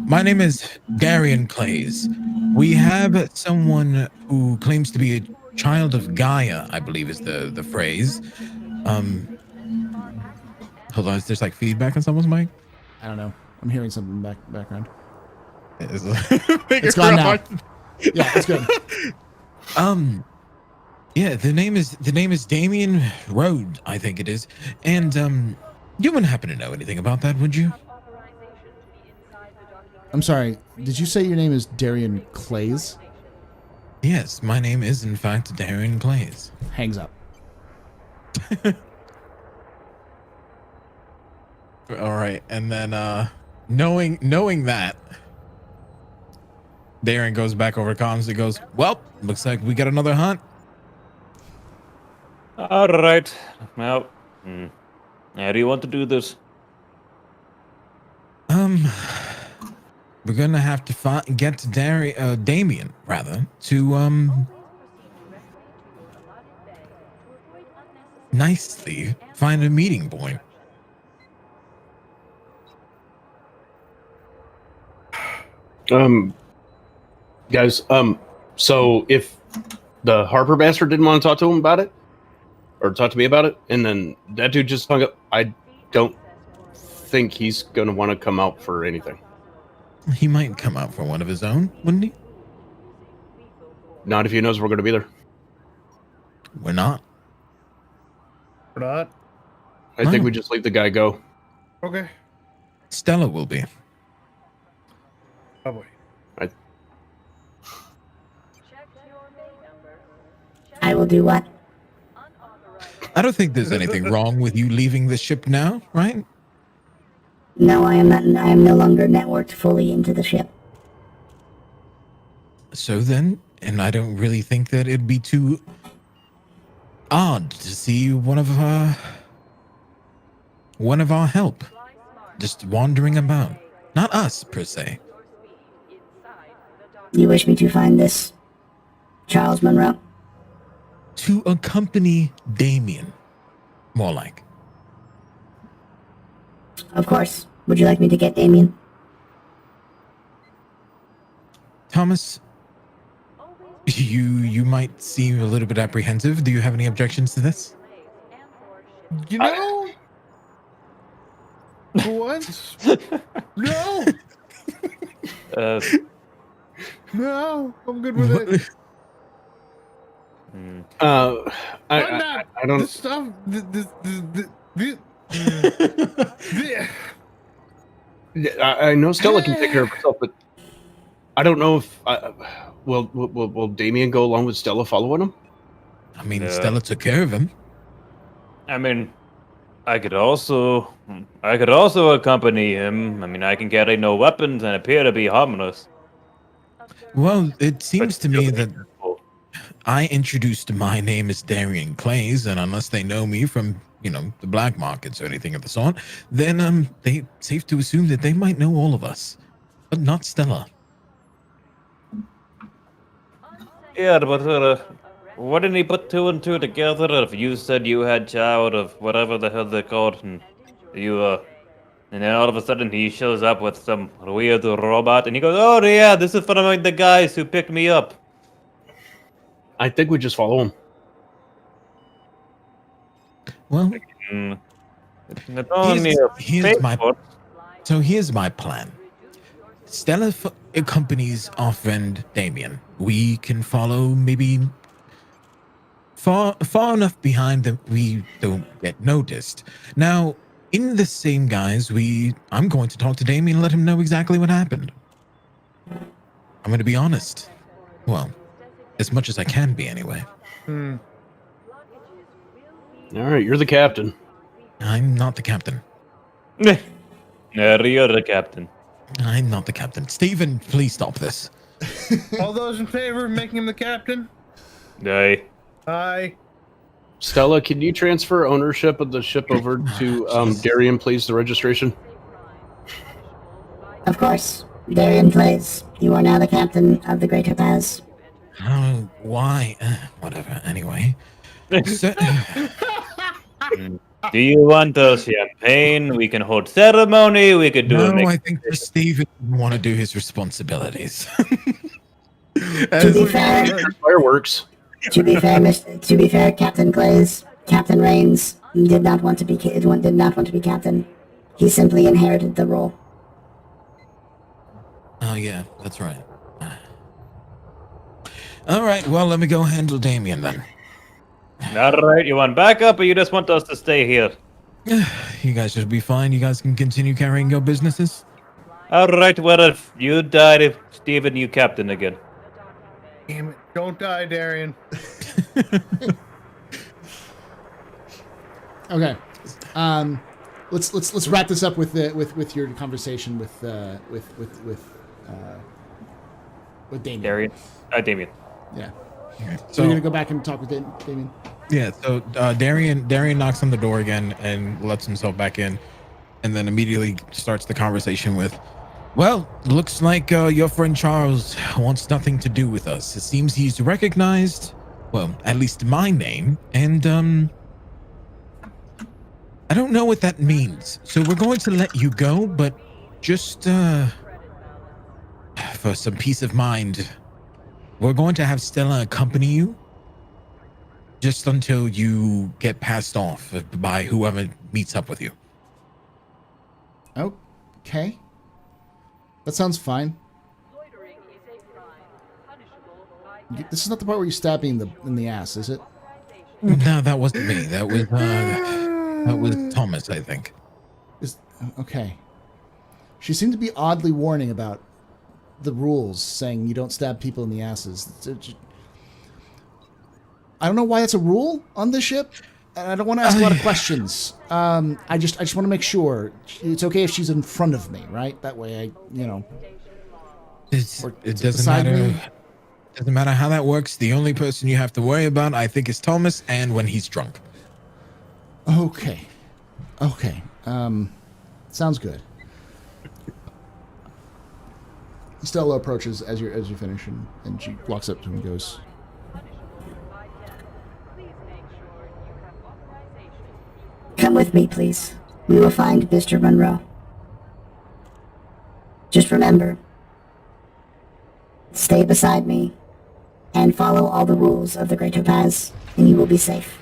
S4: My name is Darian Clays. We have someone who claims to be a child of Gaia, I believe is the phrase. Hold on, is there like feedback on someone's mic?
S1: I don't know. I'm hearing something in the background.
S4: It's
S1: gone now. Yeah, it's good.
S4: Yeah, the name is Damien Rode, I think it is. And you wouldn't happen to know anything about that, would you?
S1: I'm sorry. Did you say your name is Darian Clays?
S4: Yes, my name is in fact Darian Clays.
S1: Hangs up.
S4: All right, and then knowing that, Darren goes back over comms. He goes, "Well, looks like we got another hunt."
S2: All right. Well, how do you want to do this?
S4: We're gonna have to get to Damien rather to nicely find a meeting point.
S5: Guys, so if the Harper bastard didn't want to talk to him about it, or talk to me about it, and then that dude just hung up, I don't think he's going to want to come out for anything.
S4: He might come out for one of his own, wouldn't he?
S5: Not if he knows we're going to be there.
S4: We're not.
S3: Or not?
S5: I think we just leave the guy go.
S3: Okay.
S4: Stella will be.
S3: Oh boy.
S6: I will do what?
S4: I don't think there's anything wrong with you leaving the ship now, right?
S6: No, I am not. I am no longer networked fully into the ship.
S4: So then, and I don't really think that it'd be too odd to see one of our help just wandering about. Not us per se.
S6: You wish me to find this Charles Monroe?
S4: To accompany Damien, more like.
S6: Of course. Would you like me to get Damien?
S4: Thomas, you might seem a little bit apprehensive. Do you have any objections to this?
S3: You know? What? No! No, I'm good with it.
S5: I don't.
S3: This stuff.
S5: I know Stella can take care of herself, but I don't know if will Damien go along with Stella following him?
S4: I mean, Stella took care of him.
S2: I mean, I could also accompany him. I mean, I can carry no weapons and appear to be harmless.
S4: Well, it seems
S2: But
S4: to me
S2: still
S4: that
S2: careful.
S4: I introduced my name as Darian Clays, and unless they know me from, the black markets or anything of the sort, then they safe to assume that they might know all of us, but not Stella.
S2: Yeah, but wouldn't he put two and two together if you said you had child of whatever the hell they're called, and and then all of a sudden he shows up with some weird robot, and he goes, "Oh yeah, this is from the guys who picked me up."
S5: I think we just follow him.
S4: Well,
S2: It's only a
S4: here's my plan. Stella accompanies our friend Damien. We can follow maybe far enough behind that we don't get noticed. Now, in the same guise, I'm going to talk to Damien and let him know exactly what happened. I'm going to be honest. Well, as much as I can be anyway.
S5: All right, you're the captain.
S4: I'm not the captain.
S2: You're the captain.
S4: I'm not the captain. Stephen, please stop this.
S3: All those in favor of making him the captain?
S2: Aye.
S3: Aye.
S5: Stella, can you transfer ownership of the ship over to Darian, please, the registration?
S6: Of course. Darian Plays, you are now the captain of the Gray Topaz.
S4: Why? Whatever. Anyway. So,
S2: Do you want a champagne? We can hold ceremony. We could do a
S4: no,
S2: mix.
S4: I think just Steven didn't want to do his responsibilities.
S6: To be fair,
S5: Fireworks.
S6: to be fair, Captain Clays, Captain Rains did not want to be captain. He simply inherited the role.
S4: Oh, yeah, that's right. All right, well, let me go handle Damien then.
S2: All right, you want backup, or you just want us to stay here?
S4: You guys should be fine. You guys can continue carrying your businesses.
S2: All right, well, if you died, Steven, you captain again.
S3: Damn it. Don't die, Darian.
S1: Okay. Let's wrap this up with your conversation with Damien.
S2: Damien.
S1: Yeah.
S4: Okay,
S1: So you're gonna go back and talk with Damien.
S4: Yeah, so Darian knocks on the door again and lets himself back in, and then immediately starts the conversation with, well, looks like your friend Charles wants nothing to do with us. It seems he's recognized, well, at least my name, and I don't know what that means. So we're going to let you go, but just for some peace of mind, we're going to have Stella accompany you just until you get passed off by whoever meets up with you.
S1: Okay. That sounds fine. This is not the part where you stab me in the ass, is it?
S4: No, that wasn't me. That was Thomas, I think.
S1: Okay. She seemed to be oddly warning about the rules, saying you don't stab people in the asses. I don't know why that's a rule on this ship. And I don't want to ask a lot of questions. I just want to make sure it's okay if she's in front of me, right? That way
S4: It doesn't matter. Doesn't matter how that works. The only person you have to worry about, I think, is Thomas, and when he's drunk.
S1: Okay. Sounds good. Stella approaches as you finish, and she walks up to him and goes,
S6: Come with me, please. We will find Mr. Monroe. Just remember, stay beside me and follow all the rules of the Gray Topaz, and you will be safe.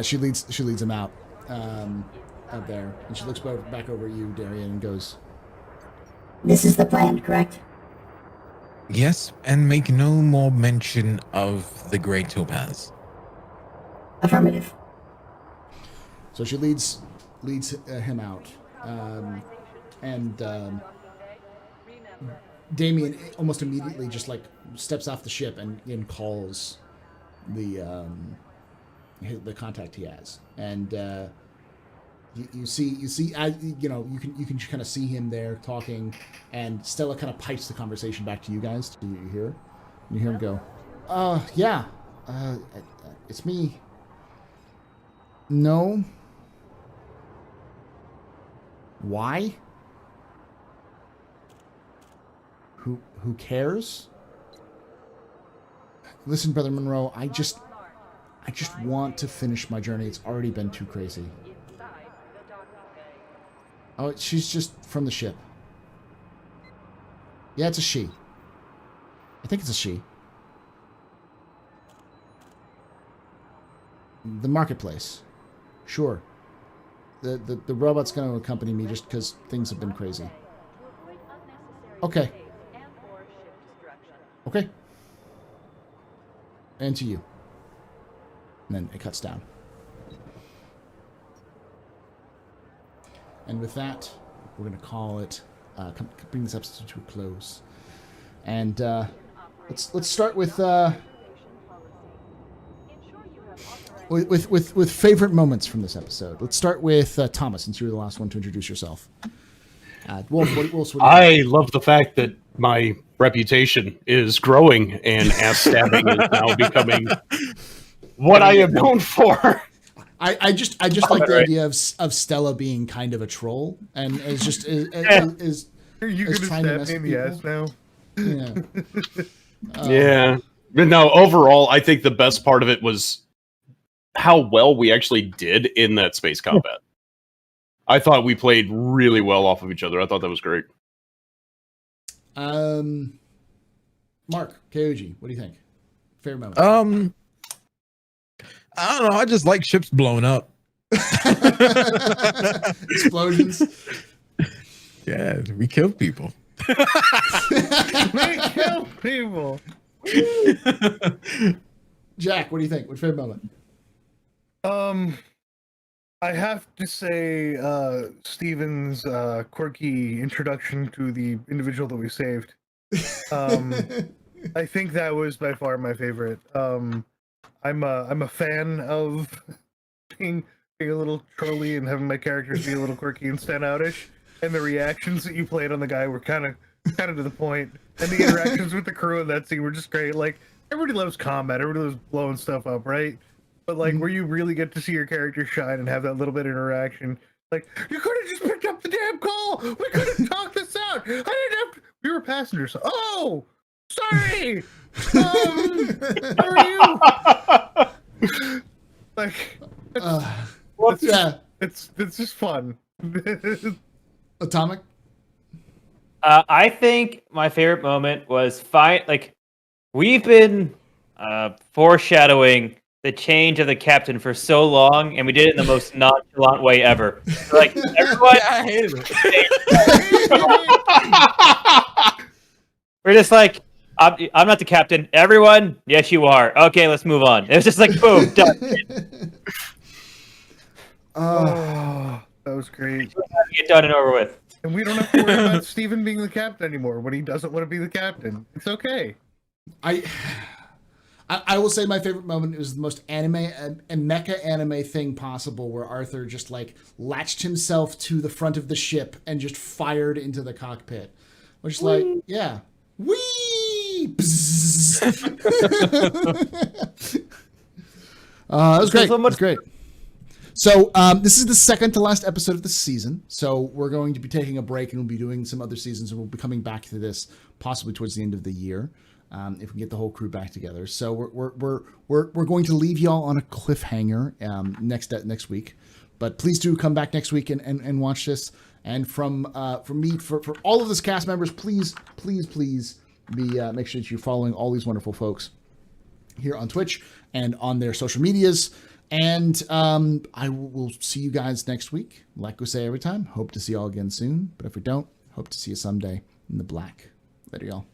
S1: She leads him out there, and she looks back over at you, Darian, and goes,
S6: This is the plan, correct?
S4: Yes, and make no more mention of the Gray Topaz.
S6: Affirmative.
S1: So she leads him out, and Damien almost immediately just like steps off the ship and calls the contact he has, and you see you can kind of see him there talking, and Stella kind of pipes the conversation back to you guys. Do you hear? You hear him go, yeah, it's me. No. Why? Who cares? Listen, Brother Monroe, I just want to finish my journey. It's already been too crazy. Oh, she's just from the ship. Yeah, it's a she. I think it's a she. The marketplace. Sure. The robot's going to accompany me just because things have been crazy. Okay. Okay. And to you. And then it cuts down. And with that, we're going to call it, bring this episode to a close. And let's start with favorite moments from this episode. Let's start with Thomas, since you were the last one to introduce yourself. Wolf, what do you think?
S5: I love the fact that my reputation is growing and ass stabbing is now becoming what I am known for.
S1: I just like the idea of Stella being kind of a troll and is just is
S3: Are you
S1: is
S3: gonna
S1: trying to
S3: stab
S1: mess
S3: me in
S1: with
S3: the ass now?
S1: Yeah.
S5: Yeah. But no, overall, I think the best part of it was how well we actually did in that space combat. I thought we played really well off of each other. I thought that was great.
S1: Mark, KOG, what do you think? Fair moment.
S4: I don't know. I just like ships blowing up.
S1: Explosions.
S4: Yeah, we kill people.
S3: We kill people.
S1: Jack, what do you think? What's your favorite moment?
S3: I have to say, Steven's quirky introduction to the individual that we saved. I think that was by far my favorite. I'm a fan of being a little trolly and having my characters be a little quirky and stand outish. And the reactions that you played on the guy were kind of to the point. And the interactions with the crew in that scene were just great. Like, everybody loves combat, everybody loves blowing stuff up, right? But like, where you really get to see your character shine and have that little bit of interaction. Like, you could have just picked up the damn call. We could have talked this out. I didn't have to. We were passengers. Oh, sorry. How are you? Like, it's just fun.
S1: Atomic?
S2: I think my favorite moment was we've been foreshadowing the change of the captain for so long, and we did it in the most nonchalant way ever. Like, everyone,
S4: I hated it.
S2: we're just like, I'm not the captain. Everyone, yes, you are. Okay, let's move on. It was just like, boom, done.
S3: Oh, that was great.
S2: Get done and over with.
S3: And we don't have to worry about Steven being the captain anymore when he doesn't want to be the captain. It's okay.
S1: I will say my favorite moment was the most anime and mecha anime thing possible, where Arthur just like latched himself to the front of the ship and just fired into the cockpit. Which is like, yeah. Whee! That was great. That was great. So this is the second to last episode of the season. So we're going to be taking a break and we'll be doing some other seasons, and we'll be coming back to this possibly towards the end of the year. If we can get the whole crew back together. So we're going to leave y'all on a cliffhanger next week. But please do come back next week and watch this. And from me, for all of this cast members, please be make sure that you're following all these wonderful folks here on Twitch and on their social medias. And I will see you guys next week. Like we say every time, hope to see y'all again soon. But if we don't, hope to see you someday in the black. Later, y'all.